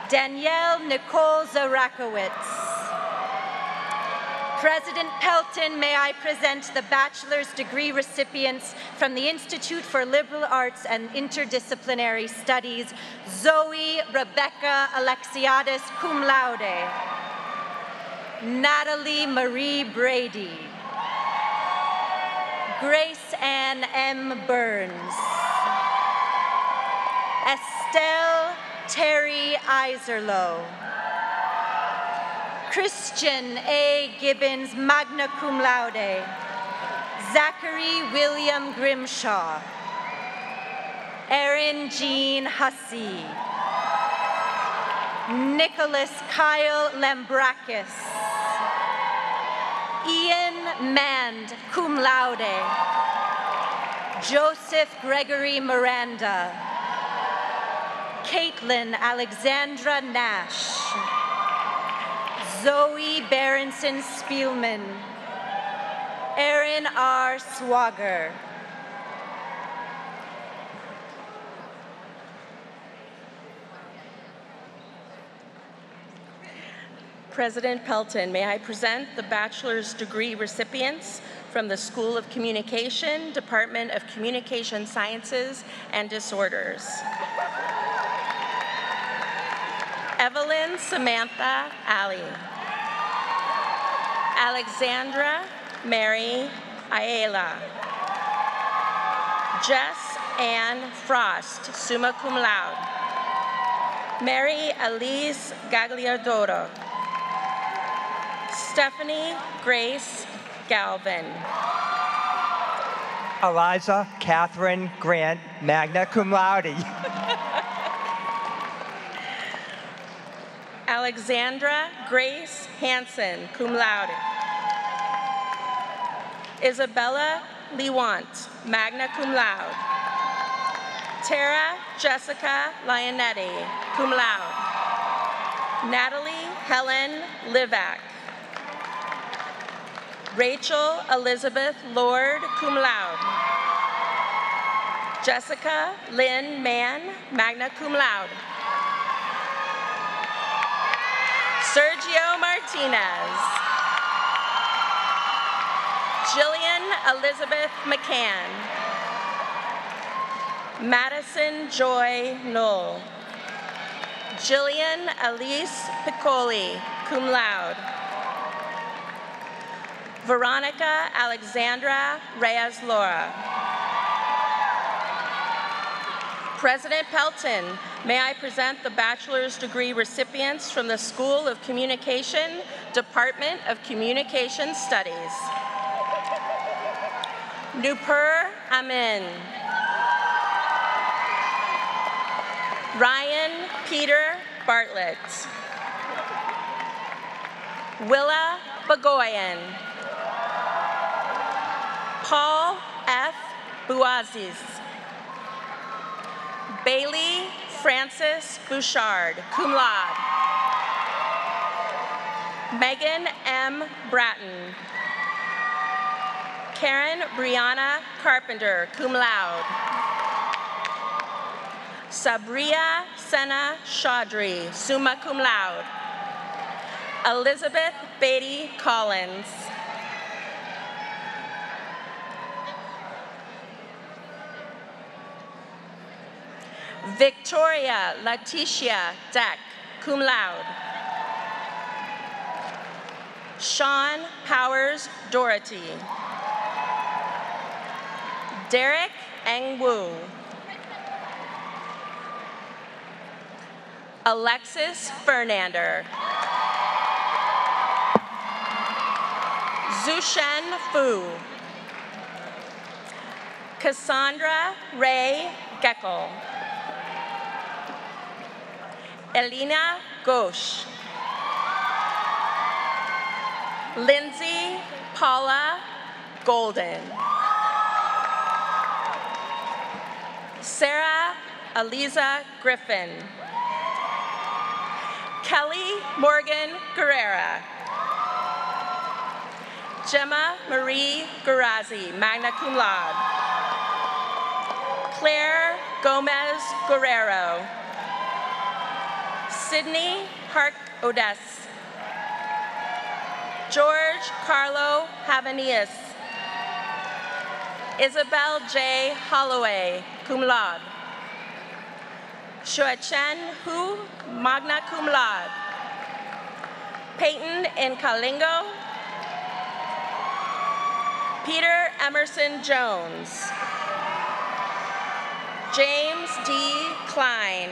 S11: Danielle Nicole Zarakowitz. President Pelton, may I present the bachelor's degree recipients from the Institute for Liberal Arts and Interdisciplinary Studies, Zoe Rebecca Alexiadis, cum laude. Natalie Marie Brady. Grace Ann M. Burns. Estelle Terry Iserloh. Christian A. Gibbons, magna cum laude. Zachary William Grimshaw. Erin Jean Hussey. Nicholas Kyle Lambrakis. Ian Mand, cum laude. Joseph Gregory Miranda. Caitlin Alexandra Nash. Zoe Berenson Spielman. Erin R. Swager.
S15: President Pelton, may I present the bachelor's degree recipients from the School of Communication, Department of Communication Sciences and Disorders. Evelyn Samantha Alley. Alexandra Mary Ayala. Jess Ann Frost, summa cum laude. Mary Elise Gagliardoro. Stephanie Grace Galvin.
S16: Eliza Catherine Grant, magna cum laude.
S15: Alexandra Grace Hansen, cum laude. Isabella Lewant, magna cum laude. Tara Jessica Lionetti, cum laude. Natalie Helen Livack. Rachel Elizabeth Lord, cum laude. Jessica Lynn Mann, magna cum laude. Sergio Martinez. Jillian Elizabeth McCann. Madison Joy Knoll. Jillian Elise Piccoli, cum laude. Veronica Alexandra Reyes Laura. President Pelton, may I present the bachelor's degree recipients from the School of Communication, Department of Communication Studies. Nupur Amin. Ryan Peter Bartlett. Willa Bagoyan. Paul F. Buazis. Bailey Francis Bouchard, cum laude. Megan M. Bratton. Karen Brianna Carpenter, cum laude. Sabria Sena Chaudhry, summa cum laude. Elizabeth Beatty Collins. Victoria Leticia Deck, cum laude. Sean Powers Doherty. Derek Eng Wu. Alexis Fernander. Zushen Fu. Cassandra Ray Geckel. Elena Ghosh. Lindsay Paula Golden. Sarah Eliza Griffin. Kelly Morgan Guerrera. Gemma Marie Garazi, magna cum laude. Claire Gomez Guerrero. Sydney Hark Odess. George Carlo Havanias. Isabel J. Holloway, cum laude. Shuachen Hu, magna cum laude. Peyton Nkalingo. Peter Emerson Jones. James D. Klein.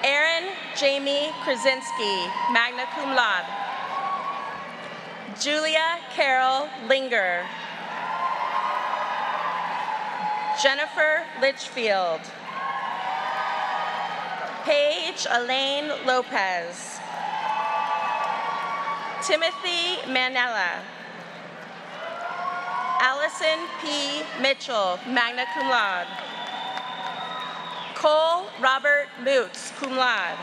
S15: Aaron Jamie Krasinski, magna cum laude. Julia Carol Linger. Jennifer Litchfield. Paige Elaine Lopez. Timothy Manella. Allison P. Mitchell, magna cum laude. Cole Robert Moots, cum laude.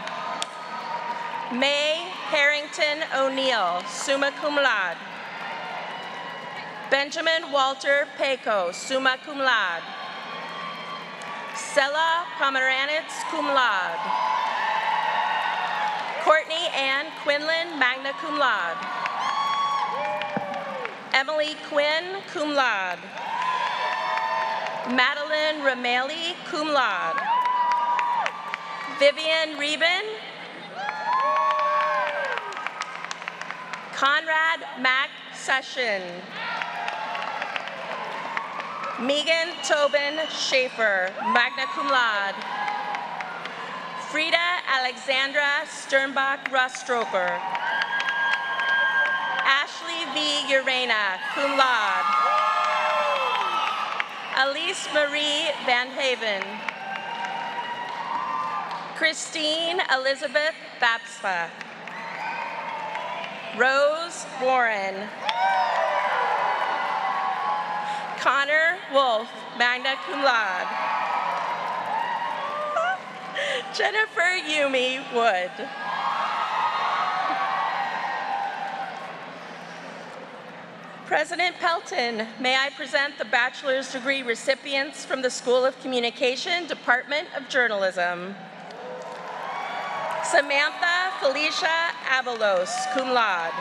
S15: May Harrington O'Neill, summa cum laude. Benjamin Walter Paco, summa cum laude. Sela Pomeranitz, cum laude. Courtney Ann Quinlan, magna cum laude. Emily Quinn, cum laude. Madeline Rameli, cum laude. Vivian Reben. Conrad Mack Session. Megan Tobin Schaefer, magna cum laude. Frida Alexandra Sternbach Rostroper. Ashley V. Urena, cum laude. Elise Marie Van Haven. Christine Elizabeth Bapspa. Rose Warren. Connor Wolf, magna cum laude. Jennifer Yumi Wood. President Pelton, may I present the bachelor's degree recipients from the School of Communication, Department of Journalism. Samantha Felicia Avalos, cum laude.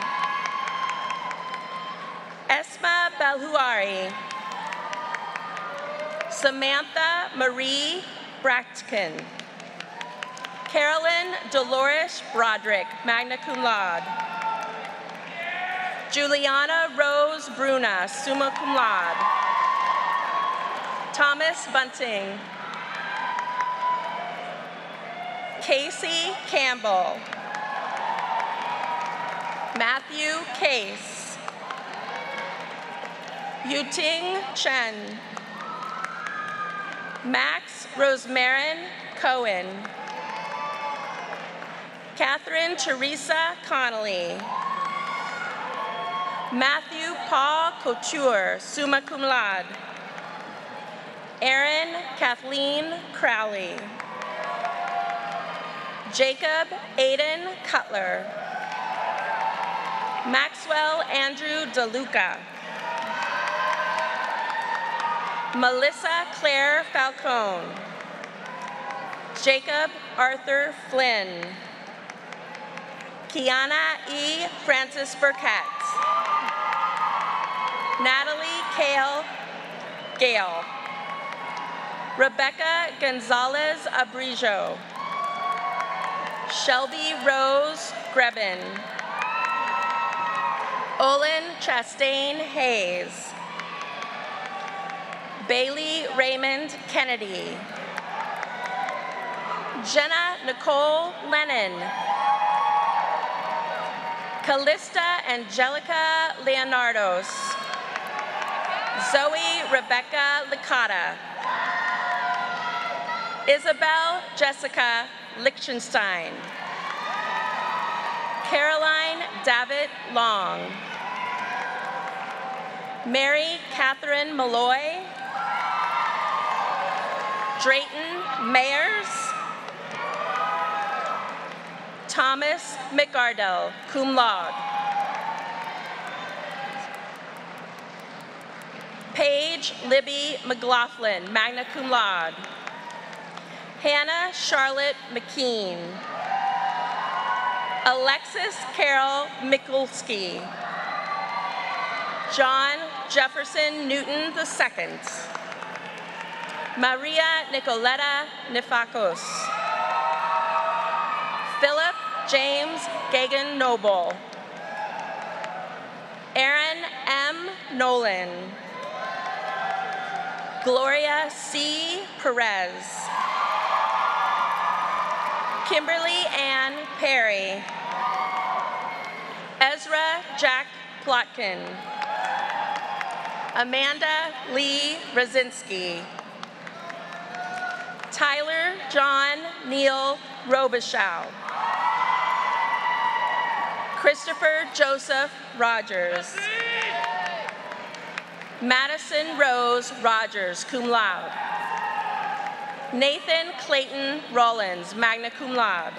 S15: Esma Belhuari. Samantha Marie Brachtkin. Carolyn Dolores Broderick, magna cum laude. Juliana Rose Bruna, summa cum laude. Thomas Bunting. Casey Campbell. Matthew Case. Yuting Chen. Max Rosemarin Cohen. Catherine Teresa Connolly. Matthew Paul Couture, summa cum laude. Erin Kathleen Crowley. Jacob Aiden Cutler. Maxwell Andrew DeLuca. Melissa Claire Falcone. Jacob Arthur Flynn. Kiana E. Francis Burkett. Natalie Kale Gale. Rebecca Gonzalez Abrijo. Shelby Rose Grebin. Olin Chastain Hayes. Bailey Raymond Kennedy. Jenna Nicole Lennon. Callista Angelica Leonardos. Zoe Rebecca Licata. Isabel Jessica Lichtenstein. Caroline David Long. Mary Catherine Malloy. Drayton Mayers. Thomas McArdell, cum laude. Paige Libby McLaughlin, magna cum laude. Hannah Charlotte McKean. Alexis Carol Mikulski. John Jefferson Newton II. Maria Nicoletta Nifakos. Philip James Gagan Noble. Aaron M. Nolan. Gloria C. Perez. Kimberly Ann Perry. Ezra Jack Plotkin. Amanda Lee Rosinski. Tyler John Neal Robichaud. Christopher Joseph Rogers. Madison Rose Rogers, cum laude. Nathan Clayton Rollins, magna cum laude.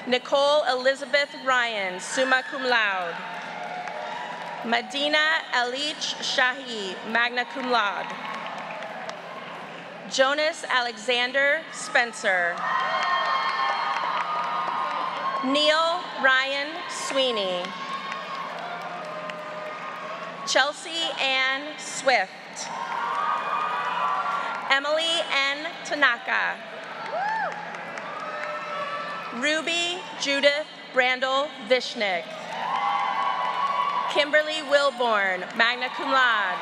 S15: Nicole Elizabeth Ryan, summa cum laude. Medina Elich Shahi, magna cum laude. Jonas Alexander Spencer. Neil Ryan Sweeney. Chelsea Ann Swift. Emily N. Tanaka. Ruby Judith Brandel Vishnik. Kimberly Wilborn, magna cum laude.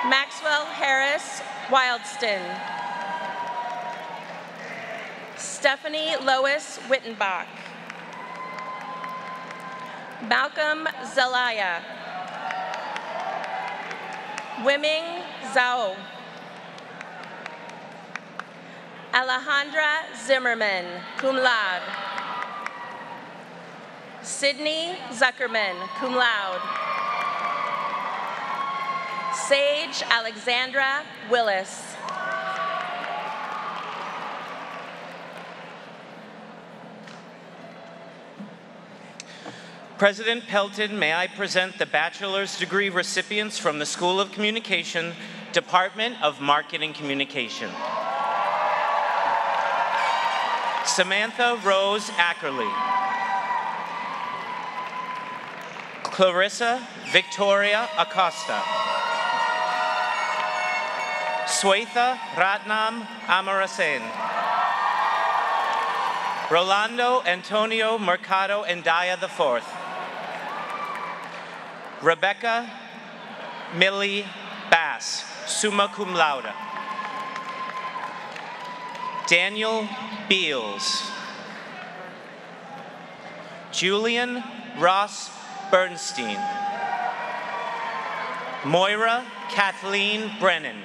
S15: Maxwell Harris Wildston. Stephanie Lois Wittenbach. Malcolm Zelaya. Wiming Zhao. Alejandra Zimmerman, cum laude. Sydney Zuckerman, cum laude. Sage Alexandra Willis.
S17: President Pelton, may I present the bachelor's degree recipients from the School of Communication, Department of Marketing Communication. Samantha Rose Ackerley. Clarissa Victoria Acosta. Swetha Ratnam Amarasen. Rolando Antonio Mercado Endaya IV. Rebecca Millie Bass, summa cum laude. Daniel Beals. Julian Ross Bernstein. Moira Kathleen Brennan.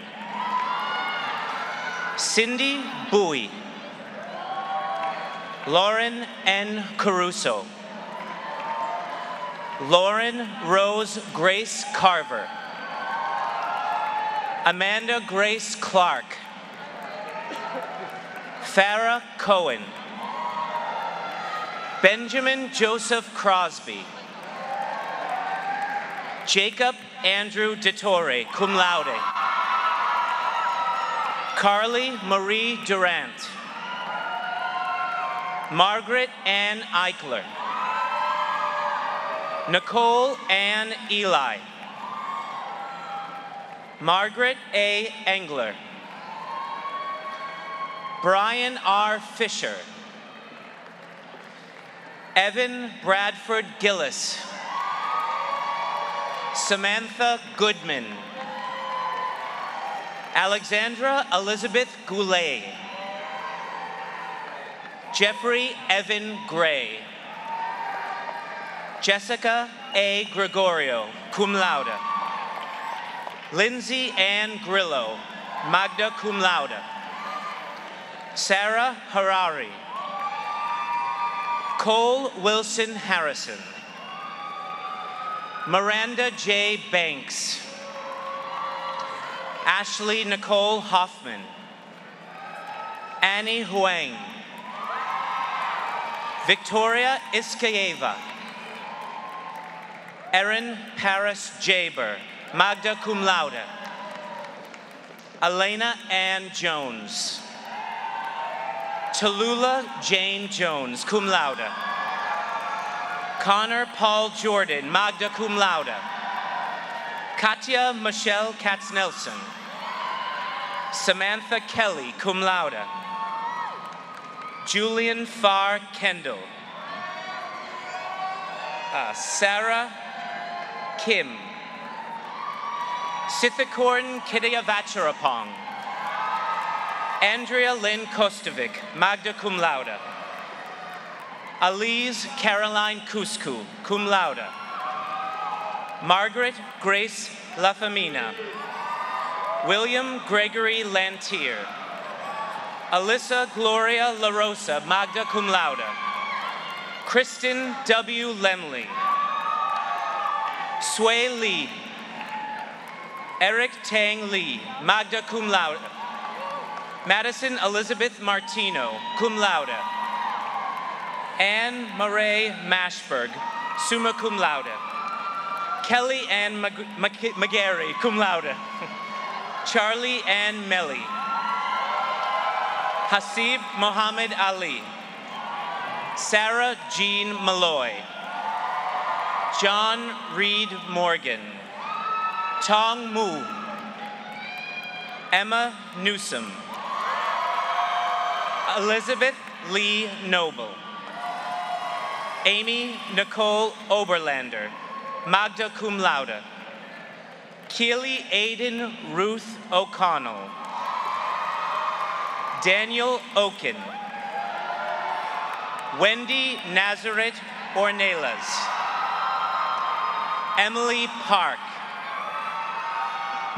S17: Cindy Bowie. Lauren N. Caruso. Lauren Rose Grace Carver. Amanda Grace Clark. Farah Cohen. Benjamin Joseph Crosby. Jacob Andrew DeTore, cum laude. Carly Marie Durant. Margaret Ann Eichler. Nicole Ann Eli. Margaret A. Engler. Brian R. Fisher. Evan Bradford Gillis. Samantha Goodman. Alexandra Elizabeth Goulet. Jeffrey Evan Gray. Jessica A. Gregorio, cum laude. Lindsay Ann Grillo, magna cum laude. Sarah Harari. Cole Wilson Harrison. Miranda J. Banks. Ashley Nicole Hoffman. Annie Huang. Victoria Iskaeva. Erin Paris Jaber, magna cum laude. Elena Ann Jones. Tallulah Jane Jones, cum laude. Connor Paul Jordan, magna cum laude. Katya Michelle Katznelson. Samantha Kelly, cum laude. Julian Farr Kendall. Sarah Kim. Sithikorn Kidayavacharapong. Andrea Lynn Kostovic, magna cum laude. Elise Caroline Cuscu, cum laude. Margaret Grace Lafamina. William Gregory Lantier. Alyssa Gloria La Rosa, magna cum laude. Kristen W. Lemley. Sui Lee. Eric Tang Lee, magna cum laude. Madison Elizabeth Martino, cum laude. Anne Murray Mashberg, summa cum laude. Kelly Ann McGarry, cum laude. Charlie Ann Melly. Hasib Mohammed Ali. Sarah Jean Malloy, John Reed Morgan, Tong Mu, Emma Newsom, Elizabeth Lee Noble, Amy Nicole Oberlander, magna cum laude, Keely Aiden Ruth O'Connell, Daniel Oken, Wendy Nazareth Ornelas, Emily Park,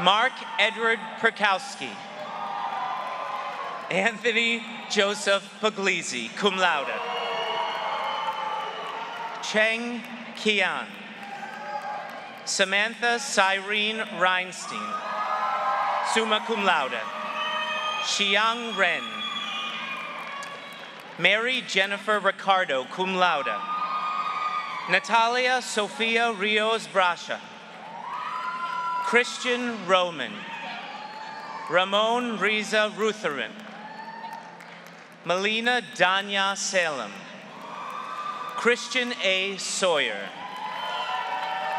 S17: Mark Edward Perkowski, Anthony Joseph Puglisi, cum laude, Cheng Kian, Samantha Cyrene Reinstein, summa cum laude, Xiang Ren, Mary Jennifer Ricardo, cum laude, Natalia Sofia Rios Brasha, Christian Roman, Ramon Riza Rutherin, Melina Danya Salem, Christian A. Sawyer,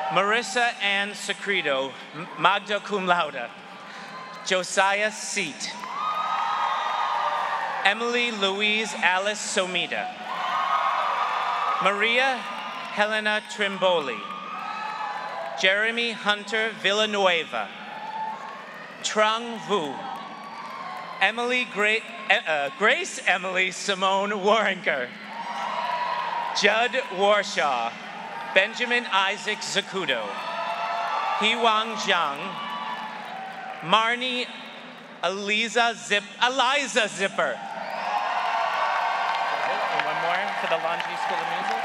S17: Marissa Ann Secreto, magna cum laude, Josiah Seat, Emily Louise Alice Somida, Maria Helena Trimboli, Jeremy Hunter Villanueva, Trung Vu, Grace Emily Simone Warrenker, Judd Warshaw, Benjamin Isaac Zacudo, Hee-Wang Zhang, Marnie Eliza Zipper. And one more for the Laundry School of Music.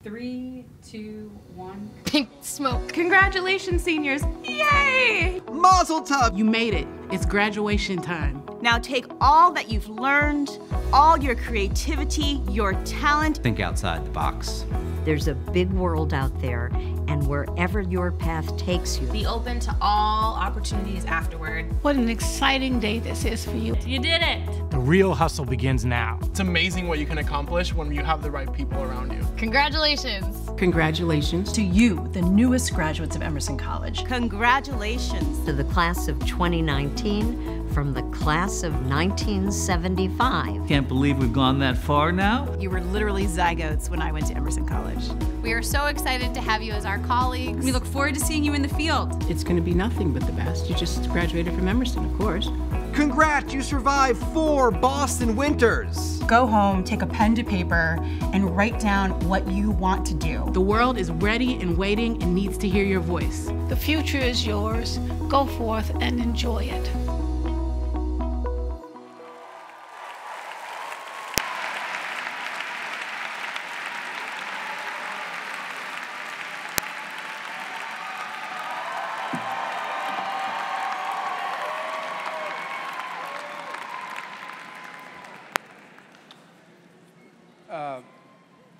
S18: Three, two, one. Pink smoke. Congratulations, seniors. Yay!
S19: Mazel tov!
S18: You made it.
S19: It's graduation time.
S21: Now take all that you've learned, all your creativity, your talent.
S23: Think outside the box.
S24: There's a big world out there, and wherever your path takes you,
S25: be open to all opportunities afterward.
S26: What an exciting day this is for you.
S20: You did it.
S27: The real hustle begins now.
S28: It's amazing what you can accomplish when you have the right people around you.
S25: Congratulations.
S19: Congratulations
S29: to you, the newest graduates of Emerson College.
S24: Congratulations to the class of 2019 from the class of 1975.
S30: Can't believe we've gone that far now.
S31: You were literally zygotes when I went to Emerson College.
S25: We are so excited to have you as our colleagues.
S31: We look forward to seeing you in the field.
S19: It's going to be nothing but the best. You just graduated from Emerson, of course.
S32: Congrats, you survived 4 Boston winters.
S29: Go home, take a pen to paper, and write down what you want to do.
S19: The world is ready and waiting and needs to hear your voice.
S26: The future is yours. Go forth and enjoy it.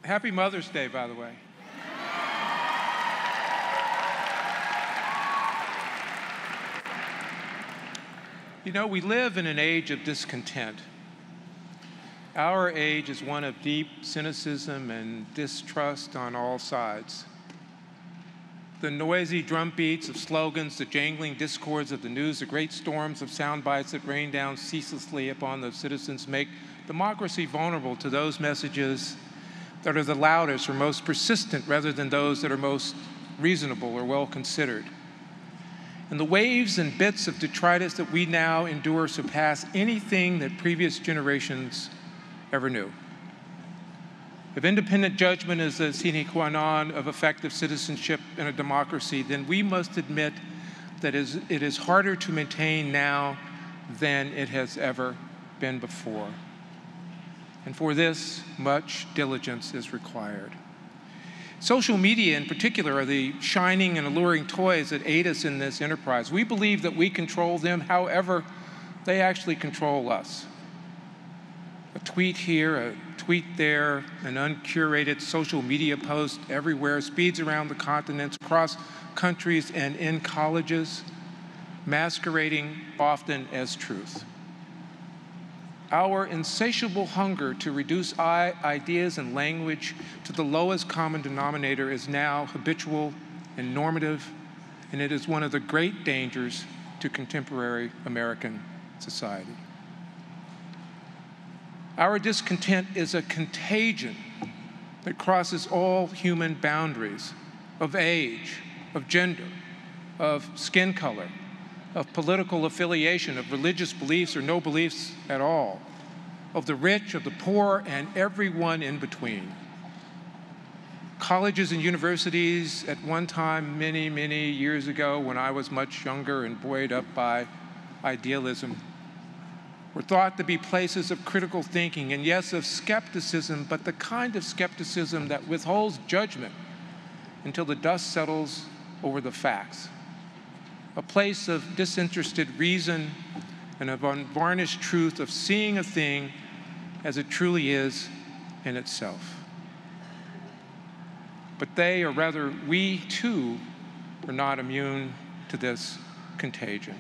S3: Happy Mother's Day, by the way. You know, we live in an age of discontent. Our age is one of deep cynicism and distrust on all sides. The noisy drum beats of slogans, the jangling discords of the news, the great storms of sound bites that rain down ceaselessly upon the citizens make democracy vulnerable to those messages that are the loudest or most persistent rather than those that are most reasonable or well considered. And the waves and bits of detritus that we now endure surpass anything that previous generations ever knew. If independent judgment is the sine qua non of effective citizenship in a democracy, then we must admit that it is harder to maintain now than it has ever been before. And for this, much diligence is required. Social media in particular are the shining and alluring toys that aid us in this enterprise. We believe that we control them, however, they actually control us. A tweet here, a tweet there, an uncurated social media post everywhere, speeds around the continents, across countries, and in colleges, masquerading often as truth. Our insatiable hunger to reduce ideas and language to the lowest common denominator is now habitual and normative, and it is one of the great dangers to contemporary American society. Our discontent is a contagion that crosses all human boundaries of age, of gender, of skin color, of political affiliation, of religious beliefs or no beliefs at all, of the rich, of the poor, and everyone in between. Colleges and universities at one time, many, many years ago, when I was much younger and buoyed up by idealism, were thought to be places of critical thinking and, yes, of skepticism, but the kind of skepticism that withholds judgment until the dust settles over the facts. A place of disinterested reason and of unvarnished truth, of seeing a thing as it truly is in itself. But they, or rather we too, are not immune to this contagion.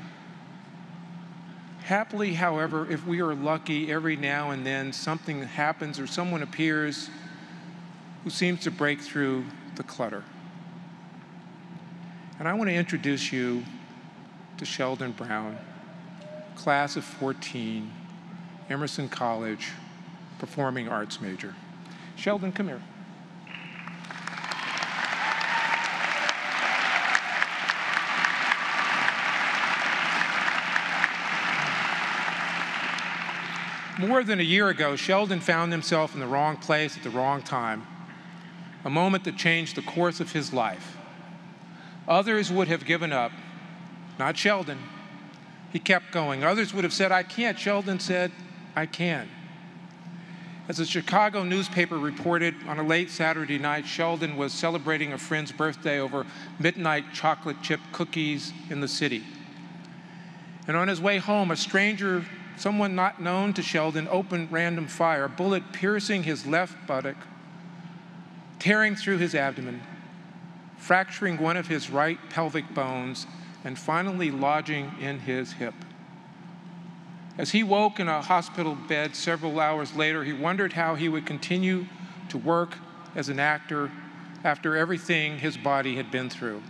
S3: Happily, however, if we are lucky, every now and then something happens or someone appears who seems to break through the clutter. And I want to introduce you to Sheldon Brown, class of 14, Emerson College, performing arts major. Sheldon, come here. More than a year ago, Sheldon found himself in the wrong place at the wrong time, a moment that changed the course of his life. Others would have given up. Not Sheldon. He kept going. Others would have said, I can't. Sheldon said, I can. As a Chicago newspaper reported, on a late Saturday night, Sheldon was celebrating a friend's birthday over midnight chocolate chip cookies in the city. And on his way home, a stranger, someone not known to Sheldon, opened random fire, a bullet piercing his left buttock, tearing through his abdomen, fracturing one of his right pelvic bones, and finally lodging in his hip. As he woke in a hospital bed several hours later, he wondered how he would continue to work as an actor after everything his body had been through.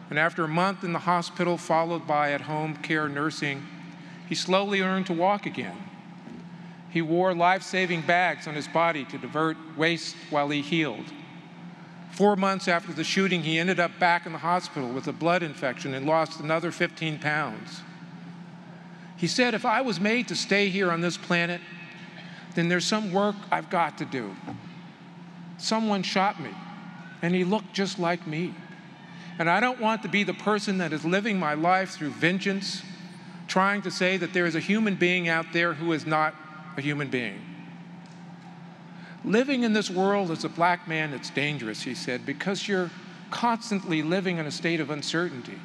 S3: And after a month in the hospital, followed by at-home care nursing, he slowly learned to walk again. He wore life-saving bags on his body to divert waste while he healed. 4 months after the shooting, he ended up back in the hospital with a blood infection and lost another 15 pounds. He said, if I was made to stay here on this planet, then there's some work I've got to do. Someone shot me, and he looked just like me. And I don't want to be the person that is living my life through vengeance, trying to say that there is a human being out there who is not a human being. Living in this world as a black man, it's dangerous, he said, because you're constantly living in a state of uncertainty.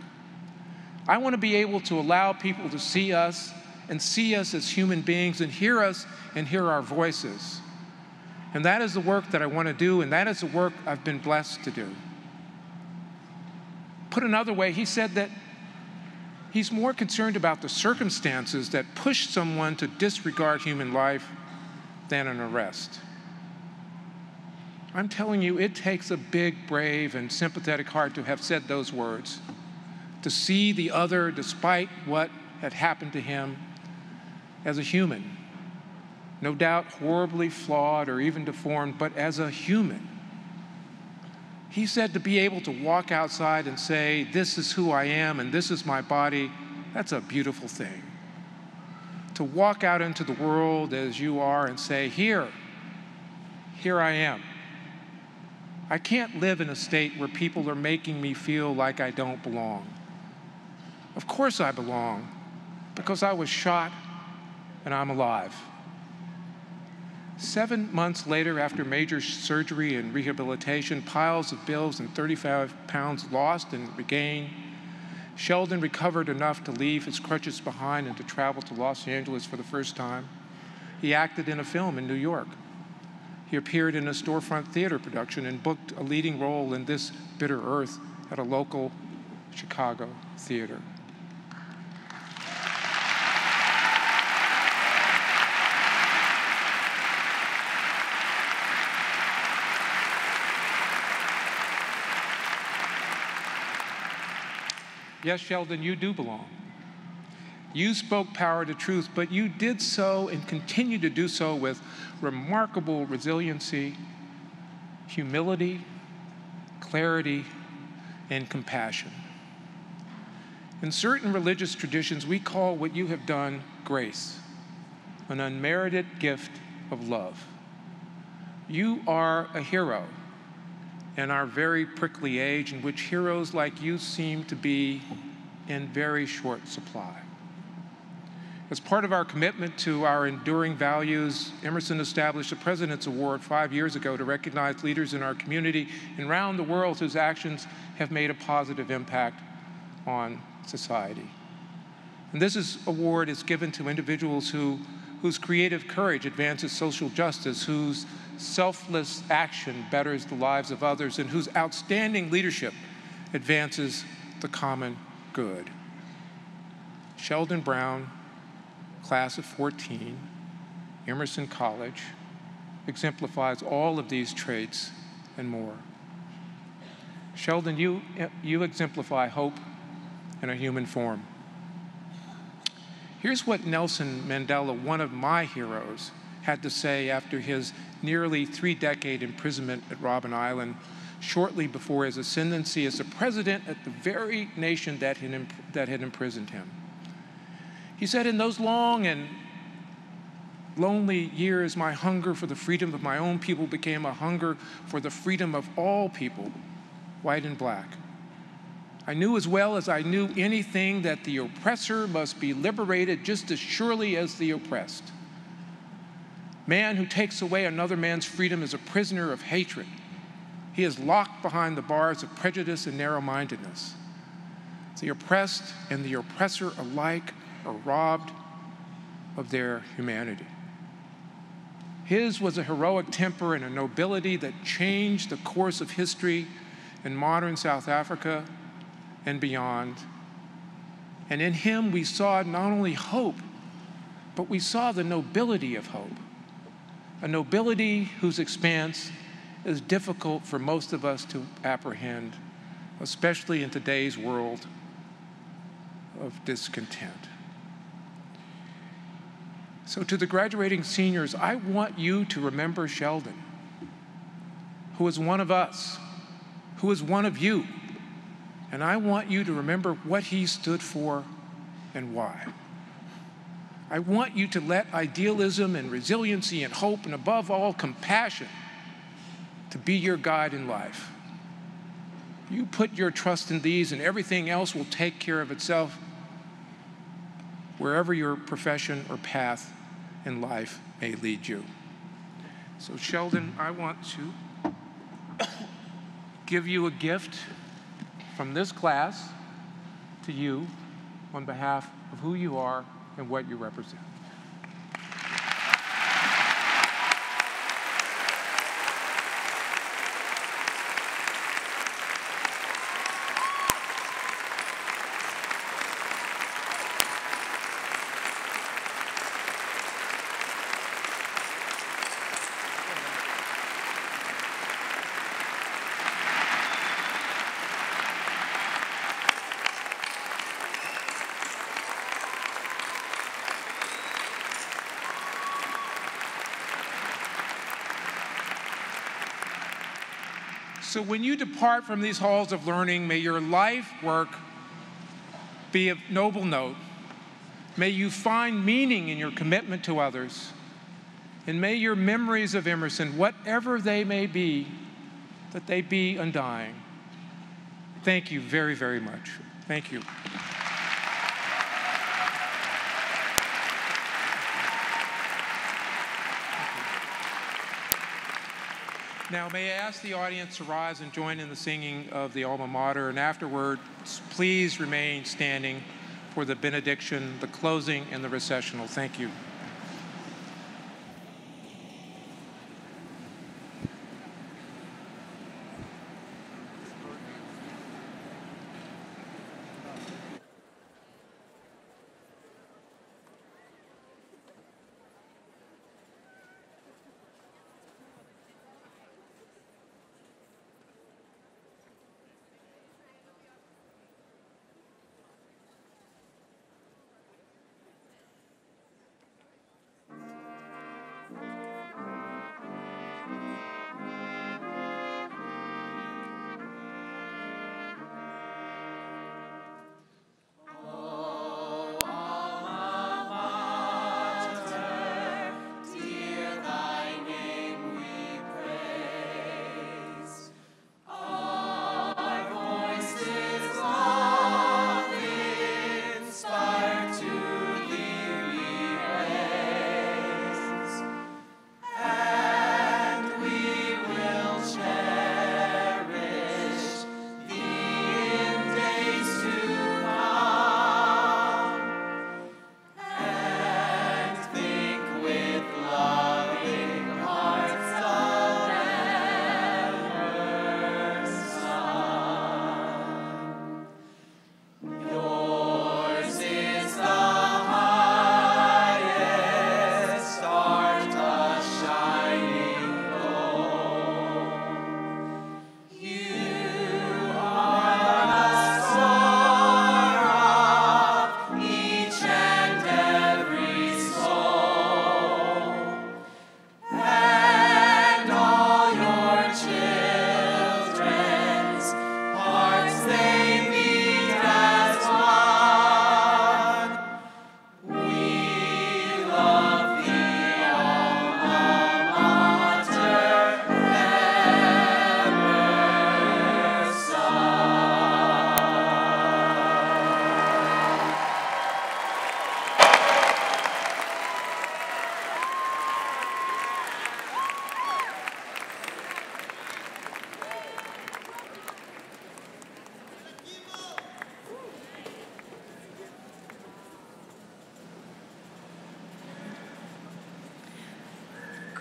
S3: I want to be able to allow people to see us and see us as human beings and hear us and hear our voices. And that is the work that I want to do, and that is the work I've been blessed to do. Put another way, he said that he's more concerned about the circumstances that push someone to disregard human life than an arrest. I'm telling you, it takes a big, brave, and sympathetic heart to have said those words, to see the other, despite what had happened to him, as a human. No doubt horribly flawed or even deformed, but as a human. He said to be able to walk outside and say, this is who I am and this is my body, that's a beautiful thing. To walk out into the world as you are and say, here I am. I can't live in a state where people are making me feel like I don't belong. Of course I belong, because I was shot and I'm alive. 7 months later, after major surgery and rehabilitation, piles of bills and 35 pounds lost and regained, Sheldon recovered enough to leave his crutches behind and to travel to Los Angeles for the first time. He acted in a film in New York. He appeared in a storefront theater production and booked a leading role in This Bitter Earth at a local Chicago theater. Yes, Sheldon, you do belong. You spoke power to truth, but you did so and continue to do so with remarkable resiliency, humility, clarity, and compassion. In certain religious traditions, we call what you have done grace, an unmerited gift of love. You are a hero in our very prickly age, in which heroes like you seem to be in very short supply. As part of our commitment to our enduring values, Emerson established a President's Award 5 years ago to recognize leaders in our community and around the world whose actions have made a positive impact on society. And this award is given to individuals whose creative courage advances social justice, whose selfless action betters the lives of others, and whose outstanding leadership advances the common good. Sheldon Brown, class of 14, Emerson College, exemplifies all of these traits and more. Sheldon, you exemplify hope in a human form. Here's what Nelson Mandela, one of my heroes, had to say after his nearly 3-decade imprisonment at Robben Island, shortly before his ascendancy as the president at the very nation that had imprisoned him. He said, in those long and lonely years, my hunger for the freedom of my own people became a hunger for the freedom of all people, white and black. I knew as well as I knew anything that the oppressor must be liberated just as surely as the oppressed. Man who takes away another man's freedom is a prisoner of hatred. He is locked behind the bars of prejudice and narrow-mindedness. The oppressed and the oppressor alike are robbed of their humanity. His was a heroic temper and a nobility that changed the course of history in modern South Africa and beyond. And in him we saw not only hope, but we saw the nobility of hope, a nobility whose expanse is difficult for most of us to apprehend, especially in today's world of discontent. So to the graduating seniors, I want you to remember Sheldon, who is one of us, who is one of you, and I want you to remember what he stood for and why. I want you to let idealism and resiliency and hope, and above all, compassion, to be your guide in life. You put your trust in these and everything else will take care of itself wherever your profession or path in life may lead you. So Sheldon, I want to give you a gift from this class to you on behalf of who you are and what you represent. So when you depart from these halls of learning, may your life work be of noble note. May you find meaning in your commitment to others. And may your memories of Emerson, whatever they may be, that they be undying. Thank you very, very much. Thank you. Now, may I ask the audience to rise and join in the singing of the alma mater, and afterwards, please remain standing for the benediction, the closing, and the recessional. Thank you.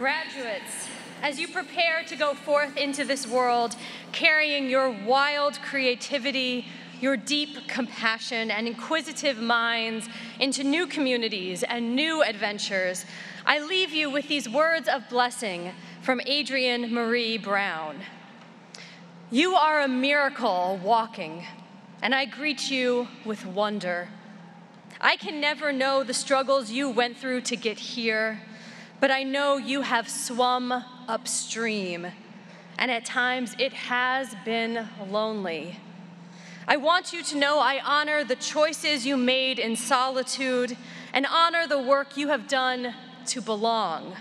S4: Graduates, as you prepare to go forth into this world, carrying your wild creativity, your deep compassion, and inquisitive minds into new communities and new adventures, I leave you with these words of blessing from Adrienne Marie Brown. You are a miracle walking, and I greet you with wonder. I can never know the struggles you went through to get here, but I know you have swum upstream, and at times it has been lonely. I want you to know I honor the choices you made in solitude and honor the work you have done to belong.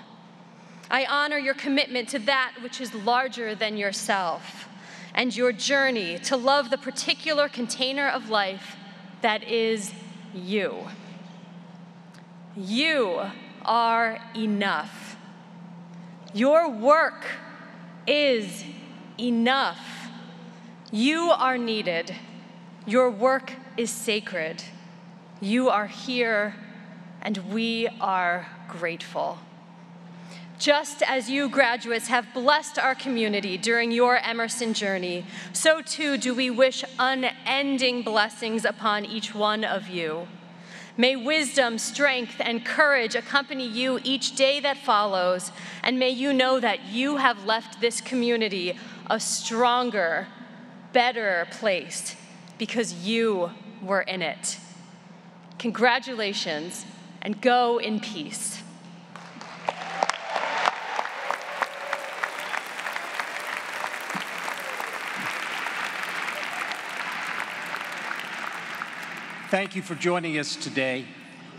S4: I honor your commitment to that which is larger than yourself and your journey to love the particular container of life that is you. You are enough. Your work is enough. You are needed. Your work is sacred. You are here, and we are grateful. Just as you graduates have blessed our community during your Emerson journey, so too do we wish unending blessings upon each one of you. May wisdom, strength, and courage accompany you each day that follows, and may you know that you have left this community a stronger, better place because you were in it. Congratulations, and go in peace.
S1: Thank you for joining us today.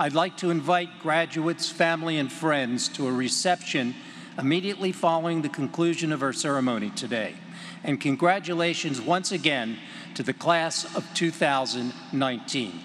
S1: I'd like to invite graduates, family, and friends to a reception immediately following the conclusion of our ceremony today. And congratulations once again to the class of 2019.